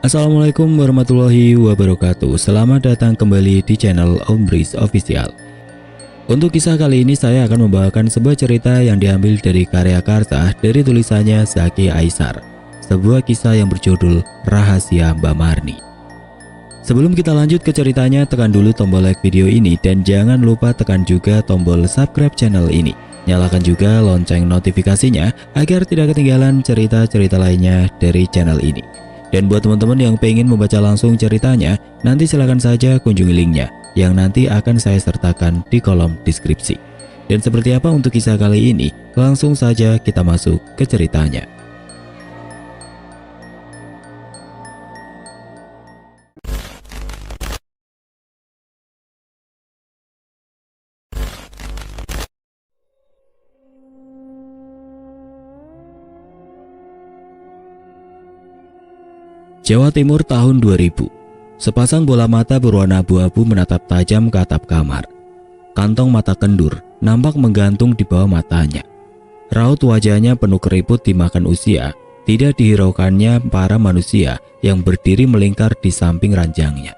Assalamualaikum warahmatullahi wabarakatuh. Selamat datang kembali di channel Om Bris Official. Untuk kisah kali ini saya akan membawakan sebuah cerita yang diambil dari karya karsa dari tulisannya Zaki Aisar. Sebuah kisah yang berjudul Rahasia Mbak Marni. Sebelum kita lanjut ke ceritanya, tekan dulu tombol like video ini dan jangan lupa tekan juga tombol subscribe channel ini. Nyalakan juga lonceng notifikasinya agar tidak ketinggalan cerita-cerita lainnya dari channel ini. Dan buat teman-teman yang pengen membaca langsung ceritanya, nanti silahkan saja kunjungi linknya yang nanti akan saya sertakan di kolom deskripsi. Dan seperti apa untuk kisah kali ini? Langsung saja kita masuk ke ceritanya. Jawa Timur tahun 2000. Sepasang bola mata berwarna abu-abu menatap tajam ke atap kamar. Kantong mata kendur nampak menggantung di bawah matanya. Raut wajahnya penuh keriput dimakan usia, tidak dihiraukannya para manusia yang berdiri melingkar di samping ranjangnya.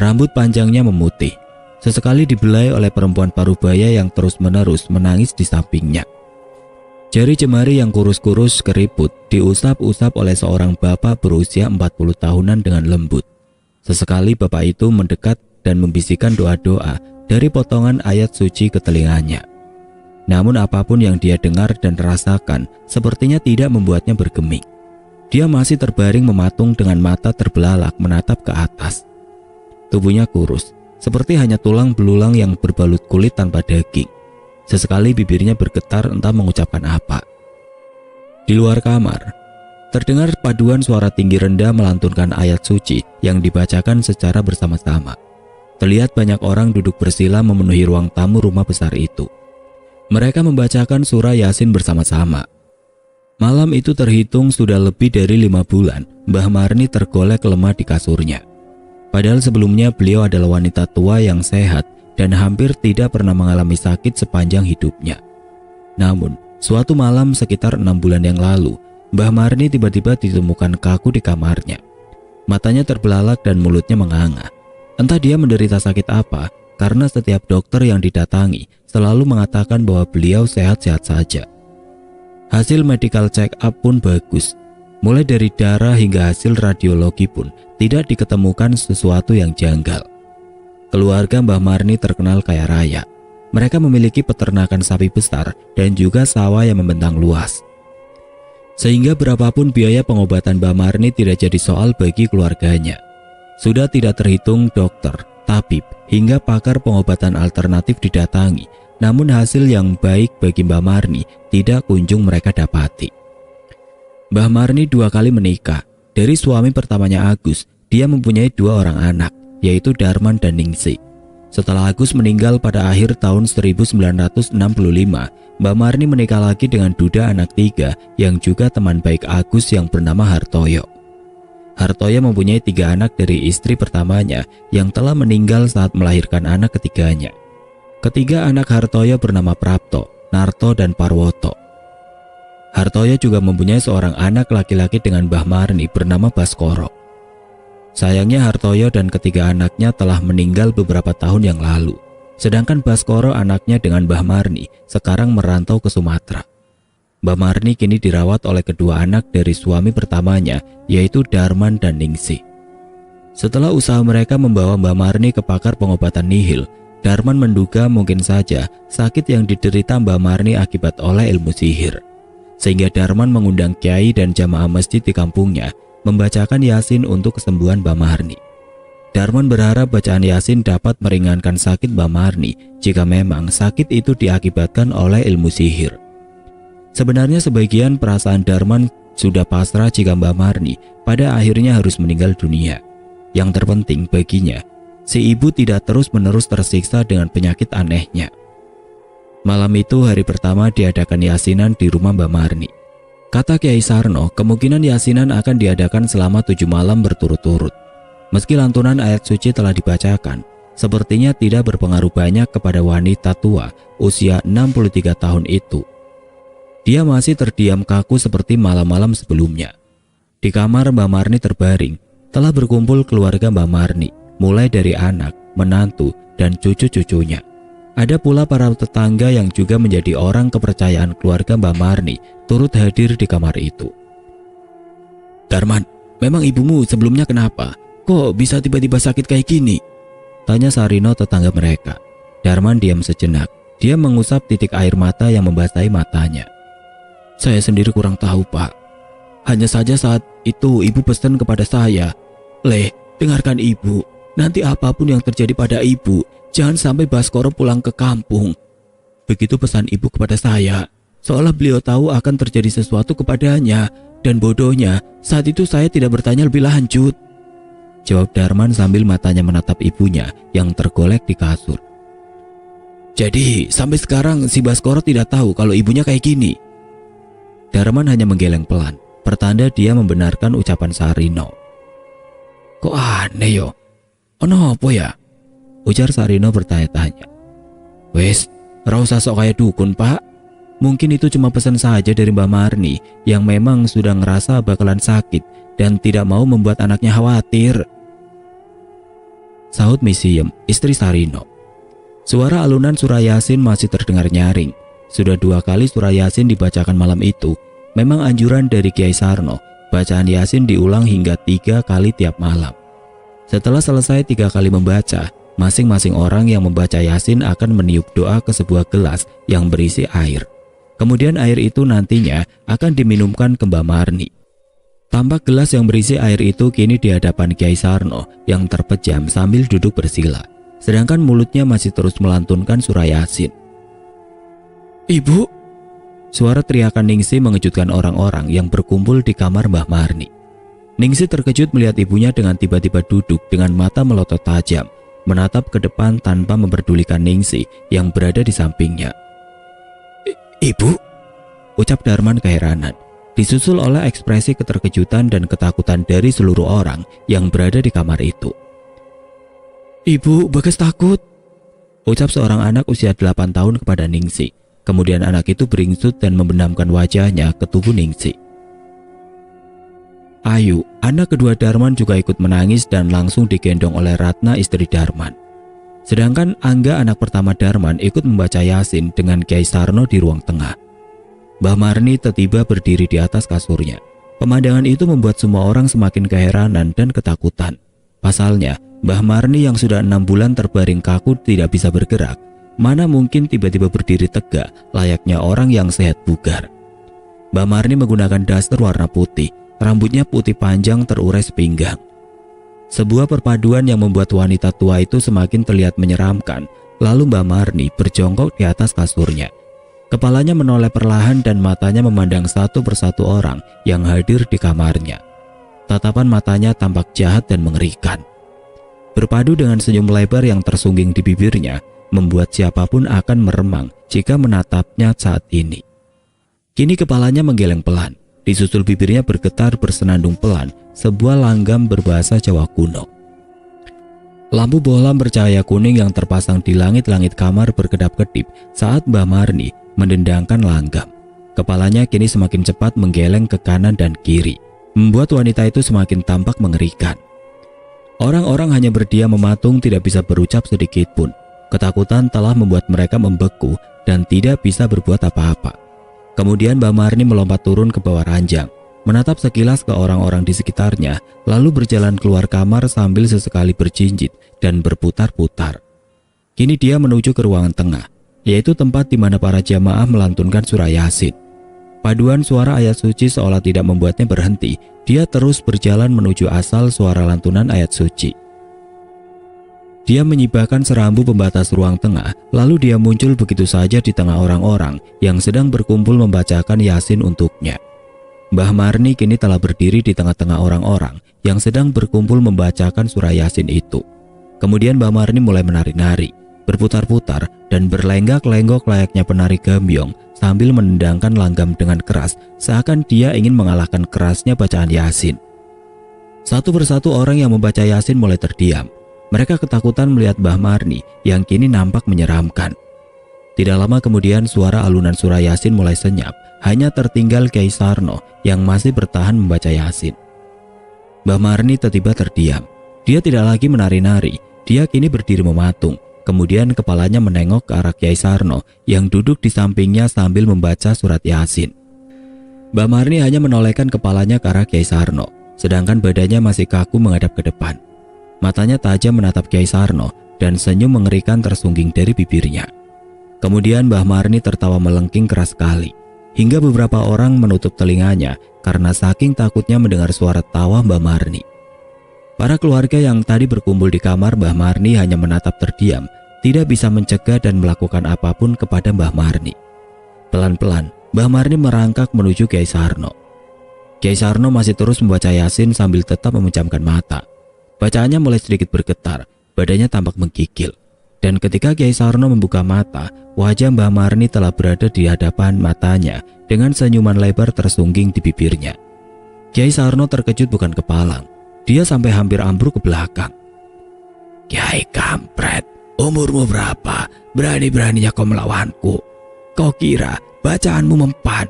Rambut panjangnya memutih, sesekali dibelai oleh perempuan parubaya yang terus-menerus menangis di sampingnya. Jari jemari yang kurus-kurus keriput diusap-usap oleh seorang bapak berusia 40 tahunan dengan lembut. Sesekali bapak itu mendekat dan membisikkan doa-doa dari potongan ayat suci ke telinganya. Namun apapun yang dia dengar dan rasakan sepertinya tidak membuatnya bergeming. Dia masih terbaring mematung dengan mata terbelalak menatap ke atas. Tubuhnya kurus, seperti hanya tulang belulang yang berbalut kulit tanpa daging. Sesekali bibirnya bergetar entah mengucapkan apa. Di luar kamar, terdengar paduan suara tinggi rendah melantunkan ayat suci yang dibacakan secara bersama-sama. Terlihat banyak orang duduk bersila memenuhi ruang tamu rumah besar itu. Mereka membacakan surah Yasin bersama-sama. Malam itu terhitung sudah lebih dari 5 bulan Mbah Marni tergolek lemah di kasurnya. Padahal sebelumnya beliau adalah wanita tua yang sehat dan hampir tidak pernah mengalami sakit sepanjang hidupnya. Namun, suatu malam sekitar 6 bulan yang lalu, Mbah Marni tiba-tiba ditemukan kaku di kamarnya. Matanya terbelalak dan mulutnya menganga. Entah dia menderita sakit apa, karena setiap dokter yang didatangi selalu mengatakan bahwa beliau sehat-sehat saja. Hasil medical check up pun bagus. Mulai dari darah hingga hasil radiologi pun tidak diketemukan sesuatu yang janggal. Keluarga Mbah Marni terkenal kaya raya. Mereka memiliki peternakan sapi besar dan juga sawah yang membentang luas. Sehingga berapapun biaya pengobatan Mbah Marni tidak jadi soal bagi keluarganya. Sudah tidak terhitung dokter, tabib, hingga pakar pengobatan alternatif didatangi. Namun hasil yang baik bagi Mbah Marni tidak kunjung mereka dapati. Mbah Marni 2 kali menikah. Dari suami pertamanya Agus, dia mempunyai 2 orang anak, yaitu Darman dan Ningsi. Setelah Agus meninggal pada akhir tahun 1965, Mbah Marni menikah lagi dengan duda anak 3 yang juga teman baik Agus yang bernama Hartoyo. Hartoyo mempunyai 3 anak dari istri pertamanya yang telah meninggal saat melahirkan anak ketiganya. Ketiga anak Hartoyo bernama Prapto, Narto, dan Parwoto. Hartoyo juga mempunyai seorang anak laki-laki dengan Mbah Marni bernama Baskoro. Sayangnya Hartoyo dan ketiga anaknya telah meninggal beberapa tahun yang lalu. Sedangkan Baskoro anaknya dengan Mbah Marni sekarang merantau ke Sumatera. Mbah Marni kini dirawat oleh kedua anak dari suami pertamanya, yaitu Darman dan Ningsi. Setelah usaha mereka membawa Mbah Marni ke pakar pengobatan nihil, Darman menduga mungkin saja sakit yang diderita Mbah Marni akibat oleh ilmu sihir. Sehingga Darman mengundang kiai dan jamaah masjid di kampungnya membacakan Yasin untuk kesembuhan Mbah Marni. Darman berharap bacaan Yasin dapat meringankan sakit Mbah Marni jika memang sakit itu diakibatkan oleh ilmu sihir. Sebenarnya sebagian perasaan Darman sudah pasrah jika Mbah Marni pada akhirnya harus meninggal dunia. Yang terpenting baginya, si ibu tidak terus-menerus tersiksa dengan penyakit anehnya. Malam itu hari pertama diadakan Yasinan di rumah Mbah Marni. Kata Kiai Sarno, kemungkinan Yasinan akan diadakan selama 7 malam berturut-turut. Meski lantunan ayat suci telah dibacakan, sepertinya tidak berpengaruh banyak kepada wanita tua usia 63 tahun itu. Dia masih terdiam kaku seperti malam-malam sebelumnya. Di Di kamar Mbak Marni terbaring, telah berkumpul keluarga Mbak Marni, mulai dari anak, menantu, dan cucu-cucunya. Ada pula para tetangga yang juga menjadi orang kepercayaan keluarga Mbak Marni turut hadir di kamar itu. "Darman, memang ibumu sebelumnya kenapa? Kok bisa tiba-tiba sakit kayak gini?" tanya Sarino tetangga mereka. Darman diam sejenak. Dia mengusap titik air mata yang membasahi matanya. "Saya sendiri kurang tahu, Pak. Hanya saja saat itu ibu pesan kepada saya, 'Le, dengarkan ibu. Nanti apapun yang terjadi pada ibu, jangan sampai Baskoro pulang ke kampung.' Begitu pesan ibu kepada saya. Seolah beliau tahu akan terjadi sesuatu kepadanya. Dan bodohnya, saat itu saya tidak bertanya lebih lanjut," jawab Darman sambil matanya menatap ibunya yang tergolek di kasur. "Jadi sampai sekarang si Baskoro tidak tahu kalau ibunya kayak gini?" Darman hanya menggeleng pelan, pertanda dia membenarkan ucapan Sarino. "Kok aneh yo? Ono apa ya?" ujar Sarino bertanya-tanya. "Wes, ora usah sok kayak dukun, Pak. Mungkin itu cuma pesan saja dari Mbak Marni yang memang sudah ngerasa bakalan sakit dan tidak mau membuat anaknya khawatir," sahut Misiem, istri Sarino. Suara alunan surah Yasin masih terdengar nyaring. Sudah 2 kali surah Yasin dibacakan malam itu. Memang anjuran dari Kiai Sarno, bacaan Yasin diulang hingga 3 kali tiap malam. Setelah selesai 3 kali membaca, masing-masing orang yang membaca Yasin akan meniup doa ke sebuah gelas yang berisi air. Kemudian air itu nantinya akan diminumkan ke Mbak Marni. Tampak gelas yang berisi air itu kini di hadapan Kiai Sarno yang terpejam sambil duduk bersila, sedangkan mulutnya masih terus melantunkan surah Yasin. "Ibu!" Suara teriakan Ningsi mengejutkan orang-orang yang berkumpul di kamar Mbah Marni. Ningsi terkejut melihat ibunya dengan tiba-tiba duduk dengan mata melotot tajam, menatap ke depan tanpa memperdulikan Ningsi yang berada di sampingnya. "Ibu?" ucap Darman keheranan, disusul oleh ekspresi keterkejutan dan ketakutan dari seluruh orang yang berada di kamar itu. "Ibu, Bagas takut," ucap seorang anak usia 8 tahun kepada Ningsi. Kemudian anak itu beringsut dan membenamkan wajahnya ke tubuh Ningsi. Ayu, anak kedua Darman juga ikut menangis dan langsung digendong oleh Ratna, istri Darman. Sedangkan Angga, anak pertama Darman, ikut membaca Yasin dengan Kiai Sarno di ruang tengah. Mbah Marni tiba-tiba berdiri di atas kasurnya. Pemandangan itu membuat semua orang semakin keheranan dan ketakutan. Pasalnya, Mbah Marni yang sudah 6 bulan terbaring kaku tidak bisa bergerak. Mana mungkin tiba-tiba berdiri tegak layaknya orang yang sehat bugar. Mbah Marni menggunakan daster warna putih, rambutnya putih panjang terurai sepinggang. Sebuah perpaduan yang membuat wanita tua itu semakin terlihat menyeramkan. Lalu Mbah Marni berjongkok di atas kasurnya. Kepalanya menoleh perlahan dan matanya memandang satu persatu orang yang hadir di kamarnya. Tatapan matanya tampak jahat dan mengerikan. Berpadu dengan senyum lebar yang tersungging di bibirnya, membuat siapapun akan meremang jika menatapnya saat ini. Kini kepalanya menggeleng pelan, disusul bibirnya bergetar bersenandung pelan, sebuah langgam berbahasa Jawa kuno. Lampu bohlam bercahaya kuning yang terpasang di langit-langit kamar berkedap-kedip saat Mbah Marni mendendangkan langgam. Kepalanya kini semakin cepat menggeleng ke kanan dan kiri, membuat wanita itu semakin tampak mengerikan. Orang-orang hanya berdiam mematung, tidak bisa berucap sedikit pun. Ketakutan telah membuat mereka membeku dan tidak bisa berbuat apa-apa. Kemudian Mbah Marni melompat turun ke bawah ranjang, menatap sekilas ke orang-orang di sekitarnya, lalu berjalan keluar kamar sambil sesekali berjinjit dan berputar-putar. Kini dia menuju ke ruangan tengah, yaitu tempat di mana para jamaah melantunkan surah Yasin. Paduan suara ayat suci seolah tidak membuatnya berhenti. Dia terus berjalan menuju asal suara lantunan ayat suci. Dia menyibakkan serambu pembatas ruang tengah, lalu dia muncul begitu saja di tengah orang-orang yang sedang berkumpul membacakan Yasin untuknya. Mbah Marni kini telah berdiri di tengah-tengah orang-orang yang sedang berkumpul membacakan surah Yasin itu. Kemudian Mbah Marni mulai menari-nari, berputar-putar dan berlenggak-lenggok layaknya penari gambyong sambil menendangkan langgam dengan keras, seakan dia ingin mengalahkan kerasnya bacaan Yasin. Satu persatu orang yang membaca Yasin mulai terdiam. Mereka ketakutan melihat Mbah Marni yang kini nampak menyeramkan. Tidak lama kemudian suara alunan surah Yasin mulai senyap, hanya tertinggal Kiai Sarno yang masih bertahan membaca Yasin. Mbah Marni tiba-tiba terdiam. Dia tidak lagi menari-nari, dia kini berdiri mematung. Kemudian kepalanya menengok ke arah Kyai Sarno yang duduk di sampingnya sambil membaca surat Yasin. Mbah Marni hanya menolehkan kepalanya ke arah Kyai Sarno, sedangkan badannya masih kaku menghadap ke depan. Matanya tajam menatap Kyai Sarno dan senyum mengerikan tersungging dari bibirnya. Kemudian Mbah Marni tertawa melengking keras sekali, hingga beberapa orang menutup telinganya karena saking takutnya mendengar suara tawa Mbah Marni. Para keluarga yang tadi berkumpul di kamar Mbah Marni hanya menatap terdiam, tidak bisa mencegah dan melakukan apapun kepada Mbah Marni. Pelan-pelan, Mbah Marni merangkak menuju Kyai Sarno. Kyai Sarno masih terus membaca Yasin sambil tetap memejamkan mata. Bacaannya mulai sedikit bergetar, badannya tampak menggigil. Dan ketika Kyai Sarno membuka mata, wajah Mbah Marni telah berada di hadapan matanya dengan senyuman lebar tersungging di bibirnya. Kyai Sarno terkejut bukan kepalang. Dia sampai hampir ambruk ke belakang. "Kyai kampret, umurmu berapa? Berani-beraninya kau melawanku? Kau kira bacaanmu mempan?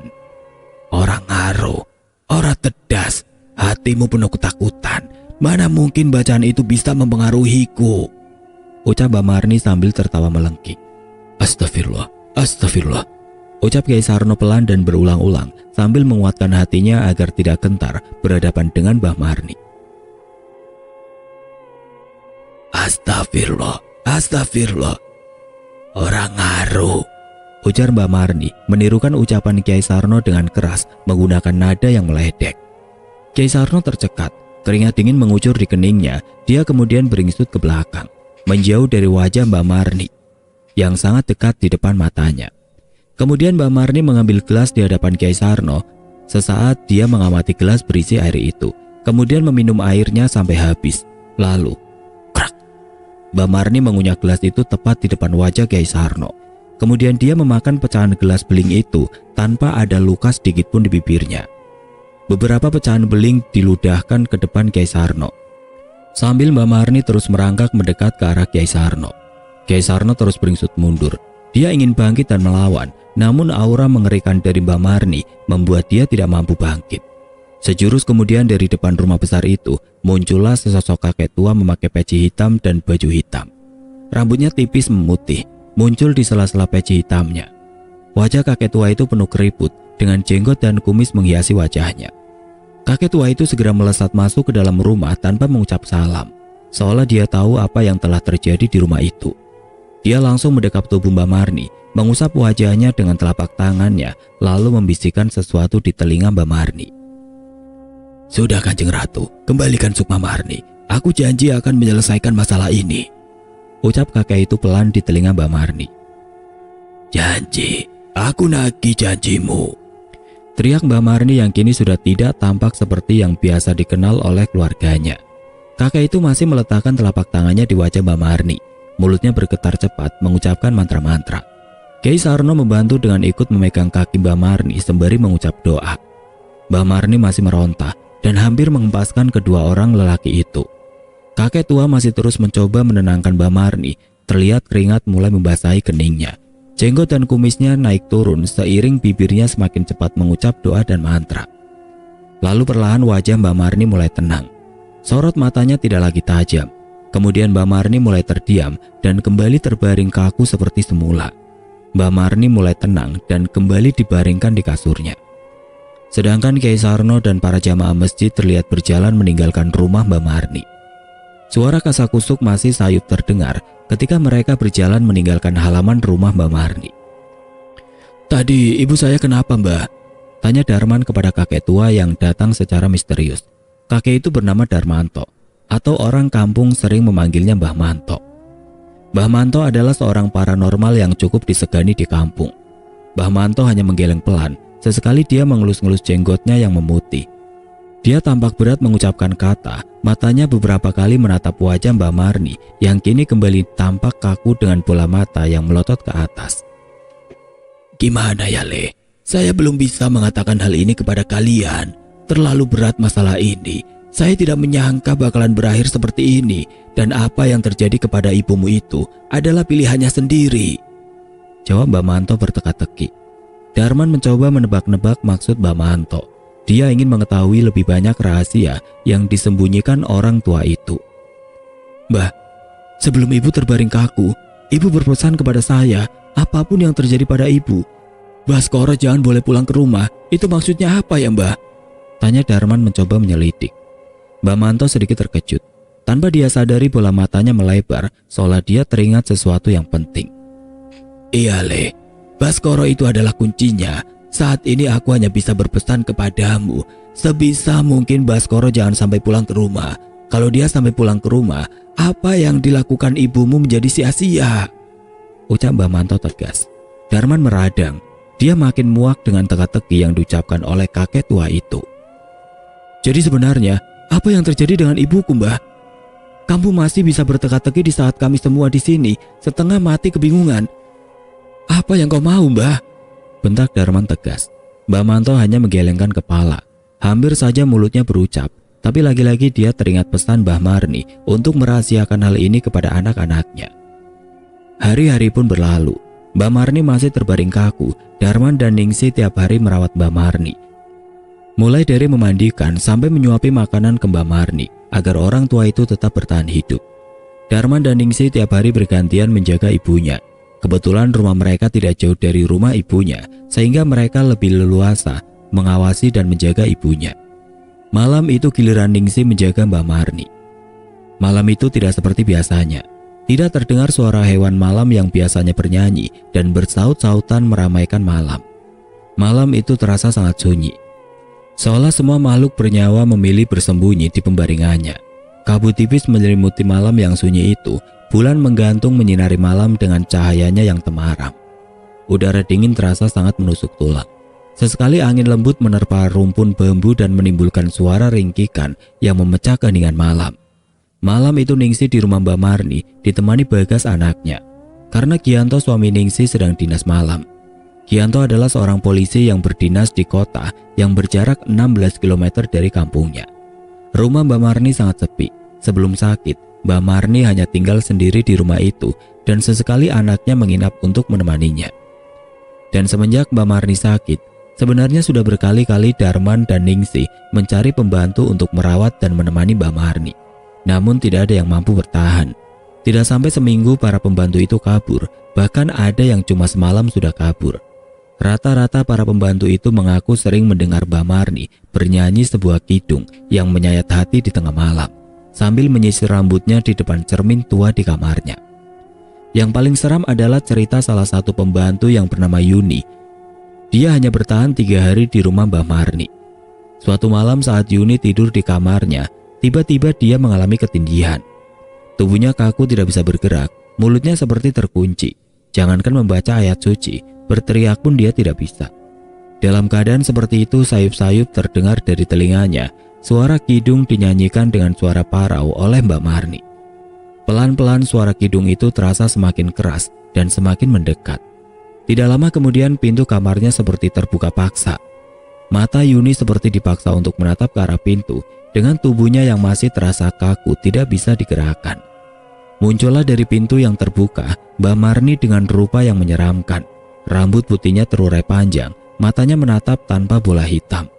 Orang ngaruh, orang tedas, hatimu penuh ketakutan. Mana mungkin bacaan itu bisa mempengaruhiku?" ucap Mbah Marni sambil tertawa melengking. "Astagfirullah, astagfirullah," ucap Kyai Sarno pelan dan berulang-ulang sambil menguatkan hatinya agar tidak gentar berhadapan dengan Mbah Marni. "Astagfirullah, astagfirullah, orang ngaruh," ujar Mbah Marni menirukan ucapan Kyai Sarno dengan keras menggunakan nada yang meledek. Kyai Sarno tercekat, keringat dingin mengucur di keningnya. Dia kemudian beringsut ke belakang, menjauh dari wajah Mbah Marni yang sangat dekat di depan matanya. Kemudian Mbah Marni mengambil gelas di hadapan Kyai Sarno. Sesaat dia mengamati gelas berisi air itu, kemudian meminum airnya sampai habis. Lalu, krak, Mbah Marni mengunyah gelas itu tepat di depan wajah Kyai Sarno. Kemudian dia memakan pecahan gelas beling itu tanpa ada luka sedikit pun di bibirnya. Beberapa pecahan beling diludahkan ke depan Kyai Sarno. Sambil Mbah Marni terus merangkak mendekat ke arah Kyai Sarno. Kyai Sarno terus beringsut mundur. Dia ingin bangkit dan melawan, namun aura mengerikan dari Mbah Marni membuat dia tidak mampu bangkit. Sejurus kemudian dari depan rumah besar itu muncullah sesosok kakek tua memakai peci hitam dan baju hitam. Rambutnya tipis memutih, muncul di sela-sela peci hitamnya. Wajah kakek tua itu penuh keriput dengan jenggot dan kumis menghiasi wajahnya. Kakek tua itu segera melesat masuk ke dalam rumah tanpa mengucap salam, seolah dia tahu apa yang telah terjadi di rumah itu. Dia langsung mendekap tubuh Mbah Marni, mengusap wajahnya dengan telapak tangannya, lalu membisikkan sesuatu di telinga Mbah Marni. "Sudah Kanjeng Ratu, kembalikan Sukma Marni. Aku janji akan menyelesaikan masalah ini," ucap kakek itu pelan di telinga Mbah Marni. "Janji, aku nagih janjimu," teriak Mbah Marni yang kini sudah tidak tampak seperti yang biasa dikenal oleh keluarganya. Kakek itu masih meletakkan telapak tangannya di wajah Mbah Marni. Mulutnya bergetar cepat mengucapkan mantra-mantra. Kyai Sarno membantu dengan ikut memegang kaki Mbah Marni sembari mengucap doa. Mbah Marni masih meronta dan hampir mengempaskan kedua orang lelaki itu. Kakek tua masih terus mencoba menenangkan Mbah Marni. Terlihat keringat mulai membasahi keningnya. Jenggot dan kumisnya naik turun seiring bibirnya semakin cepat mengucap doa dan mantra. Lalu perlahan wajah Mbah Marni mulai tenang. Sorot matanya tidak lagi tajam. Kemudian Mbah Marni mulai terdiam dan kembali terbaring kaku seperti semula. Mbah Marni mulai tenang dan kembali dibaringkan di kasurnya. Sedangkan Kyai Sarno dan para jamaah masjid terlihat berjalan meninggalkan rumah Mbah Marni. Suara kasakusuk masih sayup terdengar ketika mereka berjalan meninggalkan halaman rumah Mbah Marni. "Tadi ibu saya kenapa, Mbah?" tanya Darman kepada kakek tua yang datang secara misterius. Kakek itu bernama Darmanto, atau orang kampung sering memanggilnya Mbah Manto. Mbah Manto adalah seorang paranormal yang cukup disegani di kampung. Mbah Manto hanya menggeleng pelan, sesekali dia mengelus-ngelus jenggotnya yang memutih. Dia tampak berat mengucapkan kata, matanya beberapa kali menatap wajah Mbah Marni yang kini kembali tampak kaku dengan bola mata yang melotot ke atas. "Gimana ya, Le? Saya belum bisa mengatakan hal ini kepada kalian. Terlalu berat masalah ini. Saya tidak menyangka bakalan berakhir seperti ini, dan apa yang terjadi kepada ibumu itu adalah pilihannya sendiri," jawab Mbah Manto berteka-teki. Darman mencoba menebak-nebak maksud Mbah Manto. Dia ingin mengetahui lebih banyak rahasia yang disembunyikan orang tua itu. Mbah, sebelum ibu terbaring kaku, ibu berpesan kepada saya, apapun yang terjadi pada ibu, Baskoro jangan boleh pulang ke rumah. Itu maksudnya apa ya, Mbah? Tanya Darman mencoba menyelidik. Mbak Manto sedikit terkejut. Tanpa dia sadari bola matanya melebar, seolah dia teringat sesuatu yang penting. Iya, Le. Baskoro itu adalah kuncinya. Saat ini aku hanya bisa berpesan kepadamu, sebisa mungkin Baskoro jangan sampai pulang ke rumah. Kalau dia sampai pulang ke rumah, apa yang dilakukan ibumu menjadi sia-sia. Ucap Mbak Manto tegas. Darman meradang. Dia makin muak dengan teka-teki yang diucapkan oleh kakek tua itu. Jadi sebenarnya, apa yang terjadi dengan ibuku, Mbah? Kamu masih bisa berteka-teki di saat kami semua di sini, setengah mati kebingungan. Apa yang kau mau, Mbah? Bentak Darman tegas. Mbak Manto hanya menggelengkan kepala. Hampir saja mulutnya berucap, tapi lagi-lagi dia teringat pesan Mbah Marni untuk merahasiakan hal ini kepada anak-anaknya. Hari-hari pun berlalu. Mbak Marni masih terbaring kaku. Darman dan Ningsi tiap hari merawat Mbak Marni. Mulai dari memandikan sampai menyuapi makanan ke Mbak Marni agar orang tua itu tetap bertahan hidup. Darman dan Ningsi tiap hari bergantian menjaga ibunya. Kebetulan rumah mereka tidak jauh dari rumah ibunya, sehingga mereka lebih leluasa mengawasi dan menjaga ibunya. Malam itu giliran Ningsi menjaga Mbak Marni. Malam itu tidak seperti biasanya. Tidak terdengar suara hewan malam yang biasanya bernyanyi dan bersaut-sautan meramaikan malam. Malam itu terasa sangat sunyi. Seolah semua makhluk bernyawa memilih bersembunyi di pembaringannya. Kabut tipis menyelimuti malam yang sunyi itu. Bulan menggantung menyinari malam dengan cahayanya yang temaram. Udara dingin terasa sangat menusuk tulang. Sesekali angin lembut menerpa rumpun bambu dan menimbulkan suara ringkikan yang memecah keheningan malam. Malam itu Ningsi di rumah Mbak Marni ditemani Bagas anaknya. Karena Gianto suami Ningsi sedang dinas malam. Gianto adalah seorang polisi yang berdinas di kota yang berjarak 16 km dari kampungnya. Rumah Mbak Marni sangat sepi. Sebelum sakit, Mbak Marni hanya tinggal sendiri di rumah itu dan sesekali anaknya menginap untuk menemaninya. Dan semenjak Mbak Marni sakit, sebenarnya sudah berkali-kali Darman dan Ningsi mencari pembantu untuk merawat dan menemani Mbak Marni. Namun tidak ada yang mampu bertahan. Tidak sampai seminggu para pembantu itu kabur, bahkan ada yang cuma semalam sudah kabur. Rata-rata para pembantu itu mengaku sering mendengar Mbak Marni bernyanyi sebuah kidung yang menyayat hati di tengah malam, sambil menyisir rambutnya di depan cermin tua di kamarnya. Yang paling seram adalah cerita salah satu pembantu yang bernama Yuni. Dia hanya bertahan 3 hari di rumah Mbah Marni. Suatu malam saat Yuni tidur di kamarnya, tiba-tiba dia mengalami ketindihan. Tubuhnya kaku, tidak bisa bergerak, mulutnya seperti terkunci. Jangankan membaca ayat suci, berteriak pun dia tidak bisa. Dalam keadaan seperti itu, sayup-sayup terdengar dari telinganya. Suara kidung dinyanyikan dengan suara parau oleh Mbak Marni. Pelan-pelan suara kidung itu terasa semakin keras dan semakin mendekat. Tidak lama kemudian pintu kamarnya seperti terbuka paksa. Mata Yuni seperti dipaksa untuk menatap ke arah pintu dengan tubuhnya yang masih terasa kaku tidak bisa digerakkan. Muncullah dari pintu yang terbuka Mbak Marni dengan rupa yang menyeramkan. Rambut putihnya terurai panjang, matanya menatap tanpa bola hitam.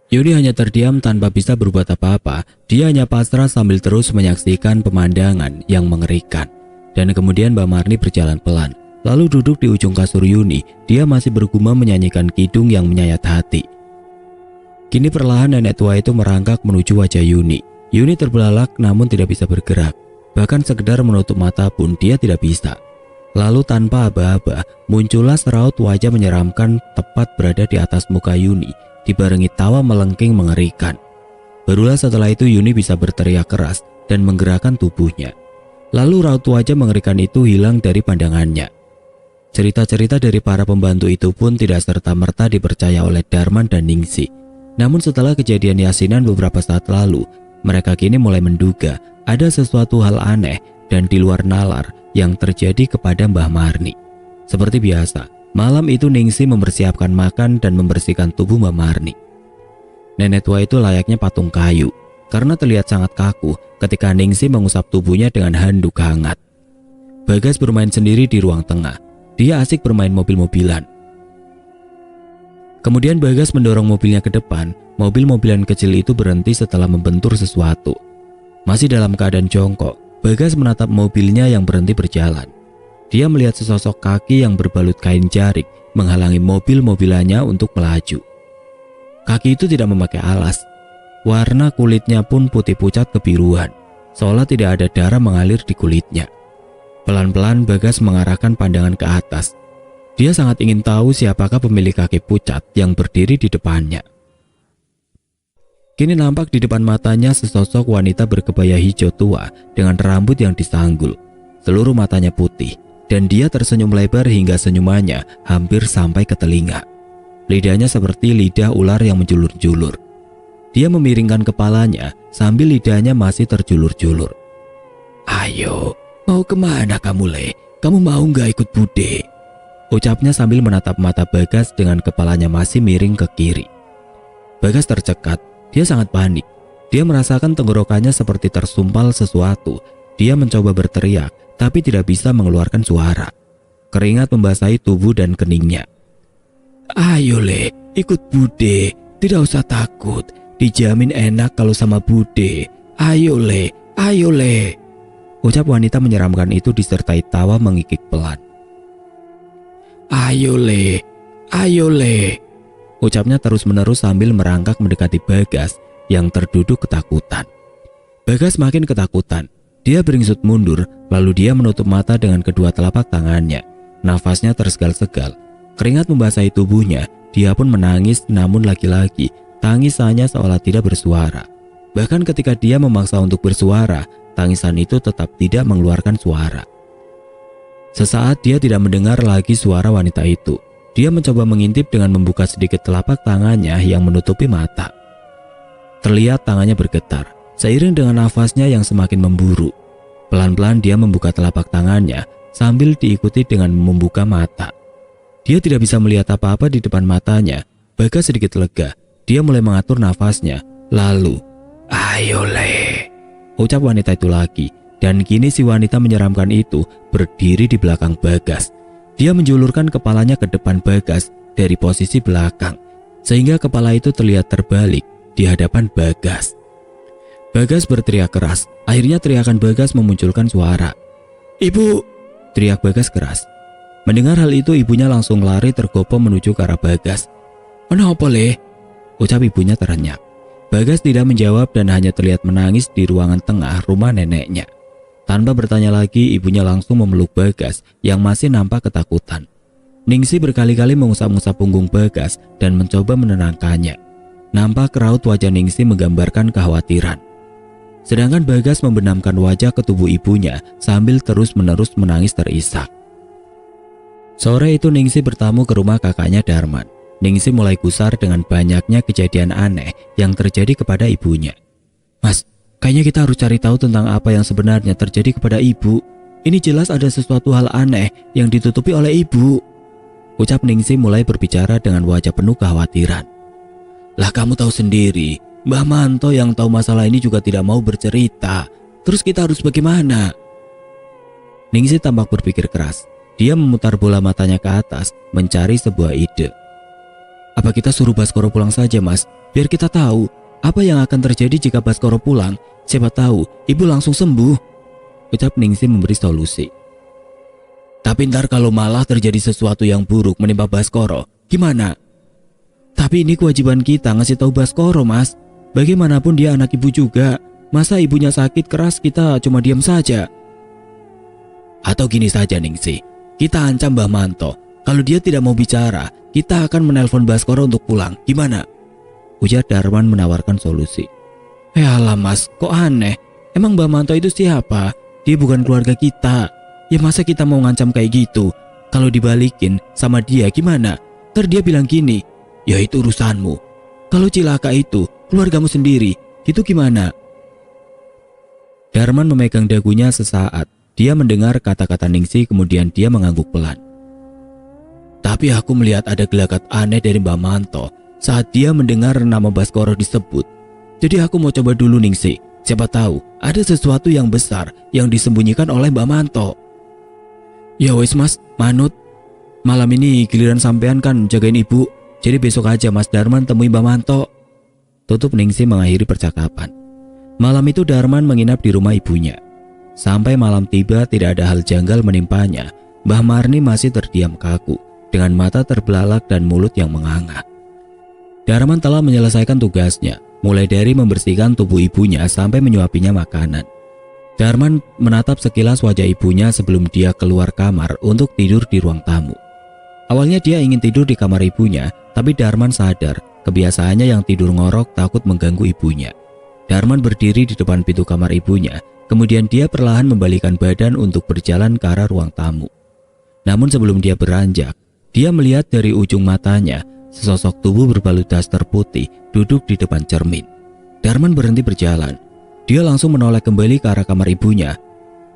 Yuni hanya terdiam tanpa bisa berbuat apa-apa. Dia hanya pasrah sambil terus menyaksikan pemandangan yang mengerikan. Dan kemudian Mbak Marni berjalan pelan, lalu duduk di ujung kasur Yuni. Dia masih bergumam menyanyikan kidung yang menyayat hati. Kini perlahan nenek tua itu merangkak menuju wajah Yuni. Yuni terbelalak namun tidak bisa bergerak. Bahkan sekedar menutup mata pun dia tidak bisa. Lalu tanpa aba-aba muncullah seraut wajah menyeramkan tepat berada di atas muka Yuni, dibarengi tawa melengking mengerikan. Barulah setelah itu Yuni bisa berteriak keras dan menggerakkan tubuhnya. Lalu raut wajah mengerikan itu hilang dari pandangannya. Cerita-cerita dari para pembantu itu pun tidak serta-merta dipercaya oleh Darman dan Ningsi. Namun setelah kejadian yasinan beberapa saat lalu, mereka kini mulai menduga ada sesuatu hal aneh dan di luar nalar yang terjadi kepada Mbah Marni. Seperti biasa, malam itu Ningsi mempersiapkan makan dan membersihkan tubuh Mbah Marni. Nenek tua itu layaknya patung kayu karena terlihat sangat kaku ketika Ningsi mengusap tubuhnya dengan handuk hangat. Bagas bermain sendiri di ruang tengah. Dia asik bermain mobil-mobilan. Kemudian Bagas mendorong mobilnya ke depan. Mobil-mobilan kecil itu berhenti setelah membentur sesuatu. Masih dalam keadaan jongkok, Bagas menatap mobilnya yang berhenti berjalan. Dia melihat sesosok kaki yang berbalut kain jarik menghalangi mobil-mobilannya untuk melaju. Kaki itu tidak memakai alas. Warna kulitnya pun putih pucat kebiruan, seolah tidak ada darah mengalir di kulitnya. Pelan-pelan Bagas mengarahkan pandangan ke atas. Dia sangat ingin tahu siapakah pemilik kaki pucat yang berdiri di depannya. Kini nampak di depan matanya sesosok wanita berkebaya hijau tua dengan rambut yang disanggul. Seluruh matanya putih dan dia tersenyum lebar hingga senyumannya hampir sampai ke telinga. Lidahnya seperti lidah ular yang menjulur-julur. Dia memiringkan kepalanya sambil lidahnya masih terjulur-julur. "Ayo, mau kemana kamu, Le? Kamu mau nggak ikut Bude?" Ucapnya sambil menatap mata Bagas dengan kepalanya masih miring ke kiri. Bagas tercekat. Dia sangat panik. Dia merasakan tenggorokannya seperti tersumpal sesuatu. Dia mencoba berteriak, tapi tidak bisa mengeluarkan suara. Keringat membasahi tubuh dan keningnya. "Ayo, Le, ikut Bude. Tidak usah takut. Dijamin enak kalau sama Bude. Ayo, Le, ayo, Le." Ucap wanita menyeramkan itu disertai tawa mengikik pelan. "Ayo, Le, ayo, Le." Ucapnya terus-menerus sambil merangkak mendekati Bagas yang terduduk ketakutan. Bagas makin ketakutan. Dia beringsut mundur, lalu dia menutup mata dengan kedua telapak tangannya. Nafasnya tersegal-segal. Keringat membasahi tubuhnya. Dia pun menangis, namun lagi-lagi tangisannya seolah tidak bersuara. Bahkan ketika dia memaksa untuk bersuara, tangisan itu tetap tidak mengeluarkan suara. Sesaat dia tidak mendengar lagi suara wanita itu. Dia mencoba mengintip dengan membuka sedikit telapak tangannya yang menutupi mata. Terlihat tangannya bergetar, seiring dengan nafasnya yang semakin memburu. Pelan-pelan dia membuka telapak tangannya sambil diikuti dengan membuka mata. Dia tidak bisa melihat apa-apa di depan matanya. Bagas sedikit lega. Dia mulai mengatur nafasnya. Lalu, "Ayo, Le," ucap wanita itu lagi. Dan kini si wanita menyeramkan itu berdiri di belakang Bagas. Dia menjulurkan kepalanya ke depan Bagas dari posisi belakang, sehingga kepala itu terlihat terbalik di hadapan Bagas. Bagas berteriak keras. Akhirnya teriakan Bagas memunculkan suara. "Ibu!" teriak Bagas keras. Mendengar hal itu, ibunya langsung lari tergopoh menuju ke arah Bagas. "Kenapa, Le?" ucap ibunya terenyak. Bagas tidak menjawab dan hanya terlihat menangis di ruangan tengah rumah neneknya. Tanpa bertanya lagi, ibunya langsung memeluk Bagas yang masih nampak ketakutan. Ningsi berkali-kali mengusap-usap punggung Bagas dan mencoba menenangkannya. Nampak raut wajah Ningsi menggambarkan kekhawatiran. Sedangkan Bagas membenamkan wajah ke tubuh ibunya sambil terus-menerus menangis terisak. Sore itu Ningsi bertamu ke rumah kakaknya Darman. Ningsi mulai gusar dengan banyaknya kejadian aneh yang terjadi kepada ibunya. "Mas, kayaknya kita harus cari tahu tentang apa yang sebenarnya terjadi kepada ibu. Ini jelas ada sesuatu hal aneh yang ditutupi oleh ibu," ucap Ningsi mulai berbicara dengan wajah penuh kekhawatiran. "Lah kamu tahu sendiri, Mbah Manto yang tahu masalah ini juga tidak mau bercerita. Terus kita harus bagaimana?" Ningsi tampak berpikir keras. Dia memutar bola matanya ke atas, mencari sebuah ide. "Apa kita suruh Baskoro pulang saja, Mas? Biar kita tahu apa yang akan terjadi jika Baskoro pulang. Siapa tahu ibu langsung sembuh," ucap Ningsi memberi solusi. "Tapi ntar kalau malah terjadi sesuatu yang buruk menimpa Baskoro, gimana?" "Tapi ini kewajiban kita ngasih tahu Baskoro, Mas. Bagaimanapun dia anak ibu juga. Masa ibunya sakit keras kita cuma diam saja?" "Atau gini saja, Ningsi. Kita ancam Mbah Manto. Kalau dia tidak mau bicara, kita akan menelpon Baskoro untuk pulang. Gimana?" ujar Darman menawarkan solusi. "Alah Mas, kok aneh? Emang Mbah Manto itu siapa? Dia bukan keluarga kita. Ya masa kita mau ngancam kayak gitu? Kalau dibalikin sama dia gimana? Ntar dia bilang gini, ya itu urusanmu. Kalau cilaka itu keluargamu sendiri, gitu gimana?" Darman memegang dagunya sesaat. Dia mendengar kata-kata Ningsi, kemudian dia mengangguk pelan. "Tapi aku melihat ada gelagat aneh dari Mbah Manto saat dia mendengar nama Baskoro disebut. Jadi aku mau coba dulu, Ningsi. Siapa tahu ada sesuatu yang besar yang disembunyikan oleh Mbah Manto." "Ya wis Mas, manut. Malam ini giliran sampean kan jagain ibu. Jadi besok aja Mas Darman temui Mbak Manto, tutup Ningsih mengakhiri percakapan. Malam itu Darman menginap di rumah ibunya. Sampai malam tiba tidak ada hal janggal menimpanya. Mbah Marni masih terdiam kaku dengan mata terbelalak dan mulut yang menganga. Darman telah menyelesaikan tugasnya, mulai dari membersihkan tubuh ibunya sampai menyuapinya makanan. Darman menatap sekilas wajah ibunya sebelum dia keluar kamar untuk tidur di ruang tamu. Awalnya dia ingin tidur di kamar ibunya, tapi Darman sadar kebiasaannya yang tidur ngorok takut mengganggu ibunya. Darman berdiri di depan pintu kamar ibunya, kemudian dia perlahan membalikkan badan untuk berjalan ke arah ruang tamu. Namun sebelum dia beranjak, dia melihat dari ujung matanya sesosok tubuh berbalut daster putih duduk di depan cermin. Darman berhenti berjalan. Dia langsung menoleh kembali ke arah kamar ibunya.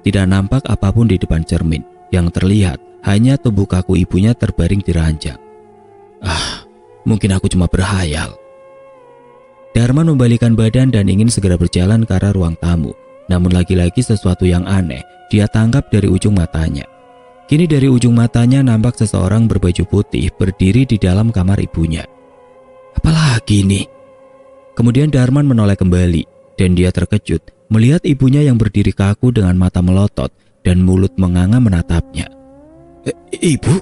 Tidak nampak apapun di depan cermin. Yang terlihat hanya tubuh kaku ibunya terbaring di ranjang. Mungkin aku cuma berhayal. Darman membalikkan badan dan ingin segera berjalan ke arah ruang tamu. Namun lagi-lagi sesuatu yang aneh dia tangkap dari ujung matanya. Kini dari ujung matanya nampak seseorang berbaju putih berdiri di dalam kamar ibunya. Apalagi ini? Kemudian Darman menoleh kembali dan dia terkejut melihat ibunya yang berdiri kaku dengan mata melotot dan mulut menganga menatapnya. Ibu?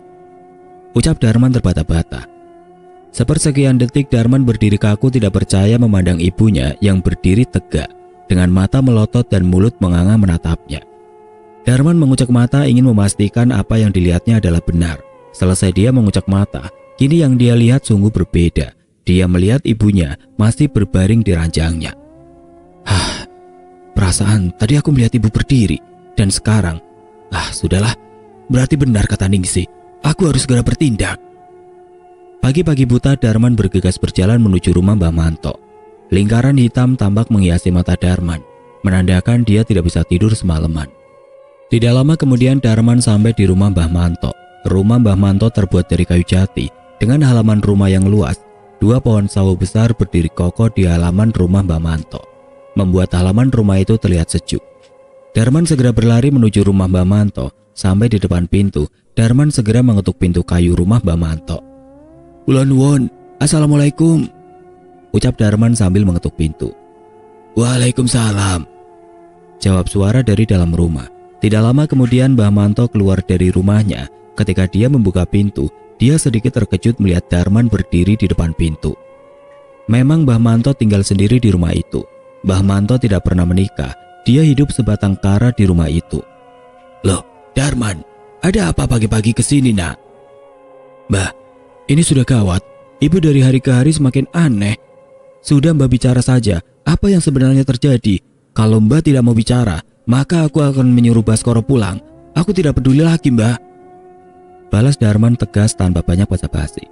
Ucap Darman terbata-bata. Sepersekian detik Darman berdiri kaku tidak percaya memandang ibunya yang berdiri tegak dengan mata melotot dan mulut menganga menatapnya. Darman mengucek mata ingin memastikan apa yang dilihatnya adalah benar. Selesai dia mengucek mata, kini yang dia lihat sungguh berbeda. Dia melihat ibunya masih berbaring di ranjangnya. Perasaan tadi aku melihat ibu berdiri dan sekarang, sudahlah. Berarti benar kata Ningsih, aku harus segera bertindak. Pagi-pagi buta Darman bergegas berjalan menuju rumah Mbah Manto. Lingkaran hitam tampak menghiasi mata Darman, menandakan dia tidak bisa tidur semalaman. Tidak lama kemudian Darman sampai di rumah Mbah Manto. Rumah Mbah Manto terbuat dari kayu jati dengan halaman rumah yang luas. 2 pohon sawo besar berdiri kokoh di halaman rumah Mbah Manto, membuat halaman rumah itu terlihat sejuk. Darman segera berlari menuju rumah Mbah Manto. Sampai di depan pintu, Darman segera mengetuk pintu kayu rumah Mbah Manto. Kula nuwun, Assalamualaikum, ucap Darman sambil mengetuk pintu. Waalaikumsalam, jawab suara dari dalam rumah. Tidak lama kemudian Mbah Manto keluar dari rumahnya. Ketika dia membuka pintu, dia sedikit terkejut melihat Darman berdiri di depan pintu. Memang Mbah Manto tinggal sendiri di rumah itu. Mbah Manto tidak pernah menikah. Dia hidup sebatang kara di rumah itu. Loh, Darman, ada apa pagi-pagi kesini nak? Mbah, ini sudah gawat. Ibu dari hari ke hari semakin aneh. Sudah Mbah bicara saja, apa yang sebenarnya terjadi? Kalau Mbah tidak mau bicara, maka aku akan menyuruh Baskoro pulang. Aku tidak peduli lagi Mbah, balas Darman tegas tanpa banyak basa-basi.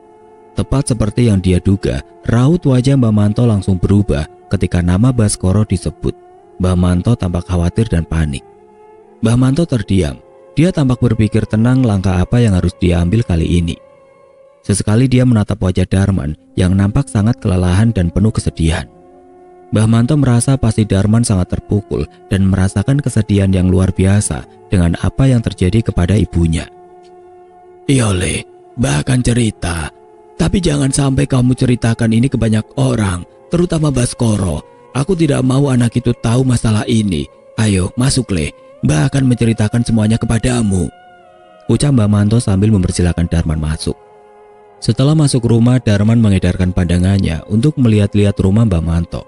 Tepat seperti yang dia duga, raut wajah Mbah Manto langsung berubah ketika nama Baskoro disebut. Mbah Manto tampak khawatir dan panik. Mbah Manto terdiam. Dia tampak berpikir tenang langkah apa yang harus dia ambil kali ini. Sesekali dia menatap wajah Darman yang nampak sangat kelelahan dan penuh kesedihan. Mbah Manto merasa pasti Darman sangat terpukul dan merasakan kesedihan yang luar biasa dengan apa yang terjadi kepada ibunya. Iya Le, Mbah akan cerita. Tapi jangan sampai kamu ceritakan ini ke banyak orang, terutama Baskoro. Aku tidak mau anak itu tahu masalah ini. Ayo masuk Le, Mbah akan menceritakan semuanya kepadamu, ucap Mbah Manto sambil mempersilahkan Darman masuk. Setelah masuk rumah, Darman mengedarkan pandangannya untuk melihat-lihat rumah Mbah Manto.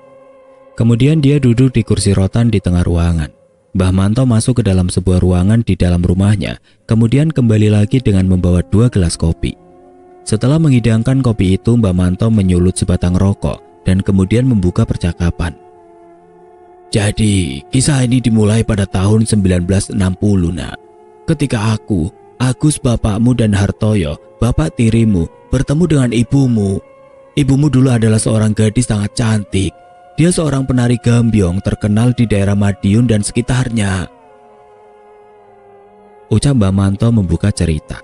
Kemudian dia duduk di kursi rotan di tengah ruangan. Mbah Manto masuk ke dalam sebuah ruangan di dalam rumahnya, kemudian kembali lagi dengan membawa 2 gelas kopi. Setelah menghidangkan kopi itu, Mbah Manto menyulut sebatang rokok dan kemudian membuka percakapan. Jadi, kisah ini dimulai pada tahun 1960 nak. Ketika aku, Agus bapakmu dan Hartoyo, bapak tirimu, bertemu dengan ibumu. Ibumu dulu adalah seorang gadis sangat cantik. Dia seorang penari gambyong terkenal di daerah Madiun dan sekitarnya, ucap Mbah Manto membuka cerita.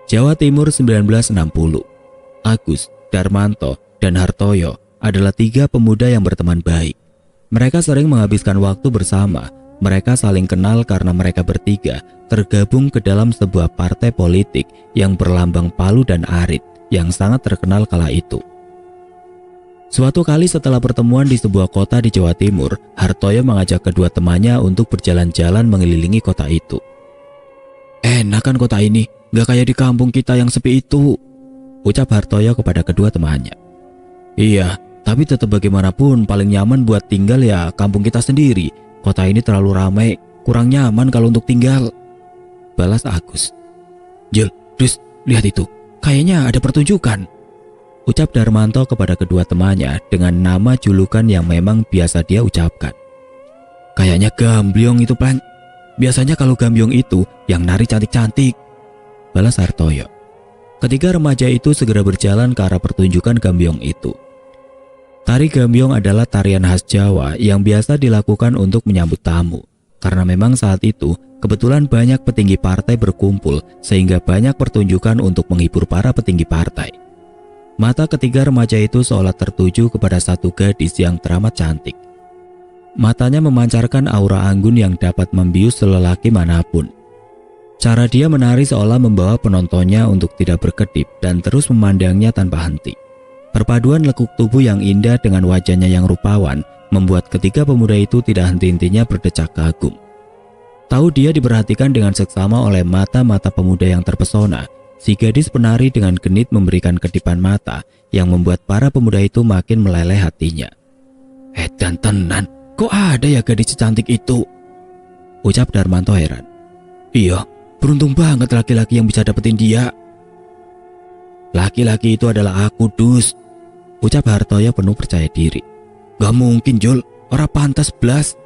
Jawa Timur 1960. Agus, Darmanto, dan Hartoyo adalah 3 pemuda yang berteman baik. Mereka sering menghabiskan waktu bersama. Mereka saling kenal karena mereka bertiga tergabung ke dalam sebuah partai politik yang berlambang palu dan arit yang sangat terkenal kala itu. Suatu kali setelah pertemuan di sebuah kota di Jawa Timur, Hartoyo mengajak kedua temannya untuk berjalan-jalan mengelilingi kota itu. "Enak kan kota ini, gak kayak di kampung kita yang sepi itu," ucap Hartoyo kepada kedua temannya. "Iya, tapi tetap bagaimanapun paling nyaman buat tinggal ya kampung kita sendiri. Kota ini terlalu ramai, kurang nyaman kalau untuk tinggal," balas Agus. "Jul, Dus, lihat itu, kayaknya ada pertunjukan," ucap Darmanto kepada kedua temannya dengan nama julukan yang memang biasa dia ucapkan. "Kayaknya Gambyong itu, Plan. Biasanya kalau Gambyong itu yang nari cantik-cantik," balas Hartoyo. Ketiga remaja itu segera berjalan ke arah pertunjukan Gambyong itu. Tari Gambyong adalah tarian khas Jawa yang biasa dilakukan untuk menyambut tamu. Karena memang saat itu kebetulan banyak petinggi partai berkumpul sehingga banyak pertunjukan untuk menghibur para petinggi partai. Mata ketiga remaja itu seolah tertuju kepada satu gadis yang teramat cantik. Matanya memancarkan aura anggun yang dapat membius lelaki manapun. Cara dia menari seolah membawa penontonnya untuk tidak berkedip dan terus memandangnya tanpa henti. Perpaduan lekuk tubuh yang indah dengan wajahnya yang rupawan membuat ketiga pemuda itu tidak henti-hentinya berdecak kagum. Tahu dia diperhatikan dengan seksama oleh mata-mata pemuda yang terpesona, si gadis penari dengan genit memberikan kedipan mata yang membuat para pemuda itu makin meleleh hatinya. "Edan tenan, kok ada ya gadis secantik itu?" ucap Darmanto heran. "Iya, beruntung banget laki-laki yang bisa dapetin dia." "Laki-laki itu adalah aku, Dus," ucap Hartoyo penuh percaya diri. "Gak mungkin, Jul, ora pantas blas.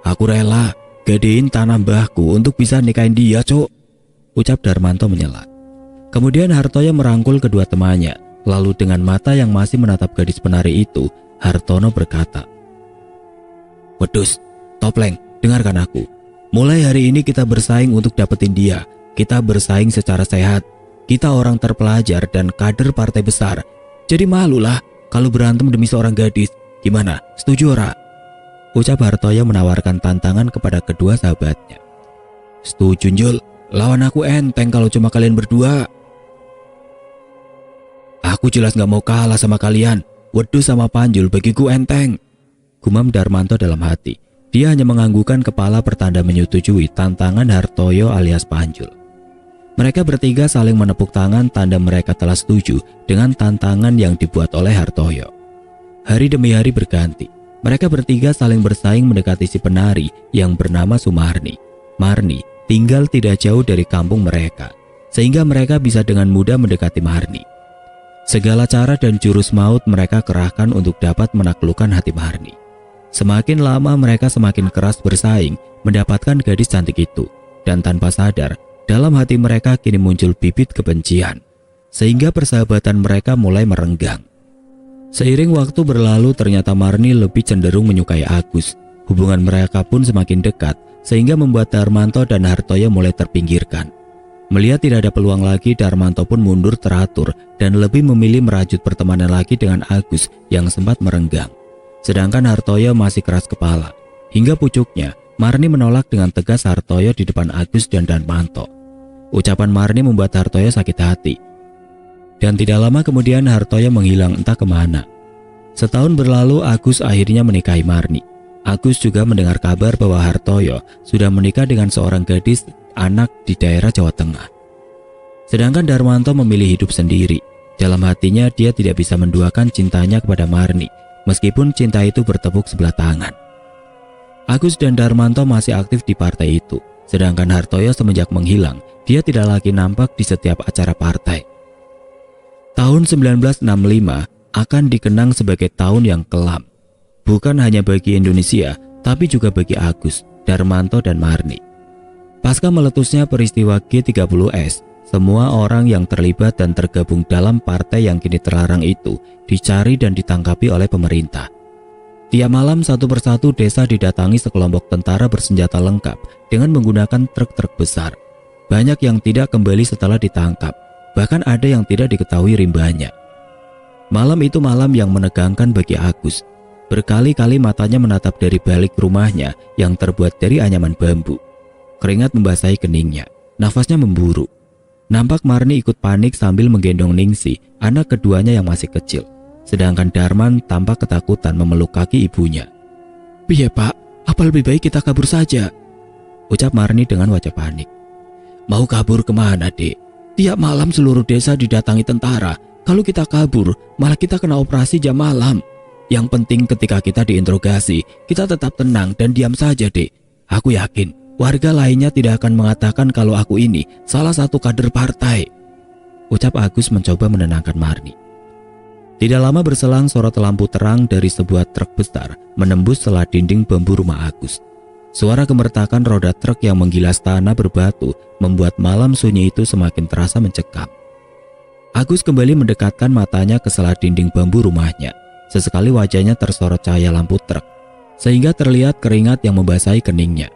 Aku rela gadein tanah mbahku untuk bisa nikahin dia, Cok," ucap Darmanto menyela. Kemudian Hartoyo merangkul kedua temannya, lalu dengan mata yang masih menatap gadis penari itu, Hartono berkata, "Wedus, Topleng, dengarkan aku. Mulai hari ini kita bersaing untuk dapetin dia. Kita bersaing secara sehat. Kita orang terpelajar dan kader partai besar. Jadi malulah kalau berantem demi seorang gadis. Gimana? Setuju ora?" ucap Hartoyo menawarkan tantangan kepada kedua sahabatnya. "Setuju, Jul. Lawan aku enteng kalau cuma kalian berdua." "Aku jelas gak mau kalah sama kalian. Wedus sama Panjul bagiku enteng," gumam Darmanto dalam hati. Dia hanya menganggukkan kepala pertanda menyetujui tantangan Hartoyo alias Panjul. Mereka bertiga saling menepuk tangan tanda mereka telah setuju dengan tantangan yang dibuat oleh Hartoyo. Hari demi hari berganti. Mereka bertiga saling bersaing mendekati si penari yang bernama Sumarni. Marni tinggal tidak jauh dari kampung mereka, sehingga mereka bisa dengan mudah mendekati Marni. Segala cara dan jurus maut mereka kerahkan untuk dapat menaklukkan hati Marni. Semakin lama mereka semakin keras bersaing mendapatkan gadis cantik itu, dan tanpa sadar dalam hati mereka kini muncul bibit kebencian, sehingga persahabatan mereka mulai merenggang. Seiring waktu berlalu ternyata Marni lebih cenderung menyukai Agus. Hubungan mereka pun semakin dekat sehingga membuat Darmanto dan Hartoyo mulai terpinggirkan. Melihat tidak ada peluang lagi, Darmanto pun mundur teratur dan lebih memilih merajut pertemanan lagi dengan Agus yang sempat merenggang. Sedangkan Hartoyo masih keras kepala. Hingga pucuknya, Marni menolak dengan tegas Hartoyo di depan Agus dan Darmanto. Ucapan Marni membuat Hartoyo sakit hati. Dan tidak lama kemudian Hartoyo menghilang entah kemana. Setahun berlalu, Agus akhirnya menikahi Marni. Agus juga mendengar kabar bahwa Hartoyo sudah menikah dengan seorang gadis anak di daerah Jawa Tengah. Sedangkan Darmanto memilih hidup sendiri. Dalam hatinya dia tidak bisa menduakan cintanya kepada Marni, meskipun cinta itu bertepuk sebelah tangan. Agus dan Darmanto masih aktif di partai itu. Sedangkan Hartoyo semenjak menghilang, dia tidak lagi nampak di setiap acara partai. Tahun 1965 akan dikenang sebagai tahun yang kelam. Bukan hanya bagi Indonesia, tapi juga bagi Agus, Darmanto, dan Marni. Pasca meletusnya peristiwa G30S, semua orang yang terlibat dan tergabung dalam partai yang kini terlarang itu dicari dan ditangkapi oleh pemerintah. Tiap malam satu persatu desa didatangi sekelompok tentara bersenjata lengkap dengan menggunakan truk-truk besar. Banyak yang tidak kembali setelah ditangkap. Bahkan ada yang tidak diketahui rimbanya. Malam itu malam yang menegangkan bagi Agus. Berkali-kali matanya menatap dari balik rumahnya yang terbuat dari anyaman bambu. Keringat membasahi keningnya, nafasnya memburu. Nampak Marni ikut panik sambil menggendong Ningsi, anak keduanya yang masih kecil. Sedangkan Darman tampak ketakutan memeluk kaki ibunya. "Piye Pak, apa lebih baik kita kabur saja?" ucap Marni dengan wajah panik. "Mau kabur kemana, Dek? Tiap malam seluruh desa didatangi tentara. Kalau kita kabur, malah kita kena operasi jam malam. Yang penting ketika kita diinterogasi, kita tetap tenang dan diam saja, Dek. Aku yakin warga lainnya tidak akan mengatakan kalau aku ini salah satu kader partai," ucap Agus mencoba menenangkan Marni. Tidak lama berselang sorot lampu terang dari sebuah truk besar menembus celah dinding bambu rumah Agus. Suara gemertakan roda truk yang menggilas tanah berbatu membuat malam sunyi itu semakin terasa mencekam. Agus kembali mendekatkan matanya ke celah dinding bambu rumahnya. Sesekali wajahnya tersorot cahaya lampu truk, sehingga terlihat keringat yang membasahi keningnya.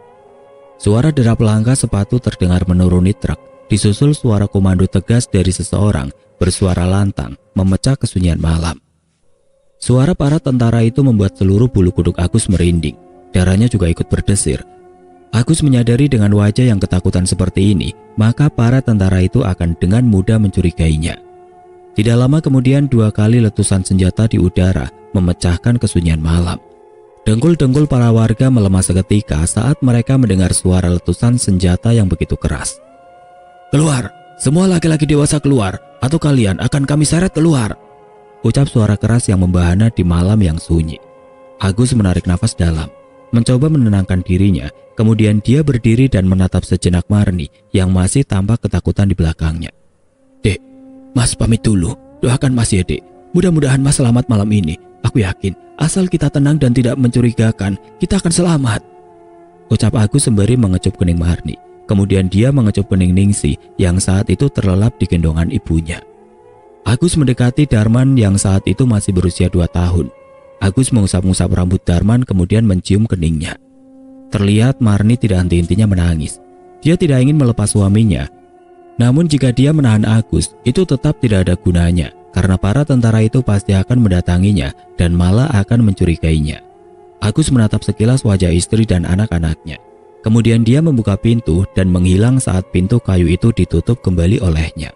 Suara derap langkah sepatu terdengar menuruni truk, disusul suara komando tegas dari seseorang bersuara lantang memecah kesunyian malam. Suara para tentara itu membuat seluruh bulu kuduk Agus merinding. Darahnya juga ikut berdesir. Agus menyadari dengan wajah yang ketakutan seperti ini, maka para tentara itu akan dengan mudah mencurigainya. Tidak lama kemudian 2 kali letusan senjata di udara memecahkan kesunyian malam. Dengkul-dengkul para warga melemah seketika saat mereka mendengar suara letusan senjata yang begitu keras. "Keluar! Semua laki-laki dewasa keluar, atau kalian akan kami seret keluar," ucap suara keras yang membahana di malam yang sunyi. Agus menarik nafas dalam, mencoba menenangkan dirinya. Kemudian dia berdiri dan menatap sejenak Marni yang masih tampak ketakutan di belakangnya. "Dek, Mas pamit dulu. Doakan Mas ya, Dek. Mudah-mudahan Mas selamat malam ini. Aku yakin, asal kita tenang dan tidak mencurigakan, kita akan selamat," ucap Agus sembari mengecup kening Marni. Kemudian dia mengecup kening Ningsi yang saat itu terlelap di gendongan ibunya. Agus mendekati Darman yang saat itu masih berusia 2 tahun. Agus mengusap-ngusap rambut Darman kemudian mencium keningnya. Terlihat Marni tidak henti-hentinya menangis. Dia tidak ingin melepas suaminya. Namun jika dia menahan Agus, itu tetap tidak ada gunanya karena para tentara itu pasti akan mendatanginya dan malah akan mencurigainya. Agus menatap sekilas wajah istri dan anak-anaknya. Kemudian dia membuka pintu dan menghilang saat pintu kayu itu ditutup kembali olehnya.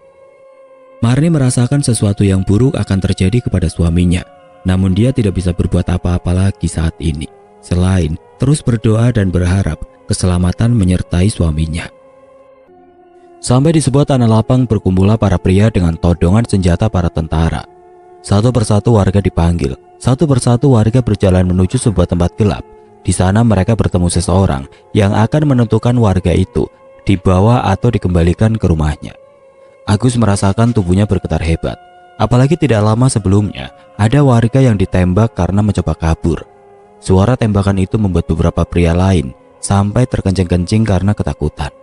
Marni merasakan sesuatu yang buruk akan terjadi kepada suaminya. Namun dia tidak bisa berbuat apa-apa lagi saat ini, selain terus berdoa dan berharap keselamatan menyertai suaminya. Sampai di sebuah tanah lapang berkumpullah para pria dengan todongan senjata para tentara. Satu persatu warga dipanggil, satu persatu warga berjalan menuju sebuah tempat gelap. Di sana mereka bertemu seseorang yang akan menentukan warga itu dibawa atau dikembalikan ke rumahnya. Agus merasakan tubuhnya bergetar hebat. Apalagi tidak lama sebelumnya, ada warga yang ditembak karena mencoba kabur. Suara tembakan itu membuat beberapa pria lain sampai terkencing-kencing karena ketakutan.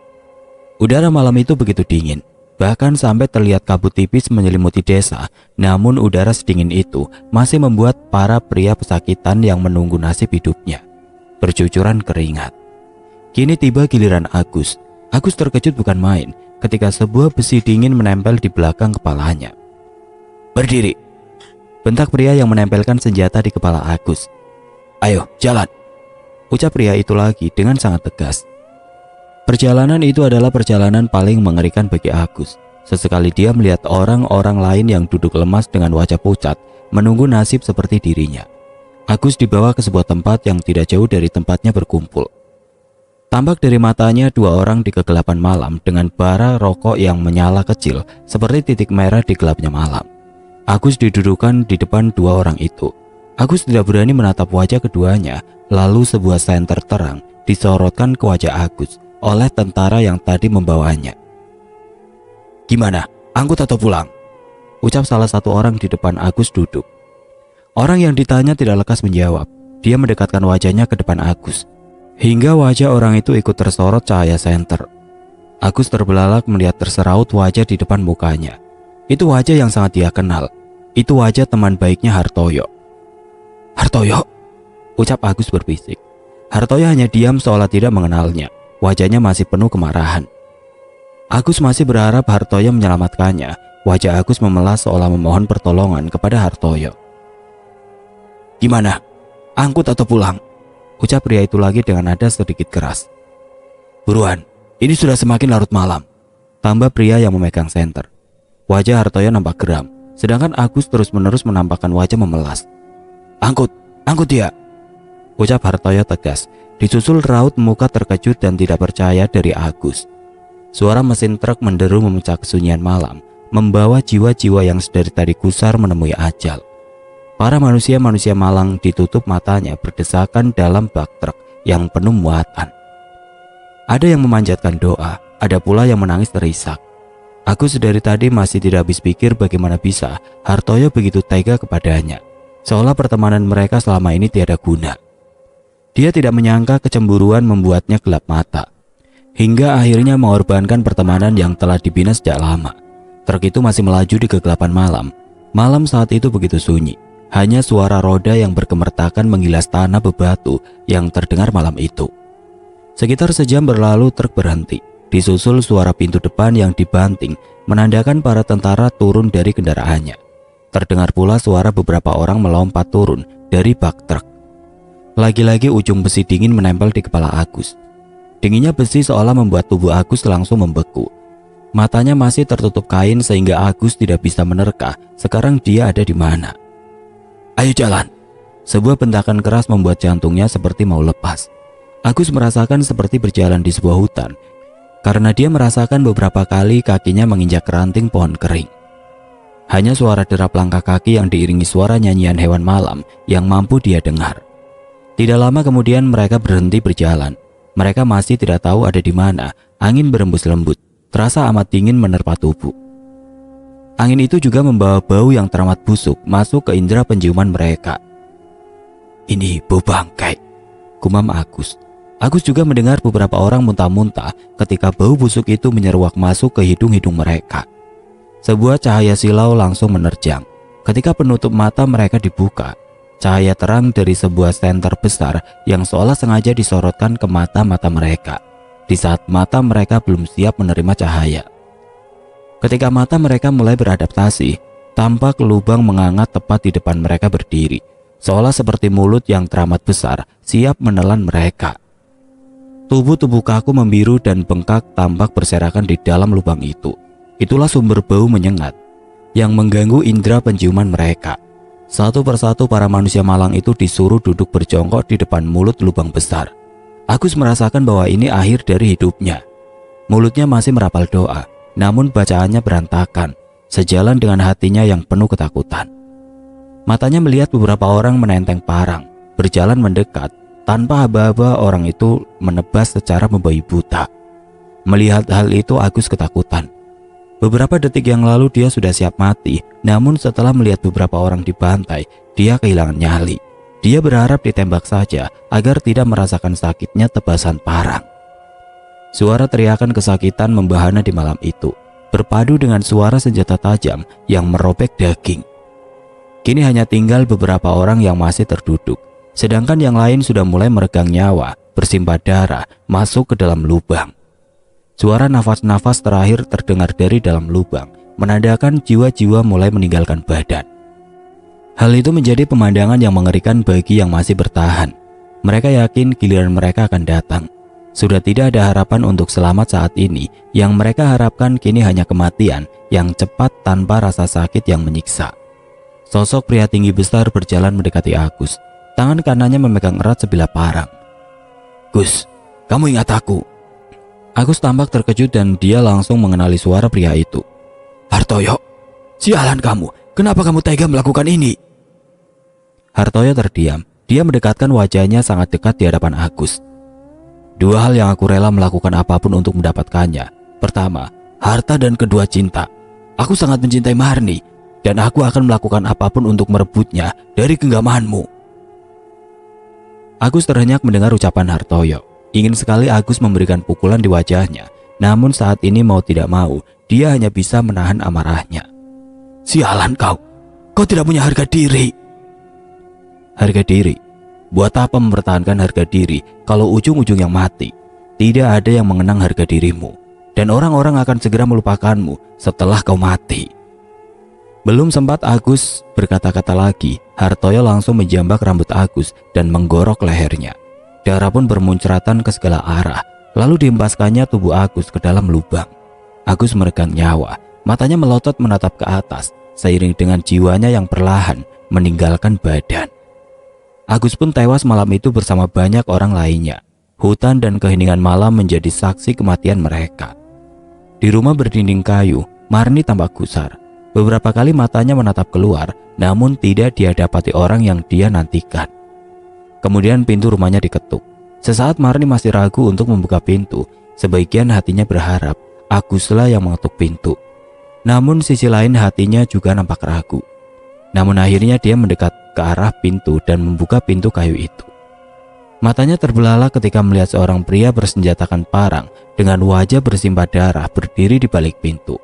Udara malam itu begitu dingin, bahkan sampai terlihat kabut tipis menyelimuti desa. Namun udara sedingin itu masih membuat para pria pesakitan yang menunggu nasib hidupnya bercucuran keringat. Kini tiba giliran Agus. Agus terkejut bukan main ketika sebuah besi dingin menempel di belakang kepalanya. "Berdiri!" bentak pria yang menempelkan senjata di kepala Agus. "Ayo, jalan!" ucap pria itu lagi dengan sangat tegas. Perjalanan itu adalah perjalanan paling mengerikan bagi Agus. Sesekali dia melihat orang-orang lain yang duduk lemas dengan wajah pucat, menunggu nasib seperti dirinya. Agus dibawa ke sebuah tempat yang tidak jauh dari tempatnya berkumpul. Tampak dari matanya 2 orang di kegelapan malam dengan bara rokok yang menyala kecil seperti titik merah di gelapnya malam. Agus didudukan di depan 2 orang itu. Agus tidak berani menatap wajah keduanya, lalu sebuah senter terang disorotkan ke wajah Agus oleh tentara yang tadi membawanya. "Gimana, angkut atau pulang?" ucap salah satu orang di depan Agus duduk. Orang yang ditanya tidak lekas menjawab. Dia mendekatkan wajahnya ke depan Agus, hingga wajah orang itu ikut tersorot cahaya senter. Agus terbelalak melihat terseraut wajah di depan mukanya. Itu wajah yang sangat dia kenal. Itu wajah teman baiknya Hartoyo. "Hartoyo?" ucap Agus berbisik. Hartoyo hanya diam seolah tidak mengenalnya. Wajahnya masih penuh kemarahan. Agus masih berharap Hartoyo menyelamatkannya. Wajah Agus memelas seolah memohon pertolongan kepada Hartoyo. "Gimana? Angkut atau pulang?" ucap pria itu lagi dengan nada sedikit keras. "Buruan, ini sudah semakin larut malam." tambah pria yang memegang senter. Wajah Hartoyo nampak geram, sedangkan Agus terus-menerus menampakkan wajah memelas. Angkut dia, ucap Hartoyo tegas, disusul raut muka terkejut dan tidak percaya dari Agus. Suara mesin truk menderu memecah kesunyian malam, membawa jiwa-jiwa yang sedari tadi gusar menemui ajal. Para manusia-manusia malang ditutup matanya berdesakan dalam bak truk yang penuh muatan. Ada yang memanjatkan doa, ada pula yang menangis terisak. Agus dari tadi masih tidak habis pikir bagaimana bisa Hartoyo begitu tega kepadanya, seolah pertemanan mereka selama ini tiada guna. Dia tidak menyangka kecemburuan membuatnya gelap mata, hingga akhirnya mengorbankan pertemanan yang telah dibina sejak lama. Truk itu masih melaju di kegelapan malam. Malam saat itu begitu sunyi, hanya suara roda yang bergemertakan menggilas tanah bebatu yang terdengar malam itu. Sekitar sejam berlalu truk berhenti, disusul suara pintu depan yang dibanting menandakan para tentara turun dari kendaraannya. Terdengar pula suara beberapa orang melompat turun dari bak truk. Lagi-lagi ujung besi dingin menempel di kepala Agus. Dinginnya besi seolah membuat tubuh Agus langsung membeku. Matanya masih tertutup kain sehingga Agus tidak bisa menerka sekarang dia ada di mana. Ayo jalan. Sebuah bentakan keras membuat jantungnya seperti mau lepas. Agus merasakan seperti berjalan di sebuah hutan, karena dia merasakan beberapa kali kakinya menginjak ranting pohon kering. Hanya suara derap langkah kaki yang diiringi suara nyanyian hewan malam yang mampu dia dengar. Tidak lama kemudian mereka berhenti berjalan. Mereka masih tidak tahu ada di mana. Angin berembus lembut, terasa amat dingin menerpa tubuh. Angin itu juga membawa bau yang teramat busuk masuk ke indera penciuman mereka. Ini bau bangkai, gumam Agus. Agus juga mendengar beberapa orang muntah-muntah ketika bau busuk itu menyeruak masuk ke hidung-hidung mereka. Sebuah cahaya silau langsung menerjang. Ketika penutup mata mereka dibuka, cahaya terang dari sebuah senter besar yang seolah sengaja disorotkan ke mata-mata mereka, di saat mata mereka belum siap menerima cahaya. Ketika mata mereka mulai beradaptasi, tampak lubang mengangat tepat di depan mereka berdiri, seolah seperti mulut yang teramat besar siap menelan mereka. Tubuh-tubuh kaku membiru dan bengkak tampak berserakan di dalam lubang itu. Itulah sumber bau menyengat yang mengganggu indera penciuman mereka. Satu persatu para manusia malang itu disuruh duduk berjongkok di depan mulut lubang besar. Agus merasakan bahwa ini akhir dari hidupnya. Mulutnya masih merapal doa, namun bacaannya berantakan, sejalan dengan hatinya yang penuh ketakutan. Matanya melihat beberapa orang menenteng parang, berjalan mendekat. Tanpa aba-aba orang itu menebas secara membabi buta. Melihat hal itu Agus ketakutan. Beberapa detik yang lalu dia sudah siap mati, namun setelah melihat beberapa orang dibantai, dia kehilangan nyali. Dia berharap ditembak saja agar tidak merasakan sakitnya tebasan parang. Suara teriakan kesakitan membahana di malam itu, berpadu dengan suara senjata tajam yang merobek daging. Kini hanya tinggal beberapa orang yang masih terduduk, sedangkan yang lain sudah mulai meregang nyawa, bersimbah darah masuk ke dalam lubang. Suara nafas-nafas terakhir terdengar dari dalam lubang, menandakan jiwa-jiwa mulai meninggalkan badan. Hal itu menjadi pemandangan yang mengerikan bagi yang masih bertahan. Mereka yakin giliran mereka akan datang. Sudah tidak ada harapan untuk selamat saat ini. Yang mereka harapkan kini hanya kematian yang cepat tanpa rasa sakit yang menyiksa. Sosok pria tinggi besar berjalan mendekati Agus. Tangan kanannya memegang erat sebilah parang. Gus, kamu ingat aku? Agus tampak terkejut dan dia langsung mengenali suara pria itu. Hartoyo, sialan kamu, kenapa kamu tega melakukan ini? Hartoyo terdiam, dia mendekatkan wajahnya sangat dekat di hadapan Agus. Dua hal yang aku rela melakukan apapun untuk mendapatkannya. Pertama, harta dan kedua cinta. Aku sangat mencintai Marni dan aku akan melakukan apapun untuk merebutnya dari genggamanmu. Agus terhenyak mendengar ucapan Hartoyo. Ingin sekali Agus memberikan pukulan di wajahnya, namun saat ini mau tidak mau, dia hanya bisa menahan amarahnya. Sialan kau tidak punya harga diri. Harga diri? Buat apa mempertahankan harga diri kalau ujung-ujung yang mati? Tidak ada yang mengenang harga dirimu, dan orang-orang akan segera melupakanmu setelah kau mati. Belum sempat Agus berkata-kata lagi, Hartoyo langsung menjambak rambut Agus dan menggorok lehernya. Darah pun bermuncratan ke segala arah, lalu dihempaskannya tubuh Agus ke dalam lubang. Agus meregang nyawa, matanya melotot menatap ke atas seiring dengan jiwanya yang perlahan meninggalkan badan. Agus pun tewas malam itu bersama banyak orang lainnya. Hutan dan keheningan malam menjadi saksi kematian mereka. Di rumah berdinding kayu, Marni tampak gusar. Beberapa kali matanya menatap keluar, namun tidak dia dapati orang yang dia nantikan. Kemudian pintu rumahnya diketuk. Sesaat Marni masih ragu untuk membuka pintu. Sebagian hatinya berharap Aguslah yang mengetuk pintu. Namun sisi lain hatinya juga nampak ragu. Namun akhirnya dia mendekat ke arah pintu dan membuka pintu kayu itu. Matanya terbelalak ketika melihat seorang pria bersenjatakan parang dengan wajah bersimbah darah berdiri di balik pintu.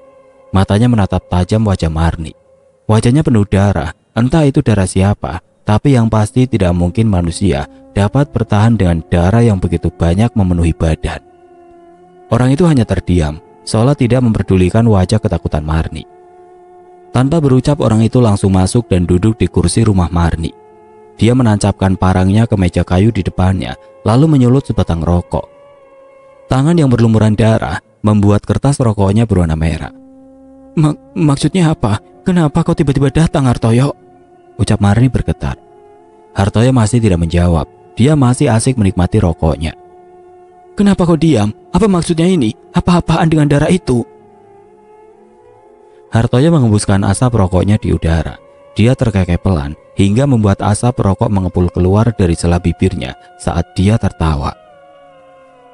Matanya menatap tajam wajah Marni. Wajahnya penuh darah, entah itu darah siapa, tapi yang pasti tidak mungkin manusia dapat bertahan dengan darah yang begitu banyak memenuhi badan. Orang itu hanya terdiam, seolah tidak memperdulikan wajah ketakutan Marni. Tanpa berucap, orang itu langsung masuk dan duduk di kursi rumah Marni. Dia menancapkan parangnya ke meja kayu di depannya, lalu menyulut sebatang rokok. Tangan yang berlumuran darah membuat kertas rokoknya berwarna merah. Maksudnya apa? Kenapa kau tiba-tiba datang, Hartoyo? Ucap Marni bergetar. Hartoyo masih tidak menjawab. Dia masih asik menikmati rokoknya. Kenapa kau diam? Apa maksudnya ini? Apa-apaan dengan darah itu? Hartoyo mengembuskan asap rokoknya di udara. Dia terkekeh pelan hingga membuat asap rokok mengepul keluar dari sela bibirnya saat dia tertawa.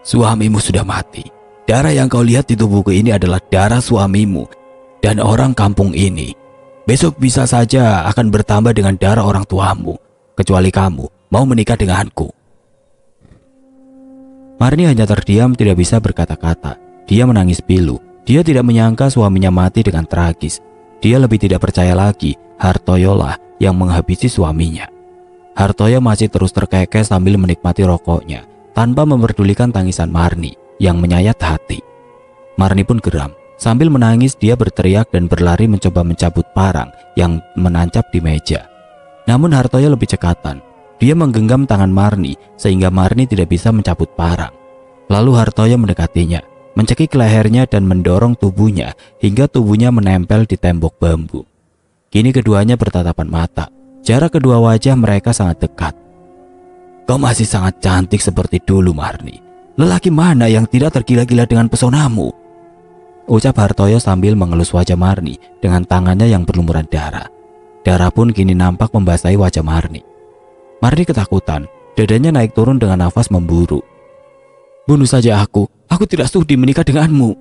Suamimu sudah mati. Darah yang kau lihat di tubuhku ini adalah darah suamimu dan orang kampung ini. Besok bisa saja akan bertambah dengan darah orang tuamu, kecuali kamu mau menikah denganku. Marni hanya terdiam, tidak bisa berkata-kata. Dia menangis pilu. Dia tidak menyangka suaminya mati dengan tragis. Dia lebih tidak percaya lagi Hartoyo lah yang menghabisi suaminya. Hartoyo masih terus terkekeh sambil menikmati rokoknya tanpa memperdulikan tangisan Marni yang menyayat hati. Marni pun geram. Sambil menangis dia berteriak dan berlari mencoba mencabut parang yang menancap di meja. Namun Hartoyo lebih cekatan. Dia menggenggam tangan Marni sehingga Marni tidak bisa mencabut parang. Lalu Hartoyo mendekatinya, mencekik lehernya dan mendorong tubuhnya hingga tubuhnya menempel di tembok bambu. Kini keduanya bertatapan mata. Jarak kedua wajah mereka sangat dekat. Kau masih sangat cantik seperti dulu, Marni. Lelaki mana yang tidak tergila-gila dengan pesonamu? Ucap Hartoyo sambil mengelus wajah Marni dengan tangannya yang berlumuran darah. Darah pun kini nampak membasahi wajah Marni. Marni ketakutan, dadanya naik turun dengan nafas memburu. Bunuh saja aku tidak sudi menikah denganmu.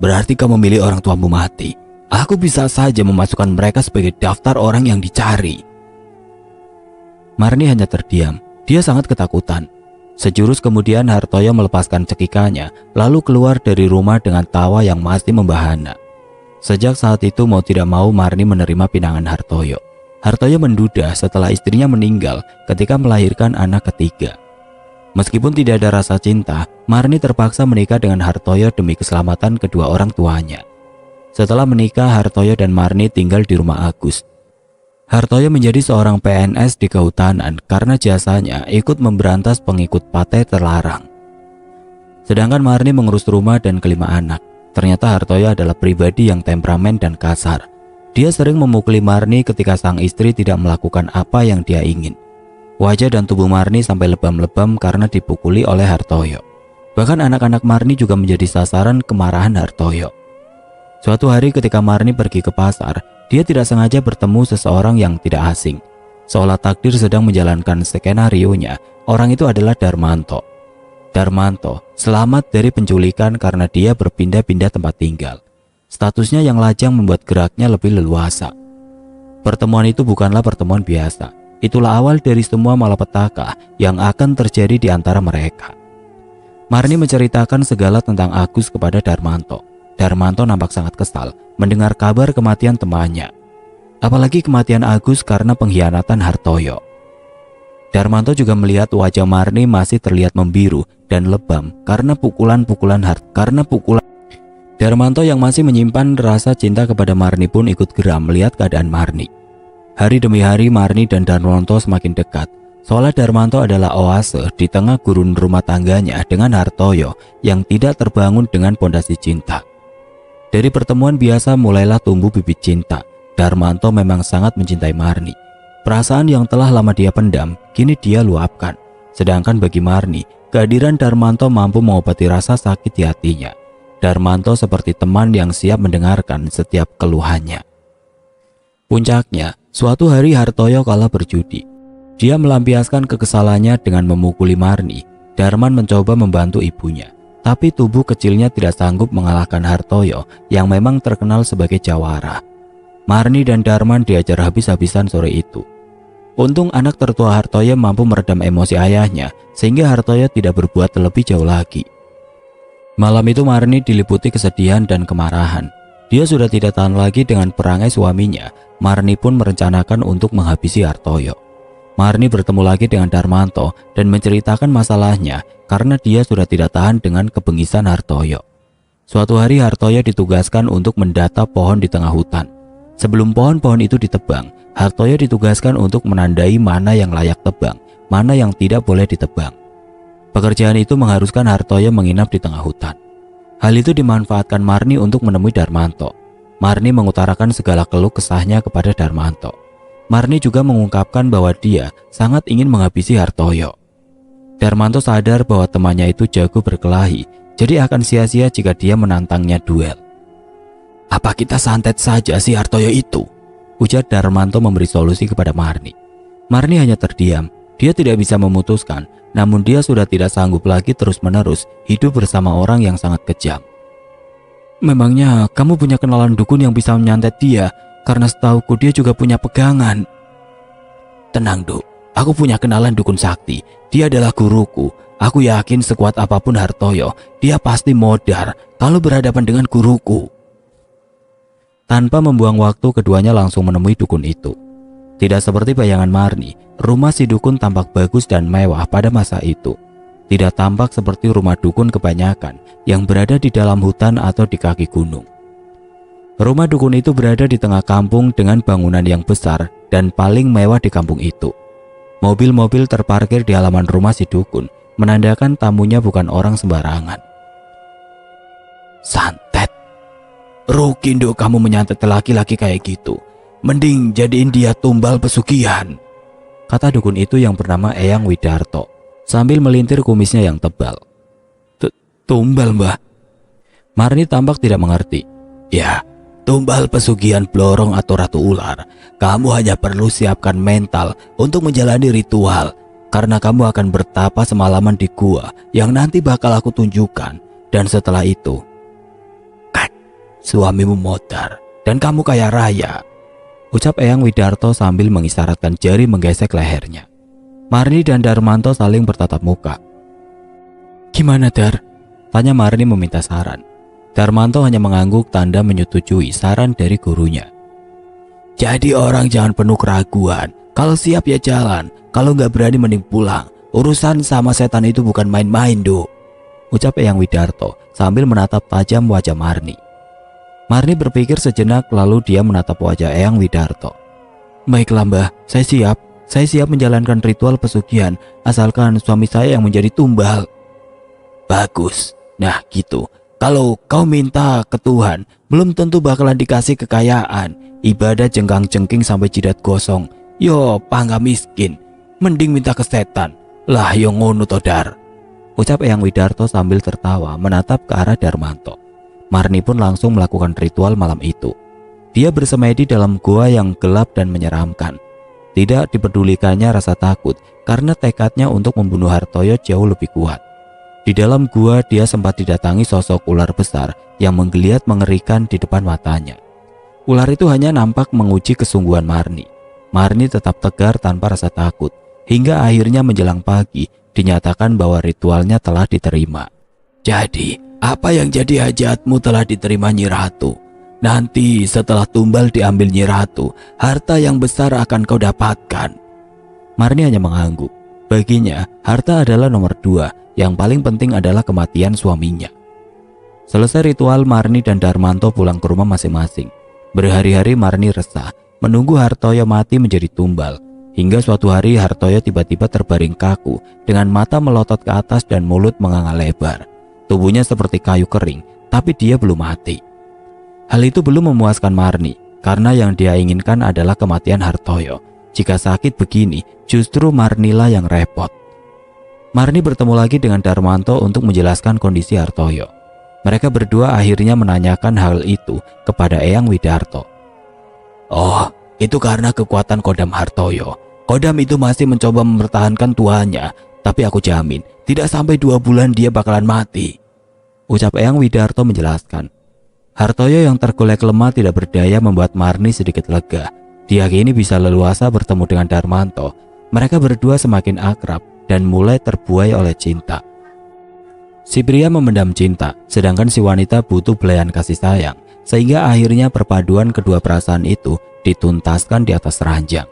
Berarti kau memilih orang tuamu mati. Aku bisa saja memasukkan mereka sebagai daftar orang yang dicari. Marni hanya terdiam, dia sangat ketakutan. Sejurus kemudian Hartoyo melepaskan cekikannya, lalu keluar dari rumah dengan tawa yang masih membahana. Sejak saat itu mau tidak mau Marni menerima pinangan Hartoyo. Hartoyo menduda setelah istrinya meninggal ketika melahirkan anak ketiga. Meskipun tidak ada rasa cinta, Marni terpaksa menikah dengan Hartoyo demi keselamatan kedua orang tuanya. Setelah menikah, Hartoyo dan Marni tinggal di rumah Agus. Hartoyo menjadi seorang PNS di kehutanan karena jasanya ikut memberantas pengikut partai terlarang. Sedangkan Marni mengurus rumah dan kelima anak. Ternyata Hartoyo adalah pribadi yang temperamen dan kasar. Dia sering memukuli Marni ketika sang istri tidak melakukan apa yang dia ingin. Wajah dan tubuh Marni sampai lebam-lebam karena dipukuli oleh Hartoyo. Bahkan anak-anak Marni juga menjadi sasaran kemarahan Hartoyo. Suatu hari ketika Marni pergi ke pasar, dia tidak sengaja bertemu seseorang yang tidak asing. Seolah takdir sedang menjalankan skenario-nya, orang itu adalah Darmanto. Darmanto selamat dari penculikan karena dia berpindah-pindah tempat tinggal. Statusnya yang lajang membuat geraknya lebih leluasa. Pertemuan itu bukanlah pertemuan biasa. Itulah awal dari semua malapetaka yang akan terjadi di antara mereka. Marni menceritakan segala tentang Agus kepada Darmanto. Darmanto nampak sangat kesal mendengar kabar kematian temannya. Apalagi kematian Agus karena pengkhianatan Hartoyo. Darmanto juga melihat wajah Marni masih terlihat membiru dan lebam karena pukulan-pukulan Darmanto yang masih menyimpan rasa cinta kepada Marni pun ikut geram melihat keadaan Marni. Hari demi hari Marni dan Darmanto semakin dekat. Seolah Darmanto adalah oase di tengah gurun rumah tangganya dengan Hartoyo yang tidak terbangun dengan pondasi cinta. Dari pertemuan biasa mulailah tumbuh bibit cinta. Darmanto memang sangat mencintai Marni. Perasaan yang telah lama dia pendam, kini dia luapkan. Sedangkan bagi Marni, kehadiran Darmanto mampu mengobati rasa sakit di hatinya. Darmanto seperti teman yang siap mendengarkan setiap keluhannya. Puncaknya, suatu hari Hartoyo kalah berjudi. Dia melampiaskan kekesalannya dengan memukuli Marni. Darman mencoba membantu ibunya, tapi tubuh kecilnya tidak sanggup mengalahkan Hartoyo yang memang terkenal sebagai jawara. Marni dan Darman diajar habis-habisan sore itu. Untung anak tertua Hartoyo mampu meredam emosi ayahnya sehingga Hartoyo tidak berbuat lebih jauh lagi. Malam itu Marni diliputi kesedihan dan kemarahan. Dia sudah tidak tahan lagi dengan perangai suaminya. Marni pun merencanakan untuk menghabisi Hartoyo. Marni bertemu lagi dengan Darmanto dan menceritakan masalahnya karena dia sudah tidak tahan dengan kebengisan Hartoyo. Suatu hari Hartoyo ditugaskan untuk mendata pohon di tengah hutan. Sebelum pohon-pohon itu ditebang, Hartoyo ditugaskan untuk menandai mana yang layak tebang, mana yang tidak boleh ditebang. Pekerjaan itu mengharuskan Hartoyo menginap di tengah hutan. Hal itu dimanfaatkan Marni untuk menemui Darmanto. Marni mengutarakan segala keluh kesahnya kepada Darmanto. Marni juga mengungkapkan bahwa dia sangat ingin menghabisi Hartoyo. Darmanto sadar bahwa temannya itu jago berkelahi, jadi akan sia-sia jika dia menantangnya duel. "Apa kita santet saja si Hartoyo itu?" ujar Darmanto memberi solusi kepada Marni. Marni hanya terdiam. Dia tidak bisa memutuskan, namun dia sudah tidak sanggup lagi terus-menerus hidup bersama orang yang sangat kejam. "Memangnya kamu punya kenalan dukun yang bisa menyantet dia? Karena setauku dia juga punya pegangan." "Tenang, Duk. Aku punya kenalan dukun sakti. Dia adalah guruku. Aku yakin sekuat apapun Hartoyo, dia pasti modar kalau berhadapan dengan guruku." Tanpa membuang waktu, keduanya langsung menemui dukun itu. Tidak seperti bayangan Marni, rumah si dukun tampak bagus dan mewah pada masa itu. Tidak tampak seperti rumah dukun kebanyakan yang berada di dalam hutan atau di kaki gunung. Rumah dukun itu berada di tengah kampung dengan bangunan yang besar dan paling mewah di kampung itu. Mobil-mobil terparkir di halaman rumah si dukun, menandakan tamunya bukan orang sembarangan. "Santet. Rugi, Duk, kamu menyantet laki-laki kayak gitu. Mending jadiin dia tumbal pesugihan," kata dukun itu yang bernama Eyang Widarto sambil melintir kumisnya yang tebal. "Tumbal, Mbah?" Marni tampak tidak mengerti. "Ya, tumbal pesugihan Blorong atau Ratu Ular. Kamu hanya perlu siapkan mental untuk menjalani ritual, karena kamu akan bertapa semalaman di gua yang nanti bakal aku tunjukkan. Dan setelah itu, suamimu modar dan kamu kaya raya," ucap Eyang Widarto sambil mengisyaratkan jari menggesek lehernya. Marni dan Darmanto saling bertatap muka. "Gimana, Dar?" tanya Marni meminta saran. Darmanto hanya mengangguk tanda menyetujui saran dari gurunya. "Jadi orang jangan penuh keraguan. Kalau siap ya jalan, kalau nggak berani mending pulang. Urusan sama setan itu bukan main-main, Duk," ucap Eyang Widarto sambil menatap tajam wajah Marni. Marni berpikir sejenak lalu dia menatap wajah Eyang Widarto. "Baiklah, Mbah, saya siap. Saya siap menjalankan ritual pesugihan asalkan suami saya yang menjadi tumbal." "Bagus. Nah gitu. Kalau kau minta ke Tuhan, belum tentu bakalan dikasih kekayaan. Ibadah jengkang-jengking sampai jidat gosong. Yo, pangga miskin. Mending minta ke setan. Lah yo ngono to, Dar," ucap Eyang Widarto sambil tertawa menatap ke arah Darmanto. Marni pun langsung melakukan ritual malam itu. Dia bersemedi dalam gua yang gelap dan menyeramkan. Tidak dipedulikannya rasa takut karena tekadnya untuk membunuh Hartoyo jauh lebih kuat. Di dalam gua dia sempat didatangi sosok ular besar yang menggeliat mengerikan di depan matanya. Ular itu hanya nampak menguji kesungguhan Marni. Marni tetap tegar tanpa rasa takut hingga akhirnya menjelang pagi dinyatakan bahwa ritualnya telah diterima. "Jadi apa yang jadi hajatmu telah diterima Nyi Ratu. Nanti setelah tumbal diambil Nyi Ratu, harta yang besar akan kau dapatkan." Marni hanya mengangguk. Baginya, harta adalah nomor 2, yang paling penting adalah kematian suaminya. Selesai ritual, Marni dan Darmanto pulang ke rumah masing-masing. Berhari-hari Marni resah, menunggu Hartoyo mati menjadi tumbal. Hingga suatu hari Hartoyo tiba-tiba terbaring kaku, dengan mata melotot ke atas dan mulut menganga lebar. Tubuhnya seperti kayu kering, tapi dia belum mati. Hal itu belum memuaskan Marni, karena yang dia inginkan adalah kematian Hartoyo. Jika sakit begini, justru Marnilah yang repot. Marni bertemu lagi dengan Darmanto untuk menjelaskan kondisi Hartoyo. Mereka berdua akhirnya menanyakan hal itu kepada Eyang Widarto. Oh, itu karena kekuatan Kodam Hartoyo. Kodam itu masih mencoba mempertahankan tuannya, tapi aku jamin tidak sampai 2 bulan dia bakalan mati, ucap Eyang Widarto menjelaskan. Hartoyo yang tergolek lemah tidak berdaya membuat Marni sedikit lega. Dia kini bisa leluasa bertemu dengan Darmanto. Mereka berdua semakin akrab dan mulai terbuai oleh cinta. Si pria memendam cinta, sedangkan si wanita butuh belayan kasih sayang, sehingga akhirnya perpaduan kedua perasaan itu dituntaskan di atas ranjang.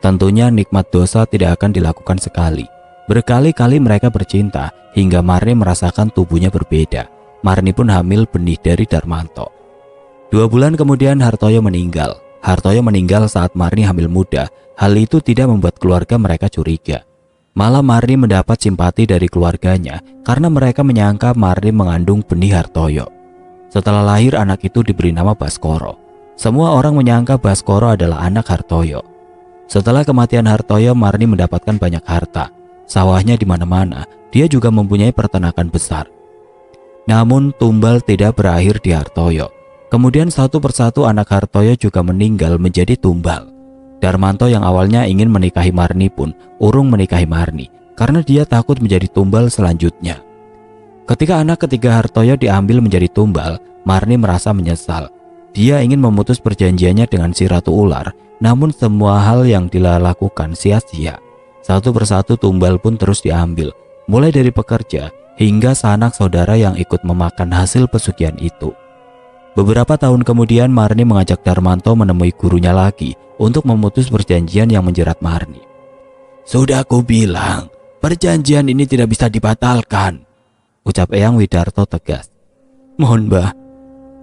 Tentunya nikmat dosa tidak akan dilakukan sekali. Berkali-kali mereka bercinta hingga Marni merasakan tubuhnya berbeda. Marni pun hamil benih dari Darmanto. 2 bulan kemudian Hartoyo meninggal. Hartoyo meninggal saat Marni hamil muda. Hal itu tidak membuat keluarga mereka curiga. Malah Marni mendapat simpati dari keluarganya karena mereka menyangka Marni mengandung benih Hartoyo. Setelah lahir, anak itu diberi nama Baskoro. Semua orang menyangka Baskoro adalah anak Hartoyo. Setelah kematian Hartoyo, Marni mendapatkan banyak harta. Sawahnya di mana-mana. Dia juga mempunyai peternakan besar. Namun tumbal tidak berakhir di Hartoyo. Kemudian satu persatu anak Hartoyo juga meninggal menjadi tumbal. Darmanto yang awalnya ingin menikahi Marni pun urung menikahi Marni karena dia takut menjadi tumbal selanjutnya. Ketika anak ketiga Hartoyo diambil menjadi tumbal, Marni merasa menyesal. Dia ingin memutus perjanjiannya dengan si Ratu Ular, namun semua hal yang dia lakukan sia-sia. Satu persatu tumbal pun terus diambil, mulai dari pekerja hingga sanak saudara yang ikut memakan hasil pesugihan itu. Beberapa tahun kemudian Marni mengajak Darmanto menemui gurunya lagi untuk memutus perjanjian yang menjerat Marni. Sudah aku bilang, perjanjian ini tidak bisa dibatalkan, ucap Eyang Widarto tegas. Mohon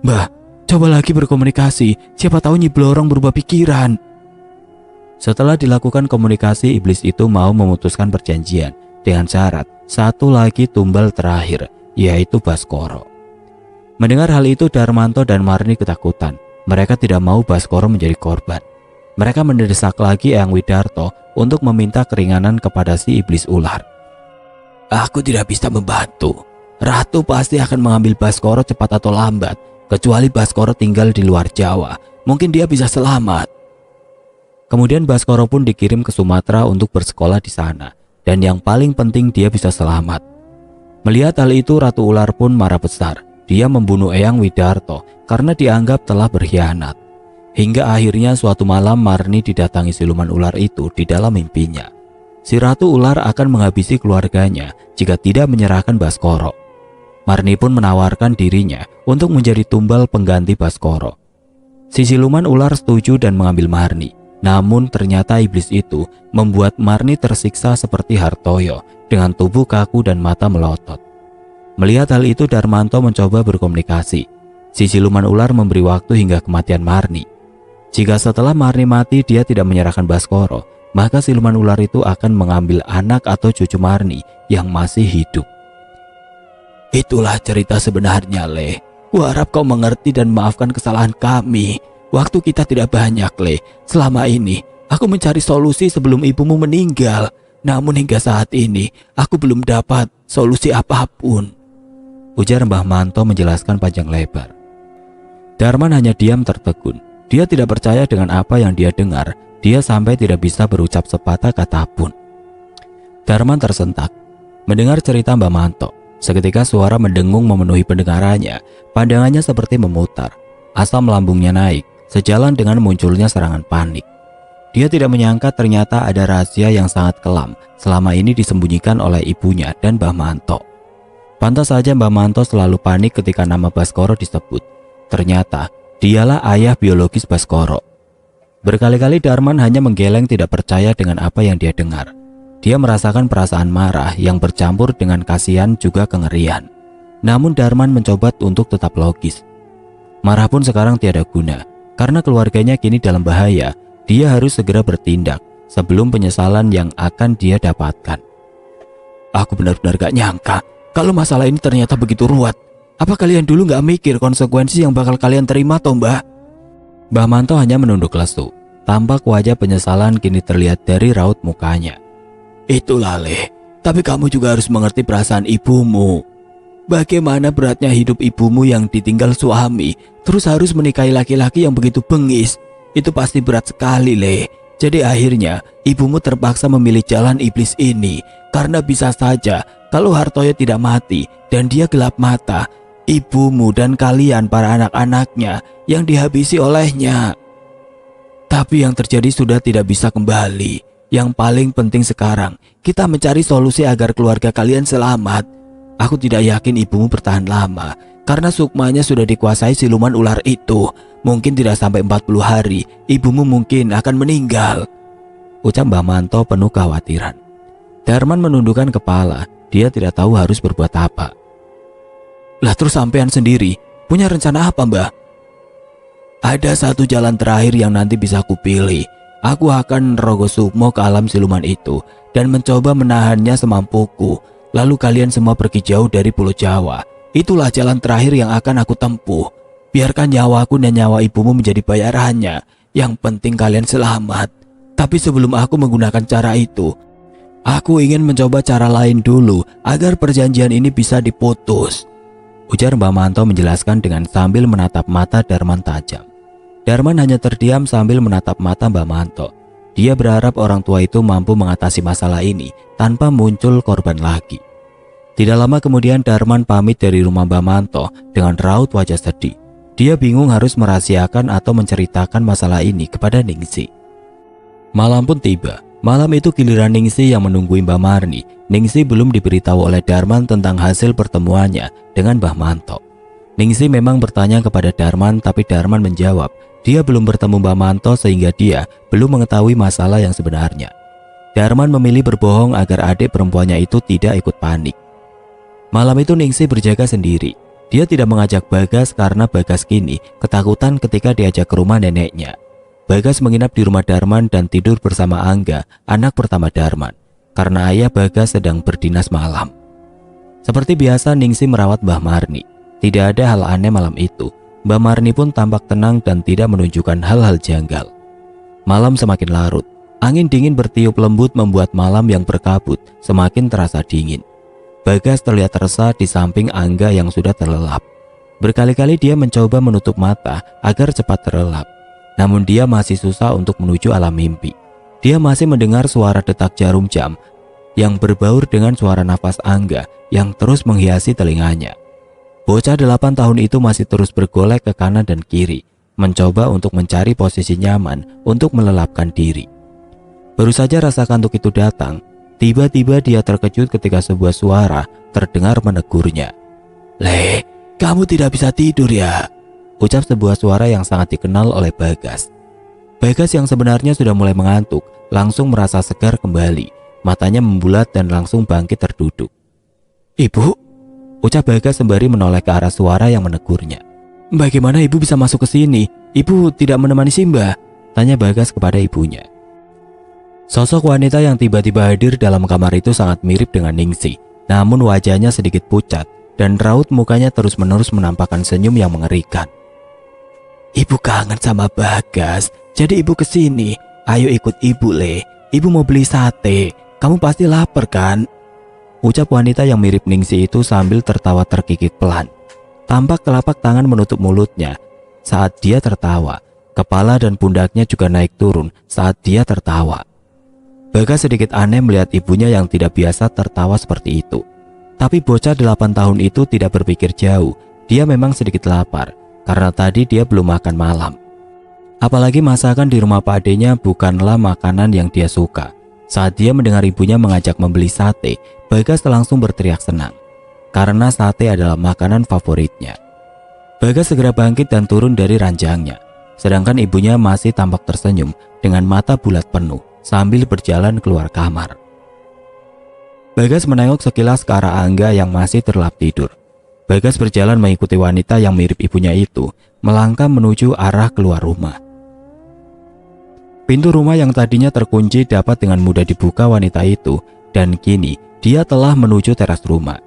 Mbah, coba lagi berkomunikasi, siapa tahu Nyi Blorong berubah pikiran. Setelah dilakukan komunikasi, iblis itu mau memutuskan perjanjian dengan syarat satu lagi tumbal terakhir, yaitu Baskoro. Mendengar hal itu, Darmanto dan Marni ketakutan. Mereka tidak mau Baskoro menjadi korban. Mereka mendesak lagi Eyang Widarto untuk meminta keringanan kepada si iblis ular. Aku tidak bisa membantu. Ratu pasti akan mengambil Baskoro cepat atau lambat. Kecuali Baskoro tinggal di luar Jawa, mungkin dia bisa selamat. Kemudian Baskoro pun dikirim ke Sumatera untuk bersekolah di sana. Dan yang paling penting dia bisa selamat. Melihat hal itu, Ratu Ular pun marah besar. Dia membunuh Eyang Widarto karena dianggap telah berkhianat. Hingga akhirnya suatu malam Marni didatangi siluman ular itu di dalam mimpinya. Si Ratu Ular akan menghabisi keluarganya jika tidak menyerahkan Baskoro. Marni pun menawarkan dirinya untuk menjadi tumbal pengganti Baskoro. Si siluman ular setuju dan mengambil Marni. Namun ternyata iblis itu membuat Marni tersiksa seperti Hartoyo dengan tubuh kaku dan mata melotot. Melihat hal itu, Darmanto mencoba berkomunikasi. Si siluman ular memberi waktu hingga kematian Marni. Jika setelah Marni mati dia tidak menyerahkan Baskoro, maka siluman ular itu akan mengambil anak atau cucu Marni yang masih hidup. Itulah cerita sebenarnya, Le. Kuharap kau mengerti dan maafkan kesalahan kami. Waktu kita tidak banyak, Le. Selama ini, aku mencari solusi sebelum ibumu meninggal. Namun hingga saat ini, aku belum dapat solusi apapun, ujar Mbah Manto menjelaskan panjang lebar. Darman hanya diam tertegun. Dia tidak percaya dengan apa yang dia dengar. Dia sampai tidak bisa berucap sepatah kata pun. Darman tersentak mendengar cerita Mbah Manto. Seketika suara mendengung memenuhi pendengarannya. Pandangannya seperti memutar. Asam lambungnya naik. Sejalan dengan munculnya serangan panik. Dia tidak menyangka ternyata ada rahasia yang sangat kelam selama ini disembunyikan oleh ibunya dan Mbah Manto. Pantas saja Mbah Manto selalu panik ketika nama Baskoro disebut. Ternyata dialah ayah biologis Baskoro. Berkali-kali Darman hanya menggeleng tidak percaya dengan apa yang dia dengar. Dia merasakan perasaan marah yang bercampur dengan kasihan juga kengerian. Namun Darman mencoba untuk tetap logis. Marah pun sekarang tiada guna. Karena keluarganya kini dalam bahaya, dia harus segera bertindak sebelum penyesalan yang akan dia dapatkan. Aku benar-benar gak nyangka kalau masalah ini ternyata begitu ruwet. Apa kalian dulu gak mikir konsekuensi yang bakal kalian terima toh mbak? Mbah Manto hanya menunduk lesu. Tampak wajah penyesalan kini terlihat dari raut mukanya. Itulah Le, tapi kamu juga harus mengerti perasaan ibumu. Bagaimana beratnya hidup ibumu yang ditinggal suami, terus harus menikahi laki-laki yang begitu bengis. Itu pasti berat sekali Le. Jadi akhirnya ibumu terpaksa memilih jalan iblis ini. Karena bisa saja kalau Hartoyo tidak mati dan dia gelap mata, ibumu dan kalian para anak-anaknya yang dihabisi olehnya. Tapi yang terjadi sudah tidak bisa kembali. Yang paling penting sekarang, kita mencari solusi agar keluarga kalian selamat. Aku tidak yakin ibumu bertahan lama, karena sukmanya sudah dikuasai siluman ular itu. Mungkin tidak sampai 40 hari, ibumu mungkin akan meninggal. Ucap Mbah Manto penuh kekhawatiran. Darman menundukkan kepala, dia tidak tahu harus berbuat apa. Lah terus sampean sendiri, punya rencana apa mbah? Ada satu jalan terakhir yang nanti bisa kupilih. Aku akan Rogo Sukmo ke alam siluman itu dan mencoba menahannya semampuku. Lalu kalian semua pergi jauh dari Pulau Jawa. Itulah jalan terakhir yang akan aku tempuh. Biarkan nyawaku dan nyawa ibumu menjadi bayarannya. Yang penting kalian selamat. Tapi sebelum aku menggunakan cara itu, aku ingin mencoba cara lain dulu agar perjanjian ini bisa diputus. Ujar Mbah Manto menjelaskan dengan sambil menatap mata Darman tajam. Darman hanya terdiam sambil menatap mata Mbah Manto. Dia berharap orang tua itu mampu mengatasi masalah ini tanpa muncul korban lagi. Tidak lama kemudian Darman pamit dari rumah Mbah Manto dengan raut wajah sedih. Dia bingung harus merahasiakan atau menceritakan masalah ini kepada Ningsi. Malam pun tiba. Malam itu giliran Ningsi yang menunggu Mbah Marni. Ningsi belum diberitahu oleh Darman tentang hasil pertemuannya dengan Mbah Manto. Ningsi memang bertanya kepada Darman, tapi Darman menjawab dia belum bertemu Mbah Manto sehingga dia belum mengetahui masalah yang sebenarnya. Darman memilih berbohong agar adik perempuannya itu tidak ikut panik. Malam itu Ningsi berjaga sendiri. Dia tidak mengajak Bagas karena Bagas kini ketakutan ketika diajak ke rumah neneknya. Bagas menginap di rumah Darman dan tidur bersama Angga, anak pertama Darman, karena ayah Bagas sedang berdinas malam. Seperti biasa Ningsi merawat Mbah Marni. Tidak ada hal aneh malam itu. Mbah Marni pun tampak tenang dan tidak menunjukkan hal-hal janggal. Malam semakin larut. Angin dingin bertiup lembut membuat malam yang berkabut semakin terasa dingin. Bagas terlihat resah di samping Angga yang sudah terlelap. Berkali-kali dia mencoba menutup mata agar cepat terlelap. Namun dia masih susah untuk menuju alam mimpi. Dia masih mendengar suara detak jarum jam yang berbaur dengan suara nafas Angga yang terus menghiasi telinganya. Bocah 8 tahun itu masih terus bergolek ke kanan dan kiri, mencoba untuk mencari posisi nyaman untuk melelapkan diri. Baru saja rasa kantuk itu datang, tiba-tiba dia terkejut ketika sebuah suara terdengar menegurnya. "Le, kamu tidak bisa tidur ya?" Ucap sebuah suara yang sangat dikenal oleh Bagas. Bagas yang sebenarnya sudah mulai mengantuk, langsung merasa segar kembali. Matanya membulat dan langsung bangkit terduduk. "Ibu?" Ucap Bagas sembari menoleh ke arah suara yang menegurnya. "Bagaimana ibu bisa masuk ke sini? Ibu tidak menemani Simba?" Tanya Bagas kepada ibunya. Sosok wanita yang tiba-tiba hadir dalam kamar itu sangat mirip dengan Ningsi. Namun wajahnya sedikit pucat dan raut mukanya terus-menerus menampakkan senyum yang mengerikan. "Ibu kangen sama Bagas, jadi ibu kesini. Ayo ikut ibu Le, ibu mau beli sate. Kamu pasti lapar kan?" Ucap wanita yang mirip Ningsi itu sambil tertawa terkikik pelan. Tampak telapak tangan menutup mulutnya saat dia tertawa. Kepala dan pundaknya juga naik turun saat dia tertawa. Bagas sedikit aneh melihat ibunya yang tidak biasa tertawa seperti itu. Tapi bocah 8 tahun itu tidak berpikir jauh. Dia memang sedikit lapar karena tadi dia belum makan malam. Apalagi masakan di rumah Pak Adenya bukanlah makanan yang dia suka. Saat dia mendengar ibunya mengajak membeli sate, Bagas langsung berteriak senang. Karena sate adalah makanan favoritnya. Bagas segera bangkit dan turun dari ranjangnya. Sedangkan ibunya masih tampak tersenyum dengan mata bulat penuh sambil berjalan keluar kamar. Bagas menengok sekilas ke arah Angga yang masih terlelap tidur. Bagas berjalan mengikuti wanita yang mirip ibunya itu, melangkah menuju arah keluar rumah. Pintu rumah yang tadinya terkunci dapat dengan mudah dibuka wanita itu, dan kini dia telah menuju teras rumah.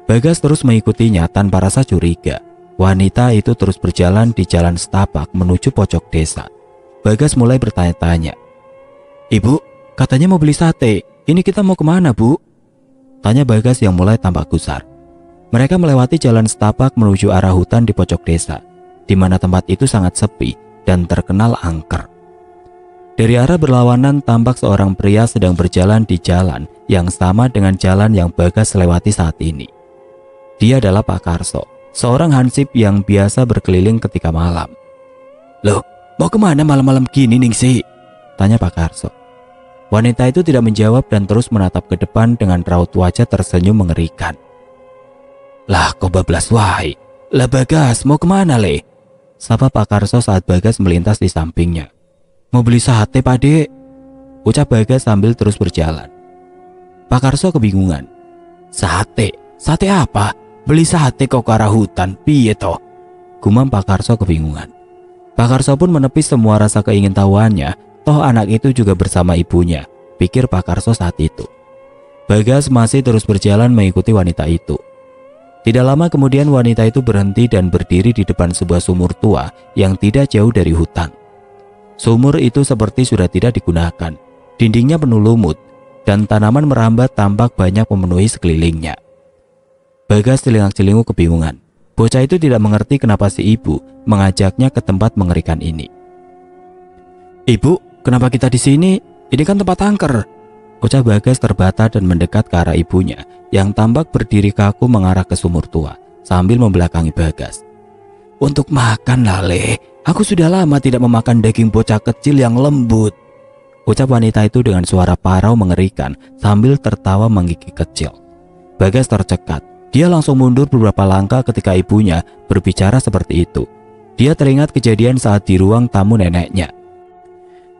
Bagas terus mengikutinya tanpa rasa curiga. Wanita itu terus berjalan di jalan setapak menuju pojok desa. Bagas mulai bertanya-tanya. "Ibu, katanya mau beli sate. Ini kita mau kemana, Bu?" tanya Bagas yang mulai tampak gusar. Mereka melewati jalan setapak menuju arah hutan di pojok desa, di mana tempat itu sangat sepi dan terkenal angker. Dari arah berlawanan tampak seorang pria sedang berjalan di jalan yang sama dengan jalan yang Bagas lewati saat ini. Dia adalah Pak Karso, seorang hansip yang biasa berkeliling ketika malam. "Loh, mau kemana malam-malam gini, Ningsi?" tanya Pak Karso. Wanita itu tidak menjawab dan terus menatap ke depan dengan raut wajah tersenyum mengerikan. "Lah, kok bablas wae? Lah Bagas, mau kemana le?" sapa Pak Karso saat Bagas melintas di sampingnya. "Mau beli sate, Pak Dek," ucap Bagas sambil terus berjalan. Pak Karso kebingungan. "Sate? Sate apa? Beli sate kok ke arah hutan, piye toh?" gumam Pak Karso kebingungan. Pak Karso pun menepis semua rasa keingintahuannya, toh anak itu juga bersama ibunya, pikir Pak Karso saat itu. Bagas masih terus berjalan mengikuti wanita itu. Tidak lama kemudian wanita itu berhenti dan berdiri di depan sebuah sumur tua yang tidak jauh dari hutan. Sumur itu seperti sudah tidak digunakan, dindingnya penuh lumut, dan tanaman merambat tampak banyak memenuhi sekelilingnya. Bagas celingak-celinguk kebingungan. Bocah itu tidak mengerti kenapa si ibu mengajaknya ke tempat mengerikan ini. "Ibu, kenapa kita di sini? Ini kan tempat angker," ucap Bagas terbata dan mendekat ke arah ibunya yang tampak berdiri kaku mengarah ke sumur tua sambil membelakangi Bagas. "Untuk makan lah, Le. Aku sudah lama tidak memakan daging bocah kecil yang lembut," ucap wanita itu dengan suara parau mengerikan sambil tertawa menggigit kecil. Bagas tercekat. Dia langsung mundur beberapa langkah ketika ibunya berbicara seperti itu. Dia teringat kejadian saat di ruang tamu neneknya.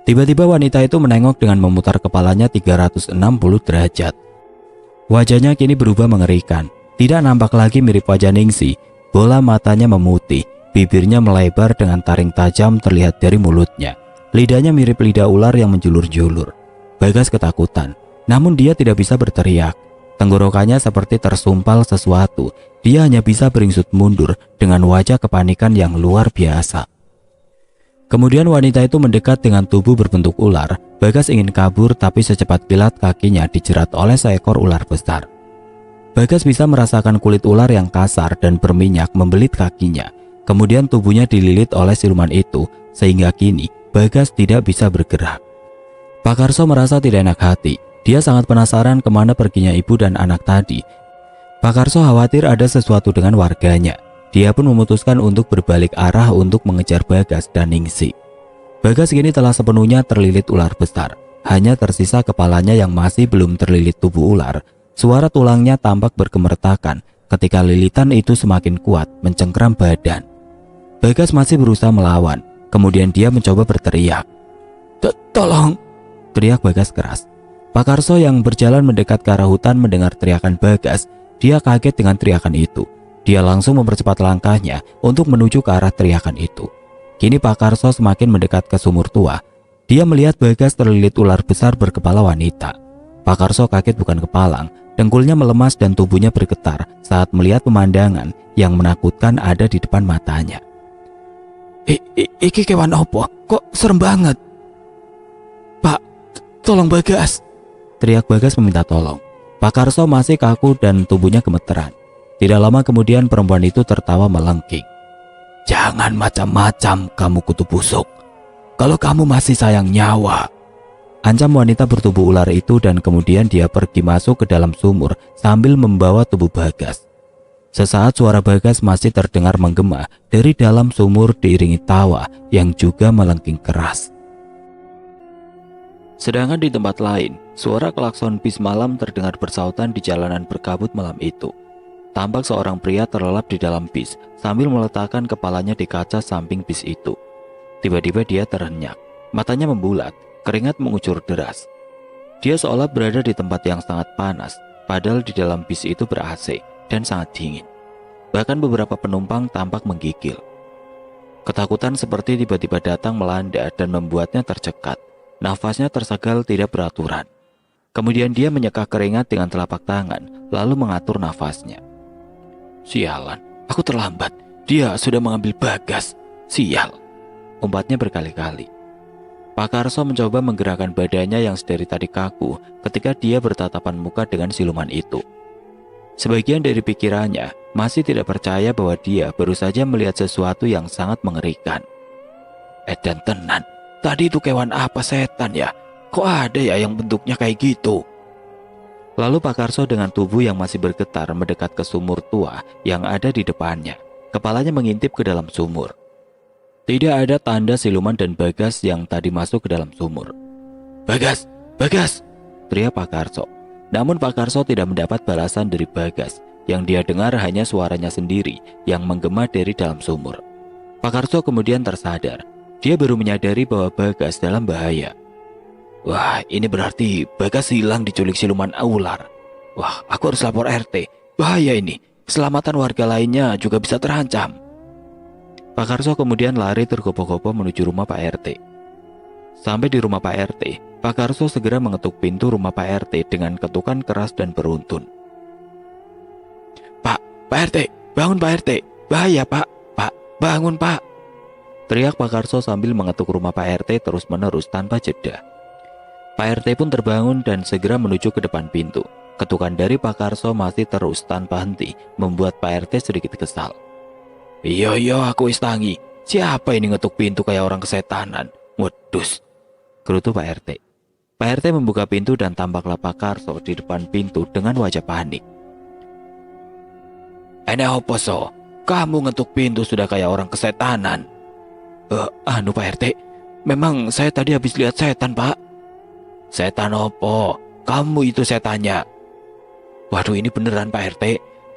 Tiba-tiba wanita itu menengok dengan memutar kepalanya 360 derajat. Wajahnya kini berubah mengerikan. Tidak nampak lagi mirip wajah Ningsi. Bola matanya memutih, bibirnya melebar dengan taring tajam terlihat dari mulutnya. Lidahnya mirip lidah ular yang menjulur-julur. Bagas ketakutan, namun dia tidak bisa berteriak. Tenggorokannya seperti tersumpal sesuatu. Dia hanya bisa beringsut mundur dengan wajah kepanikan yang luar biasa. Kemudian wanita itu mendekat dengan tubuh berbentuk ular. Bagas ingin kabur tapi secepat kilat kakinya dijerat oleh seekor ular besar. Bagas bisa merasakan kulit ular yang kasar dan berminyak membelit kakinya. Kemudian tubuhnya dililit oleh siluman itu sehingga kini Bagas tidak bisa bergerak. Pak Karso merasa tidak enak hati. Dia sangat penasaran kemana perginya ibu dan anak tadi. Pak Karso khawatir ada sesuatu dengan warganya. Dia pun memutuskan untuk berbalik arah untuk mengejar Bagas dan Ningsi. Bagas kini telah sepenuhnya terlilit ular besar. Hanya tersisa kepalanya yang masih belum terlilit tubuh ular. Suara tulangnya tampak bergemertakan ketika lilitan itu semakin kuat mencengkram badan. Bagas masih berusaha melawan. Kemudian dia mencoba berteriak. Tolong!" teriak Bagas keras. Pak Karso yang berjalan mendekat ke arah hutan mendengar teriakan Bagas. Dia kaget dengan teriakan itu. Dia langsung mempercepat langkahnya untuk menuju ke arah teriakan itu. Kini Pak Karso semakin mendekat ke sumur tua. Dia melihat Bagas terlilit ular besar berkepala wanita. Pak Karso kaget bukan kepalang. Dengkulnya melemas dan tubuhnya bergetar saat melihat pemandangan yang menakutkan ada di depan matanya. Iki kewan opo? Kok serem banget?" "Pak, tolong Bagas," teriak Bagas meminta tolong. Pak Karso masih kaku dan tubuhnya gemeteran. Tidak lama kemudian perempuan itu tertawa melengking. "Jangan macam-macam kamu kutu busuk. Kalau kamu masih sayang nyawa," ancam wanita bertubuh ular itu dan kemudian dia pergi masuk ke dalam sumur sambil membawa tubuh Bagas. Sesaat suara Bagas masih terdengar menggema dari dalam sumur diiringi tawa yang juga melengking keras. Sedangkan di tempat lain, suara klakson bis malam terdengar bersautan di jalanan berkabut malam itu. Tampak seorang pria terlelap di dalam bis sambil meletakkan kepalanya di kaca samping bis itu. Tiba-tiba dia terhenyak, matanya membulat, keringat mengucur deras. Dia seolah berada di tempat yang sangat panas, padahal di dalam bis itu ber-AC dan sangat dingin. Bahkan beberapa penumpang tampak menggigil. Ketakutan seperti tiba-tiba datang melanda dan membuatnya tercekat. Nafasnya tersegal tidak beraturan. Kemudian dia menyeka keringat dengan telapak tangan, lalu mengatur nafasnya. Sialan, aku terlambat. Dia sudah mengambil Bagas. Sial, umpatnya berkali-kali. Pak Karso mencoba menggerakkan badannya yang sedari tadi kaku ketika dia bertatapan muka dengan siluman itu. Sebagian dari pikirannya masih tidak percaya bahwa dia baru saja melihat sesuatu yang sangat mengerikan. Edan tenan, tadi itu kewan apa setan ya? Kok ada ya yang bentuknya kayak gitu? Lalu Pak Karso dengan tubuh yang masih bergetar mendekat ke sumur tua yang ada di depannya. Kepalanya mengintip ke dalam sumur. Tidak ada tanda siluman dan Bagas yang tadi masuk ke dalam sumur. Bagas! Bagas! Teriak Pak Karso. Namun Pak Karso tidak mendapat balasan dari Bagas. Yang dia dengar hanya suaranya sendiri yang menggema dari dalam sumur. Pak Karso kemudian tersadar. Dia baru menyadari bahwa Bagas dalam bahaya. Wah, ini berarti Bagas hilang diculik siluman ular. Wah, aku harus lapor RT. Bahaya ini. Keselamatan warga lainnya juga bisa terancam. Pak Karso kemudian lari tergopoh-gopoh menuju rumah Pak RT. Sampai di rumah Pak RT, Pak Karso segera mengetuk pintu rumah Pak RT dengan ketukan keras dan beruntun. Pak RT, bangun Pak RT. Bahaya Pak, bangun Pak. Teriak Pak Karso sambil mengetuk rumah Pak RT terus-menerus tanpa jeda. Pak RT pun terbangun dan segera menuju ke depan pintu. Ketukan dari Pak Karso masih terus tanpa henti, membuat Pak RT sedikit kesal. Iya, aku istangi. Siapa ini ngetuk pintu kayak orang kesetanan? Wedus, gerutu Pak RT. Pak RT membuka pintu dan tampaklah Pak Karso di depan pintu dengan wajah panik. Opo so? Kamu ngetuk pintu sudah kayak orang kesetanan. Pak RT, memang saya tadi habis lihat setan Pak. Setan opo? Kamu itu setannya. Waduh, ini beneran Pak RT.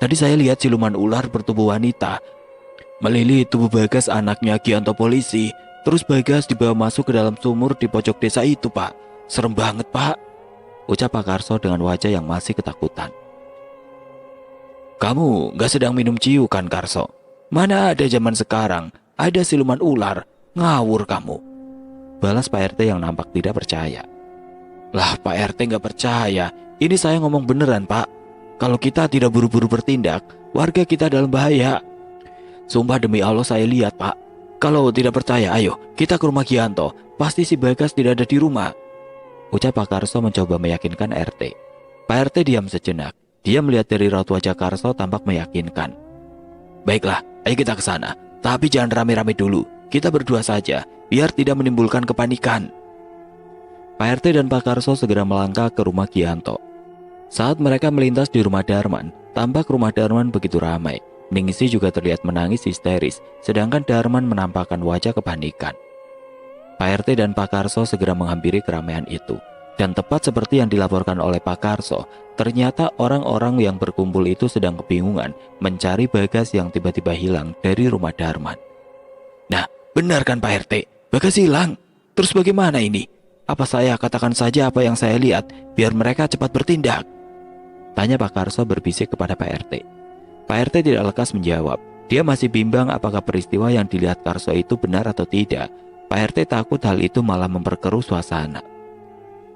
Tadi saya lihat siluman ular bertubuh wanita melilit tubuh Bagas anaknya Gianto polisi. Terus Bagas dibawa masuk ke dalam sumur di pojok desa itu Pak. Serem banget Pak, ucap Pak Karso dengan wajah yang masih ketakutan. Kamu gak sedang minum ciu kan Karso? Mana ada zaman sekarang ada siluman ular. Ngawur kamu, balas Pak RT yang nampak tidak percaya. Lah Pak RT gak percaya. Ini saya ngomong beneran Pak. Kalau kita tidak buru-buru bertindak, warga kita dalam bahaya. Sumpah demi Allah saya lihat Pak. Kalau tidak percaya ayo kita ke rumah Gianto. Pasti si Bagas tidak ada di rumah, ucap Pak Karso mencoba meyakinkan RT. Pak RT diam sejenak. Dia melihat dari raut wajah Karso tampak meyakinkan. Baiklah, ayo kita ke sana. Tapi jangan rame-rame dulu. Kita berdua saja biar tidak menimbulkan kepanikan. Pak RT dan Pak Karso segera melangkah ke rumah Gianto. Saat mereka melintas di rumah Darman, tampak rumah Darman begitu ramai. Ningsih juga terlihat menangis histeris, sedangkan Darman menampakkan wajah kepanikan. Pak RT dan Pak Karso segera menghampiri keramaian itu. Dan tepat seperti yang dilaporkan oleh Pak Karso, ternyata orang-orang yang berkumpul itu sedang kebingungan mencari Bagas yang tiba-tiba hilang dari rumah Darman. Nah, benar kan Pak RT? Bagas hilang. Terus bagaimana ini? Apa saya katakan saja apa yang saya lihat, biar mereka cepat bertindak? Tanya Pak Karso berbisik kepada Pak RT. Pak RT tidak lekas menjawab. Dia masih bimbang apakah peristiwa yang dilihat Karso itu benar atau tidak. Pak RT takut hal itu malah memperkeruh suasana.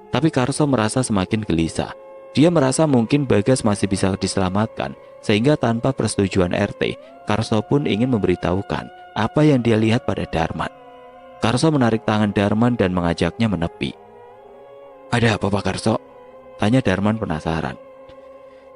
Tapi Karso merasa semakin gelisah. Dia merasa mungkin Bagas masih bisa diselamatkan, sehingga tanpa persetujuan RT, Karso pun ingin memberitahukan apa yang dia lihat pada Darman. Karso menarik tangan Darman dan mengajaknya menepi. Ada apa Pak Karso? Tanya Darman penasaran.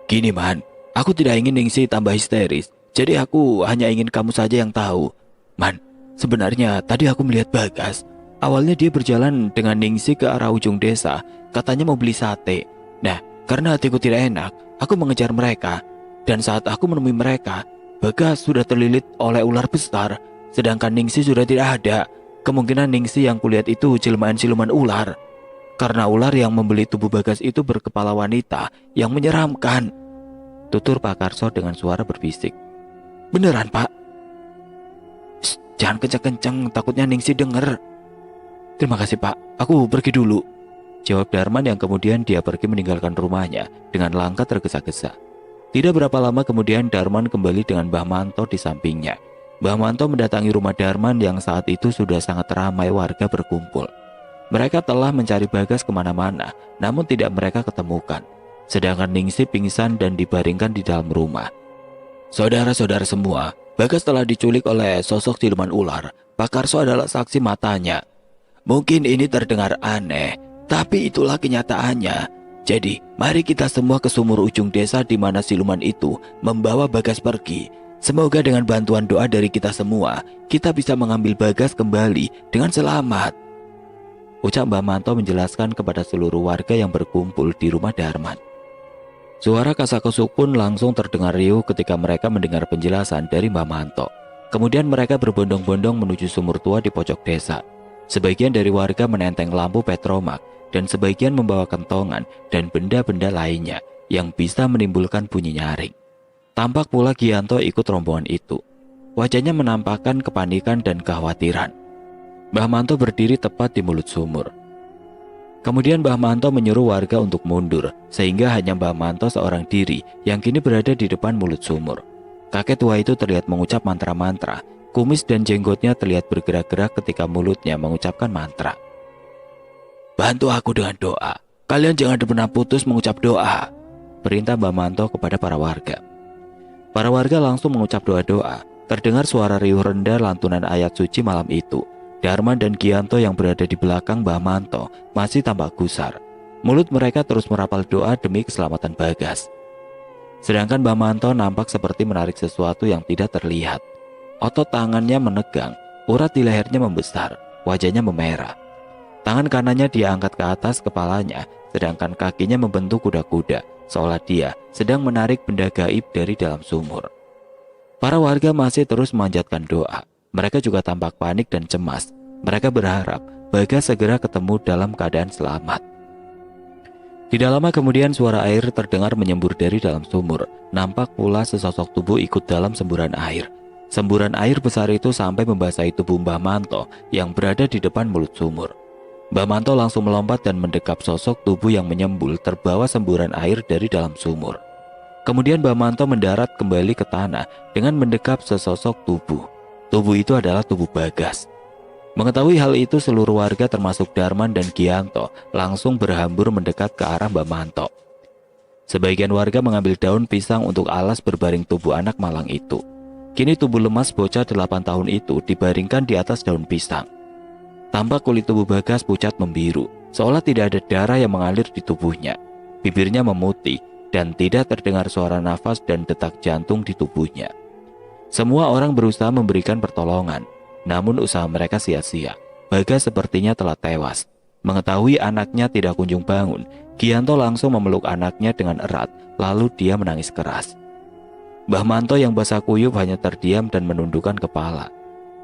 Gini Man, aku tidak ingin Ningsih tambah histeris, jadi aku hanya ingin kamu saja yang tahu. Man, sebenarnya tadi aku melihat Bagas. Awalnya dia berjalan dengan Ningsih ke arah ujung desa, katanya mau beli sate. Nah, karena hatiku tidak enak, aku mengejar mereka. Dan saat aku menemui mereka, Bagas sudah terlilit oleh ular besar, sedangkan Ningsih sudah tidak ada. Kemungkinan Ningsih yang kulihat itu jelmaan-siluman ular. Karena ular yang membeli tubuh Bagas itu berkepala wanita yang menyeramkan, tutur Pak Karso dengan suara berbisik. Beneran Pak? Shh, jangan kencang-kencang, takutnya Ningsih denger. Terima kasih Pak, aku pergi dulu, jawab Darman yang kemudian dia pergi meninggalkan rumahnya dengan langkah tergesa-gesa. Tidak berapa lama kemudian Darman kembali dengan Mbah Manto di sampingnya. Mbah Manto mendatangi rumah Darman yang saat itu sudah sangat ramai warga berkumpul. Mereka telah mencari Bagas kemana-mana, namun tidak mereka ketemukan. Sedangkan Ningsih pingsan dan dibaringkan di dalam rumah. Saudara-saudara semua, Bagas telah diculik oleh sosok siluman ular. Pak Karso adalah saksi matanya. Mungkin ini terdengar aneh, tapi itulah kenyataannya. Jadi, mari kita semua ke sumur ujung desa di mana siluman itu membawa Bagas pergi. Semoga dengan bantuan doa dari kita semua, kita bisa mengambil Bagas kembali dengan selamat. Ucap Mbah Manto menjelaskan kepada seluruh warga yang berkumpul di rumah Darman. Suara kasak-kusuk pun langsung terdengar riuh ketika mereka mendengar penjelasan dari Mbah Manto. Kemudian mereka berbondong-bondong menuju sumur tua di pojok desa. Sebagian dari warga menenteng lampu petromak dan sebagian membawa kentongan dan benda-benda lainnya yang bisa menimbulkan bunyi nyaring. Tampak pula Gianto ikut rombongan itu. Wajahnya menampakkan kepanikan dan kekhawatiran. Mbah Manto berdiri tepat di mulut sumur. Kemudian Mbah Manto menyuruh warga untuk mundur, sehingga hanya Mbah Manto seorang diri yang kini berada di depan mulut sumur. Kakek tua itu terlihat mengucap mantra-mantra. Kumis dan jenggotnya terlihat bergerak-gerak ketika mulutnya mengucapkan mantra. Bantu aku dengan doa. Kalian jangan pernah putus mengucap doa, perintah Mbah Manto kepada para warga. Para warga langsung mengucap doa-doa. Terdengar suara riuh rendah lantunan ayat suci malam itu. Darman dan Gianto yang berada di belakang Mbah Manto masih tampak gusar. Mulut mereka terus merapal doa demi keselamatan Bagas. Sedangkan Mbah Manto nampak seperti menarik sesuatu yang tidak terlihat. Otot tangannya menegang, urat di lehernya membesar, wajahnya memerah. Tangan kanannya dia angkat ke atas kepalanya, sedangkan kakinya membentuk kuda-kuda, seolah dia sedang menarik benda gaib dari dalam sumur. Para warga masih terus memanjatkan doa. Mereka juga tampak panik dan cemas. Mereka berharap Bagas segera ketemu dalam keadaan selamat. Tidak lama kemudian suara air terdengar menyembur dari dalam sumur. Nampak pula sesosok tubuh ikut dalam semburan air. Semburan air besar itu sampai membasahi tubuh Mbah Manto yang berada di depan mulut sumur. Mbah Manto langsung melompat dan mendekap sosok tubuh yang menyembul terbawa semburan air dari dalam sumur. Kemudian Mbah Manto mendarat kembali ke tanah dengan mendekap sesosok tubuh. Tubuh itu adalah tubuh Bagas. Mengetahui hal itu, seluruh warga termasuk Darman dan Gianto langsung berhambur mendekat ke arah Mbah Manto. Sebagian warga mengambil daun pisang untuk alas berbaring tubuh anak malang itu. Kini tubuh lemas bocah 8 tahun itu dibaringkan di atas daun pisang. Tampak kulit tubuh Bagas pucat membiru, seolah tidak ada darah yang mengalir di tubuhnya. Bibirnya memutih dan tidak terdengar suara nafas dan detak jantung di tubuhnya. Semua orang berusaha memberikan pertolongan, namun usaha mereka sia-sia. Bagas sepertinya telah tewas. Mengetahui anaknya tidak kunjung bangun, Gianto langsung memeluk anaknya dengan erat, lalu dia menangis keras. Mbah Manto yang basah kuyup hanya terdiam dan menundukkan kepala.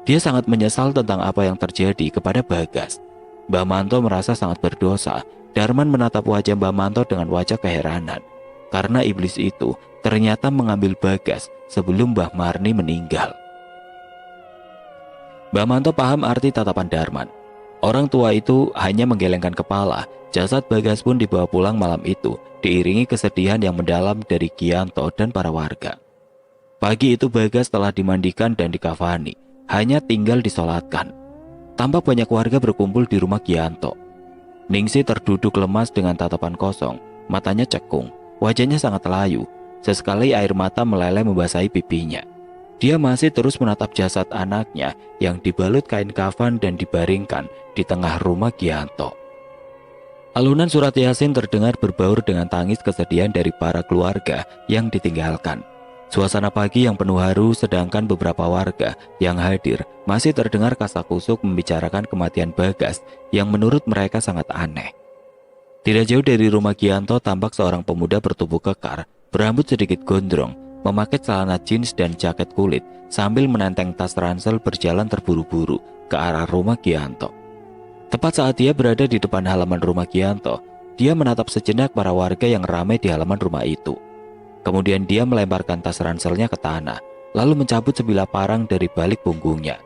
Dia sangat menyesal tentang apa yang terjadi kepada Bagas. Mbah Manto merasa sangat berdosa. Darman menatap wajah Mbah Manto dengan wajah keheranan. Karena iblis itu ternyata mengambil Bagas sebelum Mbah Marni meninggal. Mbah Manto paham arti tatapan Darman. Orang tua itu hanya menggelengkan kepala. Jasad Bagas pun dibawa pulang malam itu, diiringi kesedihan yang mendalam dari Gianto dan para warga. Pagi itu Bagas telah dimandikan dan dikafani, hanya tinggal disolatkan. Tampak banyak warga berkumpul di rumah Gianto. Ningsi terduduk lemas dengan tatapan kosong, matanya cekung, wajahnya sangat layu. Sesekali air mata meleleh membasahi pipinya. Dia masih terus menatap jasad anaknya yang dibalut kain kafan dan dibaringkan di tengah rumah Gianto. Alunan surat Yasin terdengar berbaur dengan tangis kesedihan dari para keluarga yang ditinggalkan. Suasana pagi yang penuh haru, sedangkan beberapa warga yang hadir masih terdengar kasak-kusuk membicarakan kematian Bagas yang menurut mereka sangat aneh. Tidak jauh dari rumah Gianto tampak seorang pemuda bertubuh kekar, berambut sedikit gondrong, memakai celana jeans dan jaket kulit sambil menenteng tas ransel berjalan terburu-buru ke arah rumah Gianto. Tepat saat dia berada di depan halaman rumah Gianto, dia menatap sejenak para warga yang ramai di halaman rumah itu. Kemudian dia melemparkan tas ranselnya ke tanah, lalu mencabut sebilah parang dari balik punggungnya.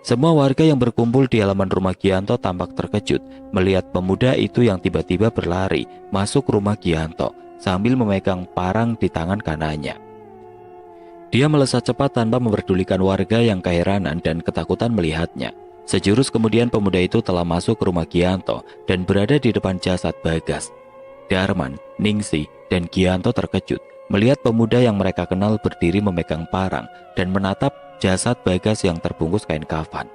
Semua warga yang berkumpul di halaman rumah Gianto tampak terkejut melihat pemuda itu yang tiba-tiba berlari masuk rumah Gianto sambil memegang parang di tangan kanannya. Dia melesat cepat tanpa memperdulikan warga yang keheranan dan ketakutan melihatnya. Sejurus kemudian pemuda itu telah masuk ke rumah Gianto dan berada di depan jasad Bagas. Darman, Ningsi, dan Gianto terkejut melihat pemuda yang mereka kenal berdiri memegang parang dan menatap jasad Bagas yang terbungkus kain kafan.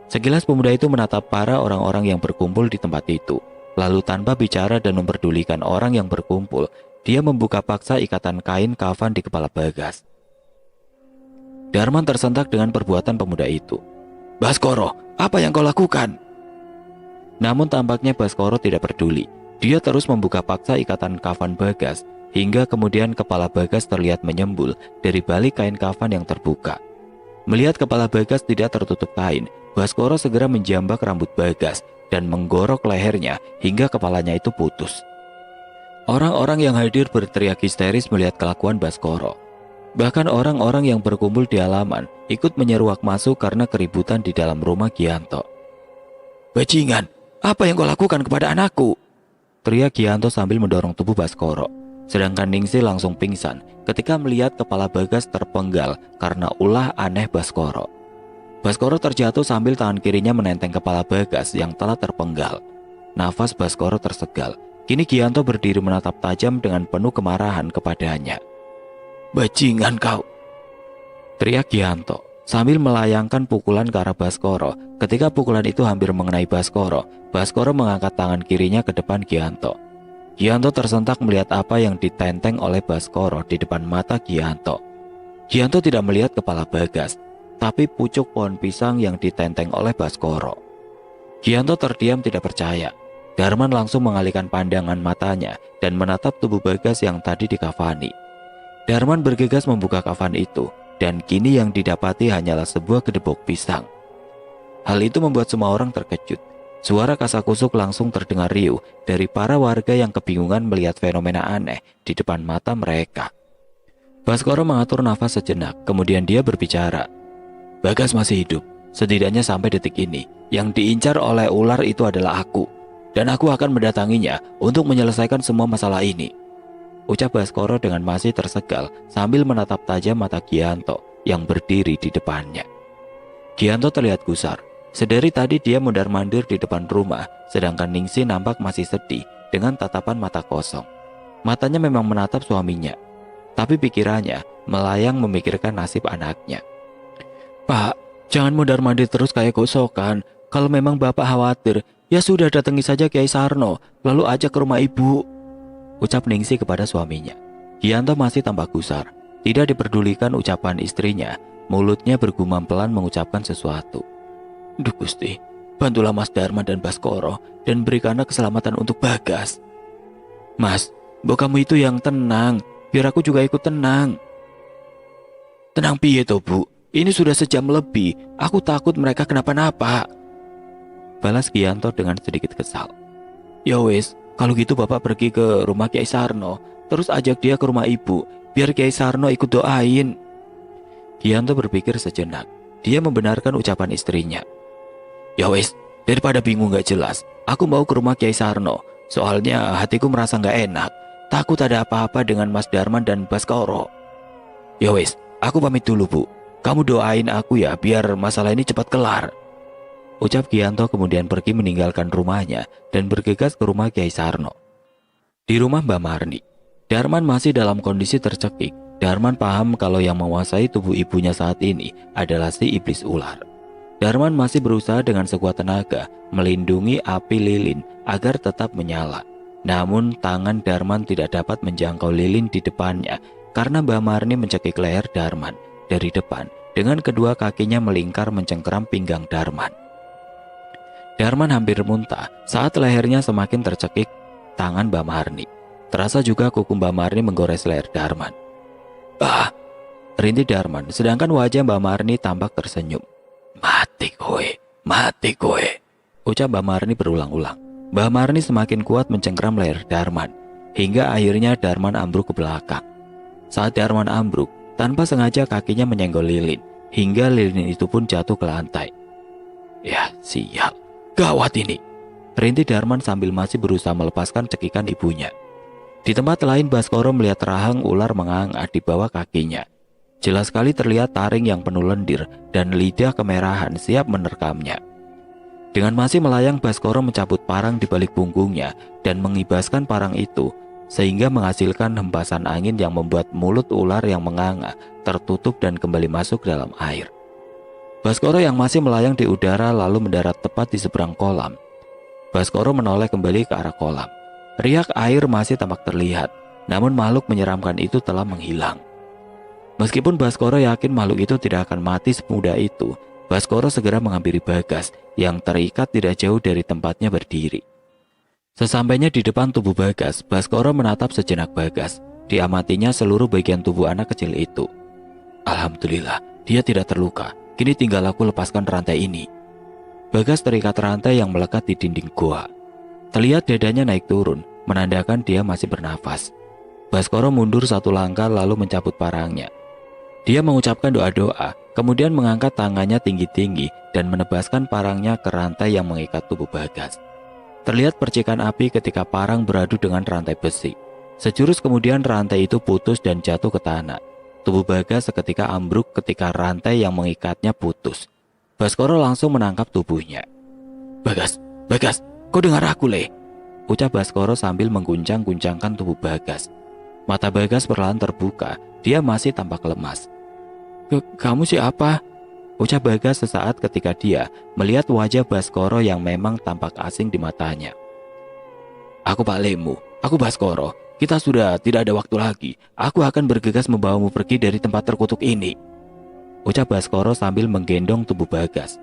Sekilas pemuda itu menatap para orang-orang yang berkumpul di tempat itu. Lalu tanpa bicara dan memperdulikan orang yang berkumpul, dia membuka paksa ikatan kain kafan di kepala Bagas. Darman tersentak dengan perbuatan pemuda itu. "Baskoro, apa yang kau lakukan?" Namun tampaknya Baskoro tidak peduli. Dia terus membuka paksa ikatan kafan Bagas, hingga kemudian kepala Bagas terlihat menyembul dari balik kain kafan yang terbuka. Melihat kepala Bagas tidak tertutup kain, Baskoro segera menjambak rambut Bagas dan menggorok lehernya hingga kepalanya itu putus. Orang-orang yang hadir berteriak histeris melihat kelakuan Baskoro. Bahkan orang-orang yang berkumpul di halaman ikut menyeruak masuk karena keributan di dalam rumah Gianto. "Bajingan, apa yang kau lakukan kepada anakku?" teriak Gianto sambil mendorong tubuh Baskoro. Sedangkan Ningsih langsung pingsan ketika melihat kepala Bagas terpenggal karena ulah aneh Baskoro. Baskoro terjatuh sambil tangan kirinya menenteng kepala Bagas yang telah terpenggal. Nafas Baskoro tersegal. Kini Gianto berdiri menatap tajam dengan penuh kemarahan kepadanya. "Bajingan kau!" teriak Gianto sambil melayangkan pukulan ke arah Baskoro. Ketika pukulan itu hampir mengenai Baskoro, Baskoro mengangkat tangan kirinya ke depan Gianto. Gianto tersentak melihat apa yang ditenteng oleh Baskoro di depan mata Gianto. Gianto tidak melihat kepala Bagas, tapi pucuk pohon pisang yang ditenteng oleh Baskoro. Gianto terdiam tidak percaya. Darman langsung mengalihkan pandangan matanya dan menatap tubuh Bagas yang tadi dikafani. Darman bergegas membuka kafan itu, dan kini yang didapati hanyalah sebuah kedebok pisang. Hal itu membuat semua orang terkejut. Suara kasak-kusuk langsung terdengar riuh dari para warga yang kebingungan melihat fenomena aneh di depan mata mereka. Baskoro mengatur nafas sejenak, kemudian dia berbicara. "Bagas masih hidup, setidaknya sampai detik ini. Yang diincar oleh ular itu adalah aku, dan aku akan mendatanginya untuk menyelesaikan semua masalah ini," ucap Baskoro dengan masih tersegal sambil menatap tajam mata Gianto yang berdiri di depannya. Gianto terlihat gusar. Sedari tadi dia mondar-mandir di depan rumah, sedangkan Ningsih nampak masih sedih dengan tatapan mata kosong. Matanya memang menatap suaminya, tapi pikirannya melayang memikirkan nasib anaknya. "Pak, jangan mondar-mandir terus kayak gosokan. Kalau memang Bapak khawatir, ya sudah datangi saja Kiai Sarno, lalu ajak ke rumah Ibu," ucap Ningsih kepada suaminya. Gianto masih tampak gusar. Tidak diperdulikan ucapan istrinya, mulutnya bergumam pelan mengucapkan sesuatu. "Duh Gusti, bantulah Mas Darman dan Baskoro dan berikanlah keselamatan untuk Bagas." "Mas, mbok kamu itu yang tenang, biar aku juga ikut tenang." "Tenang piye toh Bu? Ini sudah sejam lebih, aku takut mereka kenapa-napa," balas Gianto dengan sedikit kesal. "Ya wis, kalau gitu Bapak pergi ke rumah Kiai Sarno, terus ajak dia ke rumah Ibu, biar Kiai Sarno ikut doain." Gianto berpikir sejenak. Dia membenarkan ucapan istrinya. "Ya wis, daripada bingung gak jelas, aku mau ke rumah Kiai Sarno. Soalnya hatiku merasa gak enak, takut ada apa-apa dengan Mas Darman dan Baskoro." "Ya wis, aku pamit dulu Bu. Kamu doain aku ya biar masalah ini cepat kelar," ucap Gianto kemudian pergi meninggalkan rumahnya dan bergegas ke rumah Kiai Sarno. Di rumah Mbak Marni, Darman masih dalam kondisi tercekik. Darman paham kalau yang menguasai tubuh ibunya saat ini adalah si iblis ular. Darman masih berusaha dengan sekuat tenaga melindungi api lilin agar tetap menyala. Namun tangan Darman tidak dapat menjangkau lilin di depannya karena Mbak Marni mencekik leher Darman dari depan dengan kedua kakinya melingkar mencengkeram pinggang Darman. Darman hampir muntah saat lehernya semakin tercekik tangan Mbak Marni. Terasa juga kuku Mbak Marni menggores leher Darman. "Ah!" rintih Darman, sedangkan wajah Mbak Marni tampak tersenyum. Mati kowe," ucap Mbak Marni berulang-ulang. Mbak Marni semakin kuat mencengkeram leher Darman, hingga akhirnya Darman ambruk ke belakang. Saat Darman ambruk, tanpa sengaja kakinya menyenggol lilin, hingga lilin itu pun jatuh ke lantai. "Ya sial, gawat ini," rintih Darman sambil masih berusaha melepaskan cekikan ibunya. Di tempat lain, Baskoro melihat rahang ular menganga di bawah kakinya. Jelas sekali terlihat taring yang penuh lendir dan lidah kemerahan siap menerkamnya. Dengan masih melayang, Baskoro mencabut parang di balik punggungnya dan mengibaskan parang itu sehingga menghasilkan hempasan angin yang membuat mulut ular yang menganga tertutup dan kembali masuk dalam air. Baskoro yang masih melayang di udara lalu mendarat tepat di seberang kolam. Baskoro menoleh kembali ke arah kolam. Riak air masih tampak terlihat, namun makhluk menyeramkan itu telah menghilang. Meskipun Baskoro yakin makhluk itu tidak akan mati semudah itu, Baskoro segera menghampiri Bagas yang terikat tidak jauh dari tempatnya berdiri. Sesampainya di depan tubuh Bagas, Baskoro menatap sejenak Bagas. Diamatinya seluruh bagian tubuh anak kecil itu. Alhamdulillah, dia tidak terluka. Kini tinggal aku lepaskan rantai ini. Bagas terikat rantai yang melekat di dinding goa. Terlihat dadanya naik turun, menandakan dia masih bernafas. Baskoro mundur satu langkah lalu mencabut parangnya. Dia mengucapkan doa-doa, kemudian mengangkat tangannya tinggi-tinggi dan menebaskan parangnya ke rantai yang mengikat tubuh Bagas. Terlihat percikan api ketika parang beradu dengan rantai besi. Sejurus kemudian rantai itu putus dan jatuh ke tanah. Tubuh Bagas seketika ambruk ketika rantai yang mengikatnya putus. Baskoro langsung menangkap tubuhnya. Bagas, Bagas, kau dengar aku, Le? Ucap Baskoro sambil mengguncang-guncangkan tubuh Bagas. Mata Bagas perlahan terbuka, dia masih tampak lemas. Kamu siapa? Ucap Bagas sesaat ketika dia melihat wajah Baskoro yang memang tampak asing di matanya. Aku Pak Lemu, aku Baskoro. Kita sudah tidak ada waktu lagi. Aku akan bergegas membawamu pergi dari tempat terkutuk ini. Ucap Baskoro sambil menggendong tubuh Bagas.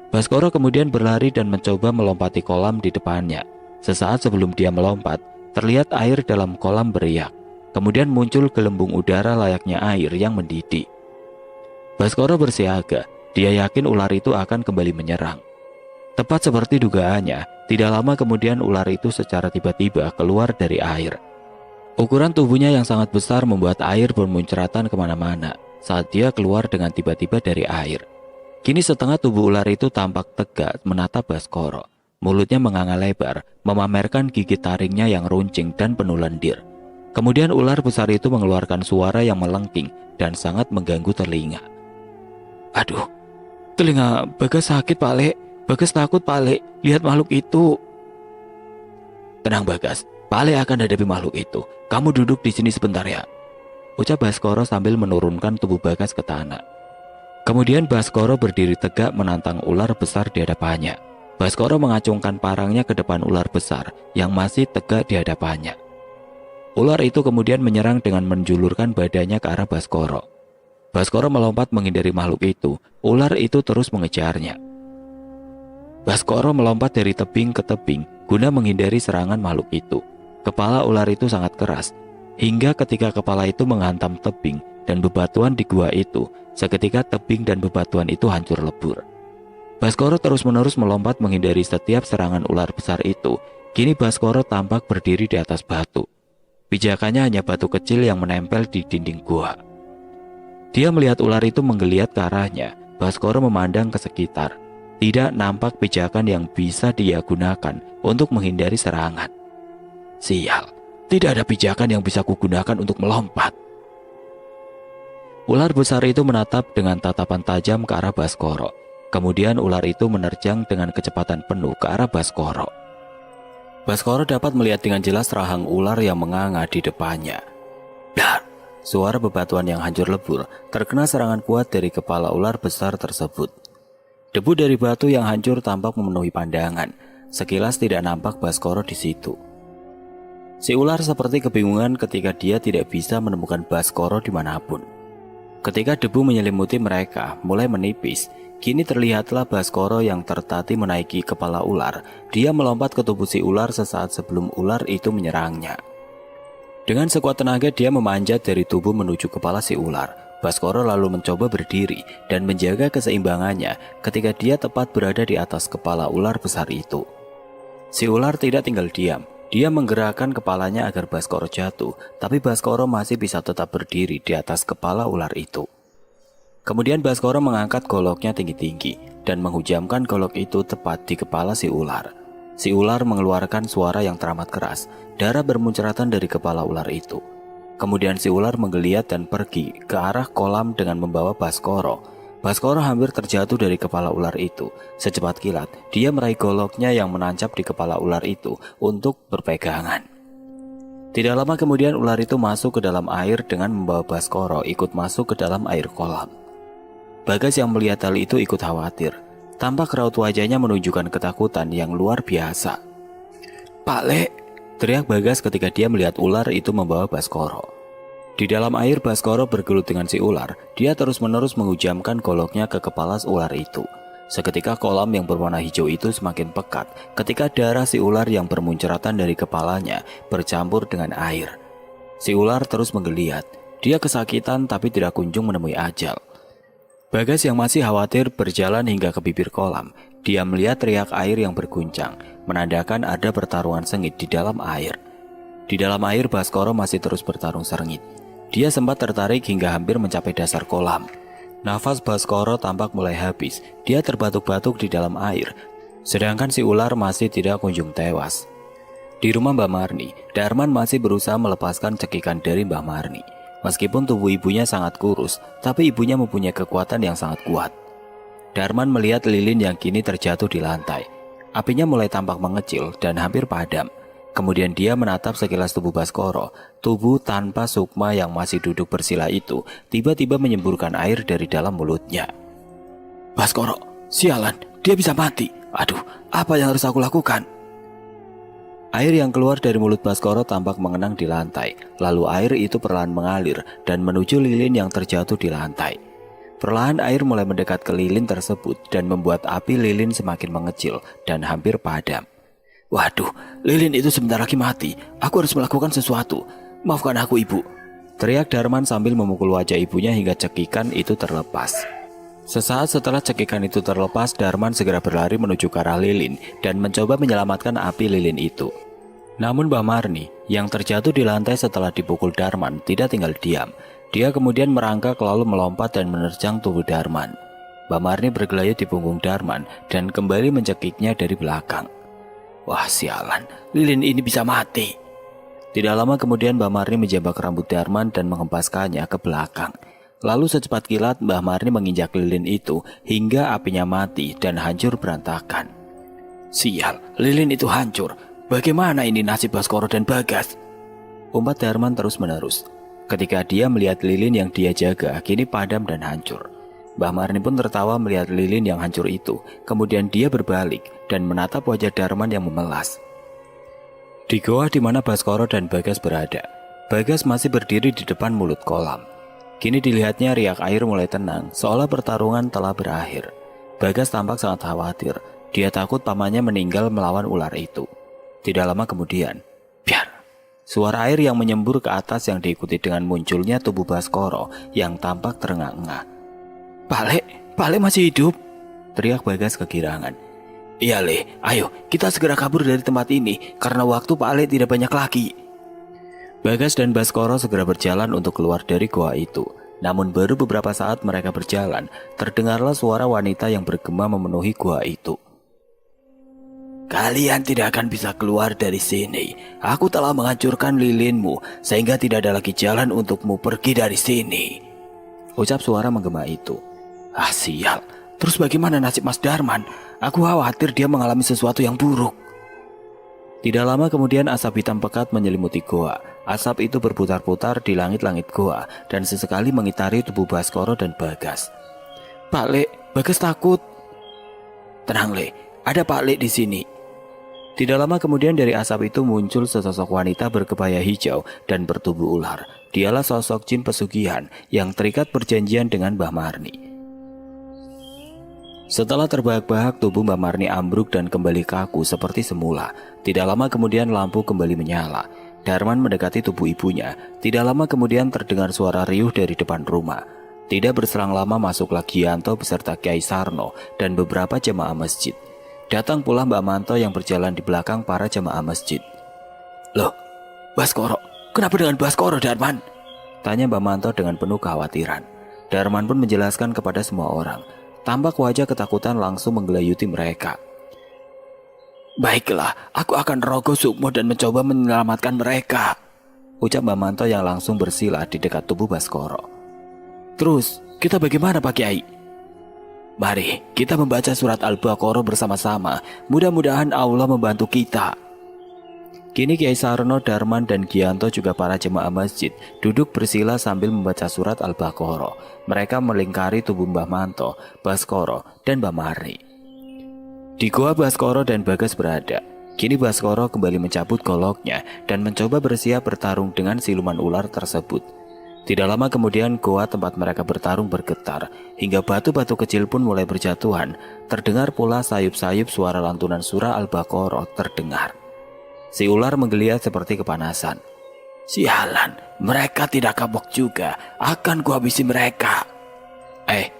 Baskoro kemudian berlari dan mencoba melompati kolam di depannya. Sesaat sebelum dia melompat, terlihat air dalam kolam beriak. Kemudian muncul gelembung udara layaknya air yang mendidih. Baskoro bersiaga, dia yakin ular itu akan kembali menyerang. Tepat seperti dugaannya, tidak lama kemudian ular itu secara tiba-tiba keluar dari air. Ukuran tubuhnya yang sangat besar membuat air bermunceratan kemana-mana saat dia keluar dengan tiba-tiba dari air. Kini setengah tubuh ular itu tampak tegak menatap Baskoro. Mulutnya menganga lebar, memamerkan gigi taringnya yang runcing dan penuh lendir. Kemudian ular besar itu mengeluarkan suara yang melengking dan sangat mengganggu telinga. Aduh, telinga Bagas sakit, Pak Le. Bagas takut, Pak Le. Lihat makhluk itu. Tenang, Bagas. Pak Le akan hadapi makhluk itu. Kamu duduk di sini sebentar ya. Ucap Baskoro sambil menurunkan tubuh Bagas ke tanah. Kemudian Baskoro berdiri tegak menantang ular besar di hadapannya. Baskoro mengacungkan parangnya ke depan ular besar yang masih tegak di hadapannya. Ular itu kemudian menyerang dengan menjulurkan badannya ke arah Baskoro. Baskoro melompat menghindari makhluk itu. Ular itu terus mengejarnya. Baskoro melompat dari tebing ke tebing guna menghindari serangan makhluk itu. Kepala ular itu sangat keras, hingga ketika kepala itu menghantam tebing dan bebatuan di gua itu, seketika tebing dan bebatuan itu hancur lebur. Baskoro terus-menerus melompat menghindari setiap serangan ular besar itu. Kini Baskoro tampak berdiri di atas batu. Pijakannya hanya batu kecil yang menempel di dinding gua. Dia melihat ular itu menggeliat ke arahnya. Baskoro memandang ke sekitar. Tidak nampak pijakan yang bisa dia gunakan untuk menghindari serangan. Sial, tidak ada pijakan yang bisa kugunakan untuk melompat. Ular besar itu menatap dengan tatapan tajam ke arah Baskoro. Kemudian ular itu menerjang dengan kecepatan penuh ke arah Baskoro. Baskoro dapat melihat dengan jelas rahang ular yang menganga di depannya. Dar! Suara bebatuan yang hancur lebur terkena serangan kuat dari kepala ular besar tersebut. Debu dari batu yang hancur tampak memenuhi pandangan. Sekilas tidak nampak Baskoro di situ. Si ular seperti kebingungan ketika dia tidak bisa menemukan Baskoro dimanapun. Ketika debu menyelimuti mereka mulai menipis, kini terlihatlah Baskoro yang tertatih menaiki kepala ular. Dia melompat ke tubuh si ular sesaat sebelum ular itu menyerangnya. Dengan sekuat tenaga dia memanjat dari tubuh menuju kepala si ular. Baskoro lalu mencoba berdiri dan menjaga keseimbangannya ketika dia tepat berada di atas kepala ular besar itu. Si ular tidak tinggal diam. Dia menggerakkan kepalanya agar Baskoro jatuh, tapi Baskoro masih bisa tetap berdiri di atas kepala ular itu. Kemudian Baskoro mengangkat goloknya tinggi-tinggi dan menghujamkan golok itu tepat di kepala si ular. Si ular mengeluarkan suara yang teramat keras. Darah bermunceratan dari kepala ular itu. Kemudian si ular menggeliat dan pergi ke arah kolam dengan membawa Baskoro. Baskoro hampir terjatuh dari kepala ular itu. Secepat kilat, dia meraih goloknya yang menancap di kepala ular itu untuk berpegangan. Tidak lama kemudian ular itu masuk ke dalam air dengan membawa Baskoro ikut masuk ke dalam air kolam. Bagas yang melihat hal itu ikut khawatir. Tampak raut wajahnya menunjukkan ketakutan yang luar biasa. "Pak Le!" teriak Bagas ketika dia melihat ular itu membawa Baskoro. Di dalam air Baskoro bergelut dengan si ular. Dia terus-menerus menghujamkan goloknya ke kepala ular itu. Seketika kolam yang berwarna hijau itu semakin pekat ketika darah si ular yang bermunceratan dari kepalanya bercampur dengan air. Si ular terus menggeliat. Dia kesakitan tapi tidak kunjung menemui ajal. Bagas yang masih khawatir berjalan hingga ke bibir kolam. Dia melihat riak air yang berguncang, menandakan ada pertarungan sengit di dalam air. Di dalam air Baskoro masih terus bertarung sengit. Dia sempat tertarik hingga hampir mencapai dasar kolam. Nafas Baskoro tampak mulai habis. Dia terbatuk-batuk di dalam air, sedangkan si ular masih tidak kunjung tewas. Di rumah Mbak Marni, Darman masih berusaha melepaskan cekikan dari Mbak Marni. Meskipun tubuh ibunya sangat kurus, tapi ibunya mempunyai kekuatan yang sangat kuat. Darman melihat lilin yang kini terjatuh di lantai. Apinya mulai tampak mengecil dan hampir padam. Kemudian dia menatap sekilas tubuh Baskoro. Tubuh tanpa sukma yang masih duduk bersila itu tiba-tiba menyemburkan air dari dalam mulutnya. "Baskoro, sialan, dia bisa mati. Aduh, apa yang harus aku lakukan?" Air yang keluar dari mulut Baskoro tampak mengenang di lantai. Lalu air itu perlahan mengalir dan menuju lilin yang terjatuh di lantai. Perlahan air mulai mendekat ke lilin tersebut dan membuat api lilin semakin mengecil dan hampir padam. "Waduh, lilin itu sebentar lagi mati. Aku harus melakukan sesuatu. Maafkan aku, Ibu," teriak Darman sambil memukul wajah ibunya hingga cekikan itu terlepas. Sesaat setelah cekikan itu terlepas, Darman segera berlari menuju ke arah lilin dan mencoba menyelamatkan api lilin itu. Namun Mbak Marni yang terjatuh di lantai setelah dipukul Darman tidak tinggal diam. Dia kemudian merangkak lalu melompat dan menerjang tubuh Darman. Mbak Marni bergelayut di punggung Darman dan kembali mencekiknya dari belakang. "Wah, sialan, lilin ini bisa mati." Tidak lama kemudian Mbak Marni menjambak rambut Darman dan menghempaskannya ke belakang. Lalu secepat kilat Mbah Marni menginjak lilin itu hingga apinya mati dan hancur berantakan. "Sial, lilin itu hancur. Bagaimana ini nasib Baskoro dan Bagas?" umpat Darman terus-menerus. Ketika dia melihat lilin yang dia jaga kini padam dan hancur. Mbah Marni pun tertawa melihat lilin yang hancur itu. Kemudian dia berbalik dan menatap wajah Darman yang memelas. Di goa di mana Baskoro dan Bagas berada, Bagas masih berdiri di depan mulut kolam. Kini dilihatnya riak air mulai tenang, seolah pertarungan telah berakhir. Bagas tampak sangat khawatir. Dia takut pamannya meninggal melawan ular itu. Tidak lama kemudian, biar! Suara air yang menyembur ke atas yang diikuti dengan munculnya tubuh Baskoro yang tampak terengah-engah. Pak Le masih hidup!" teriak Bagas kegirangan. "Iya Le, ayo kita segera kabur dari tempat ini karena waktu Pak Le tidak banyak lagi." Bagas dan Baskoro segera berjalan untuk keluar dari goa itu. Namun baru beberapa saat mereka berjalan, terdengarlah suara wanita yang bergema memenuhi goa itu. "Kalian tidak akan bisa keluar dari sini. Aku telah menghancurkan lilinmu sehingga tidak ada lagi jalan untukmu pergi dari sini," ucap suara menggema itu. "Ah, sial. Terus bagaimana nasib Mas Darman? Aku khawatir dia mengalami sesuatu yang buruk." Tidak lama kemudian asap hitam pekat menyelimuti goa. Asap itu berputar-putar di langit-langit goa dan sesekali mengitari tubuh Baskoro dan Bagas. "Pak Le, Bagas takut." "Tenang Le, ada Pak Le di sini." Tidak lama kemudian dari asap itu muncul sesosok wanita berkebaya hijau dan bertubuh ular. Dialah sosok jin pesugihan yang terikat perjanjian dengan Mbah Marni. Setelah terbahak-bahak, tubuh Mbak Marni ambruk dan kembali kaku seperti semula. Tidak lama kemudian lampu kembali menyala. Darman mendekati tubuh ibunya. Tidak lama kemudian terdengar suara riuh dari depan rumah. Tidak berselang lama masuklah Gianto beserta Kiai Sarno dan beberapa jemaah masjid. Datang pula Mbak Manto yang berjalan di belakang para jemaah masjid. "Loh, Baskoro, kenapa dengan Baskoro, Darman?" tanya Mbak Manto dengan penuh kekhawatiran. Darman pun menjelaskan kepada semua orang. Tampak wajah ketakutan langsung menggelayuti mereka. "Baiklah, aku akan rogoh sukmo dan mencoba menyelamatkan mereka," ucap Mbak Manto yang langsung bersila di dekat tubuh Baskoro. "Terus, kita bagaimana Pak Kiai?" "Mari, kita membaca surat Al-Baqarah bersama-sama. Mudah-mudahan Allah membantu kita." Kini Kiai Sarno, Darman, dan Gianto juga para jemaah masjid duduk bersila sambil membaca surat Al-Baqarah. Mereka melingkari tubuh Mbah Manto, Baskoro, dan Mbah Marni. Di gua Baskoro dan Bagas berada. Kini Baskoro kembali mencabut goloknya dan mencoba bersiap bertarung dengan siluman ular tersebut. Tidak lama kemudian goa tempat mereka bertarung bergetar, hingga batu-batu kecil pun mulai berjatuhan. Terdengar pula sayup-sayup suara lantunan surah Al-Baqarah terdengar. Si ular menggeliat seperti kepanasan. Sialan, mereka tidak kapok juga. Akan kuhabisi mereka.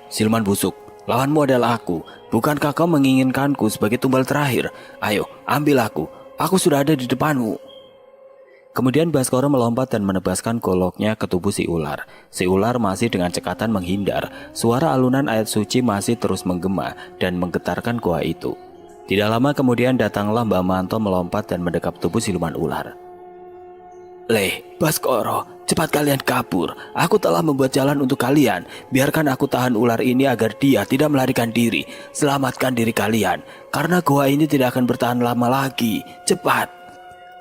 Siluman busuk, lawanmu adalah aku. Bukankah kau menginginkanku sebagai tumbal terakhir? Ayo, ambil aku. Aku sudah ada di depanmu. Kemudian Baskoro melompat dan menebaskan goloknya ke tubuh si ular. Si ular masih dengan cekatan menghindar. Suara alunan ayat suci masih terus menggema dan menggetarkan goa itu. Tidak lama kemudian datanglah Mbah Manto melompat dan mendekap tubuh siluman ular. Baskoro, cepat kalian kabur. Aku telah membuat jalan untuk kalian. Biarkan aku tahan ular ini agar dia tidak melarikan diri. Selamatkan diri kalian, karena goa ini tidak akan bertahan lama lagi. Cepat!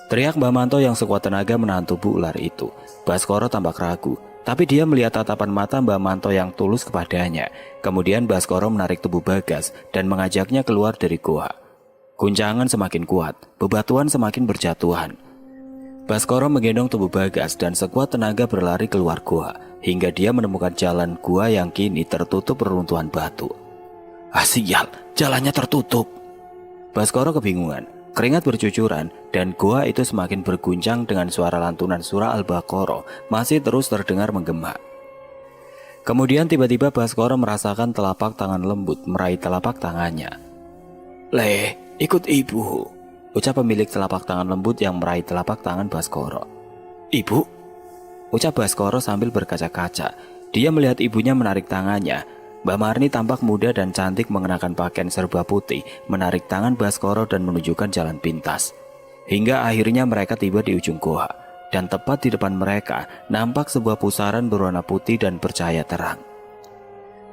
Teriak Mbah Manto yang sekuat tenaga menahan tubuh ular itu. Baskoro tampak ragu, tapi dia melihat tatapan mata Mbah Manto yang tulus kepadanya. Kemudian Baskoro menarik tubuh Bagas dan mengajaknya keluar dari goa. Guncangan semakin kuat, bebatuan semakin berjatuhan. Baskoro menggendong tubuh Bagas dan sekuat tenaga berlari keluar goa, hingga dia menemukan jalan gua yang kini tertutup reruntuhan batu. Sial, jalannya tertutup. Baskoro kebingungan, keringat bercucuran, dan goa itu semakin berguncang dengan suara lantunan surah Al-Baqarah masih terus terdengar menggema. Kemudian tiba-tiba Baskoro merasakan telapak tangan lembut meraih telapak tangannya. Ikut ibu, ucap pemilik telapak tangan lembut yang meraih telapak tangan Baskoro. Ibu? Ucap Baskoro sambil berkaca-kaca. Dia melihat ibunya menarik tangannya. Mbak Marni tampak muda dan cantik mengenakan pakaian serba putih, menarik tangan Baskoro dan menunjukkan jalan pintas. Hingga akhirnya mereka tiba di ujung goa, dan tepat di depan mereka nampak sebuah pusaran berwarna putih dan bercahaya terang.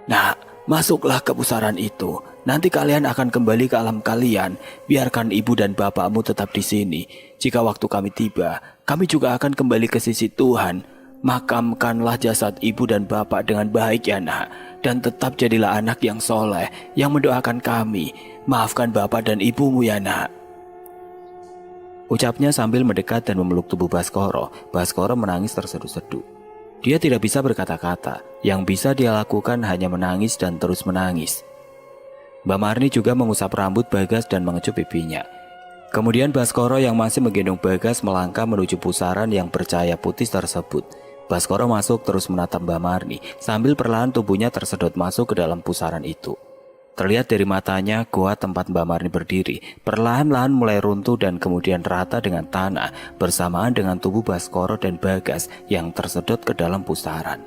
Nak, masuklah ke pusaran itu. Nanti kalian akan kembali ke alam kalian. Biarkan ibu dan bapakmu tetap di sini. Jika waktu kami tiba, kami juga akan kembali ke sisi Tuhan. Makamkanlah jasad ibu dan bapak dengan baik ya nak. Dan tetap jadilah anak yang soleh, yang mendoakan kami. Maafkan bapak dan ibumu ya nak. Ucapnya sambil mendekat dan memeluk tubuh Baskoro. Baskoro menangis terseduh-seduh. Dia tidak bisa berkata-kata. Yang bisa dia lakukan hanya menangis dan terus menangis. Mbak Marni juga mengusap rambut Bagas dan mengecup pipinya. Kemudian Baskoro yang masih menggendong Bagas melangkah menuju pusaran yang bercahaya putih tersebut. Baskoro masuk terus menatap Mbak Marni sambil perlahan tubuhnya tersedot masuk ke dalam pusaran itu. Terlihat dari matanya goa tempat Mbak Marni berdiri perlahan-lahan mulai runtuh dan kemudian rata dengan tanah bersamaan dengan tubuh Baskoro dan Bagas yang tersedot ke dalam pusaran.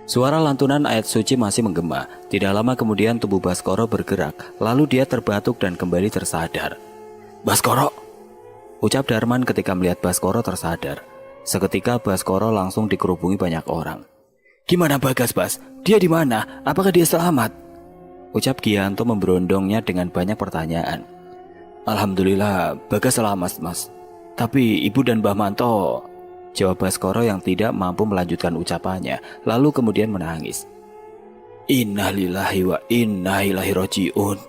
Suara lantunan ayat suci masih menggema. Tidak lama kemudian tubuh Baskoro bergerak, lalu dia terbatuk dan kembali tersadar. Baskoro! Ucap Darman ketika melihat Baskoro tersadar. Seketika Baskoro langsung dikerubungi banyak orang. Gimana Bagas, Bas? Dia di mana? Apakah dia selamat? Ucap Gianto memberondongnya dengan banyak pertanyaan. Alhamdulillah, Bagas selamat, Mas. Tapi ibu dan Mbah Manto... Jawab Baskoro yang tidak mampu melanjutkan ucapannya, lalu kemudian menangis. Innalillahi wa inna ilaihi raji'un.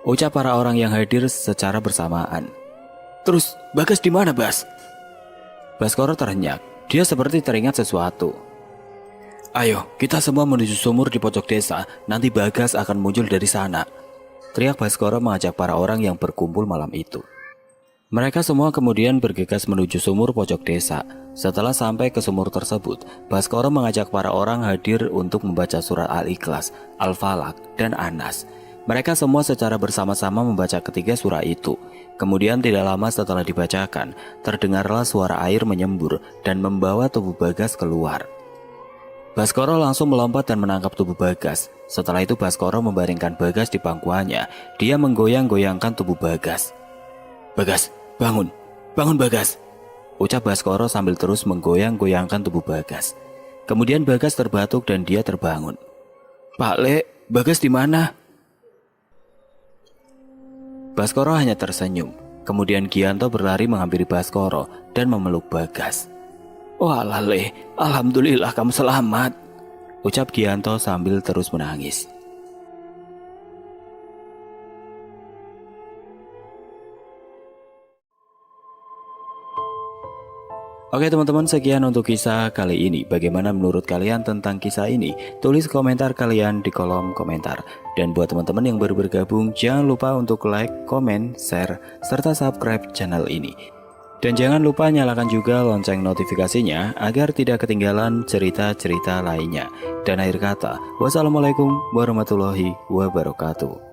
Ucap para orang yang hadir secara bersamaan. Terus Bagas di mana, Bas? Baskoro terhenyak. Dia seperti teringat sesuatu. Ayo, kita semua menuju sumur di pojok desa. Nanti Bagas akan muncul dari sana. Teriak Baskoro mengajak para orang yang berkumpul malam itu. Mereka semua kemudian bergegas menuju sumur pojok desa. Setelah sampai ke sumur tersebut, Baskoro mengajak para orang hadir untuk membaca surat Al-Ikhlas, Al-Falaq, dan An-Nas. Mereka semua secara bersama-sama membaca ketiga surah itu. Kemudian tidak lama setelah dibacakan, terdengarlah suara air menyembur dan membawa tubuh Bagas keluar. Baskoro langsung melompat dan menangkap tubuh Bagas. Setelah itu Baskoro membaringkan Bagas di pangkuannya. Dia menggoyang-goyangkan tubuh Bagas. Bagas, bangun, bangun Bagas. Ucap Baskoro sambil terus menggoyang-goyangkan tubuh Bagas. Kemudian Bagas terbatuk dan dia terbangun. Pak Le, Bagas di mana? Baskoro hanya tersenyum. Kemudian Gianto berlari menghampiri Baskoro dan memeluk Bagas. "Walah Le, alhamdulillah kamu selamat," ucap Gianto sambil terus menangis. Oke teman-teman, sekian untuk kisah kali ini. Bagaimana menurut kalian tentang kisah ini? Tulis komentar kalian di kolom komentar. Dan buat teman-teman yang baru bergabung, jangan lupa untuk like, komen, share, serta subscribe channel ini. Dan jangan lupa nyalakan juga lonceng notifikasinya agar tidak ketinggalan cerita-cerita lainnya. Dan akhir kata, wassalamualaikum warahmatullahi wabarakatuh.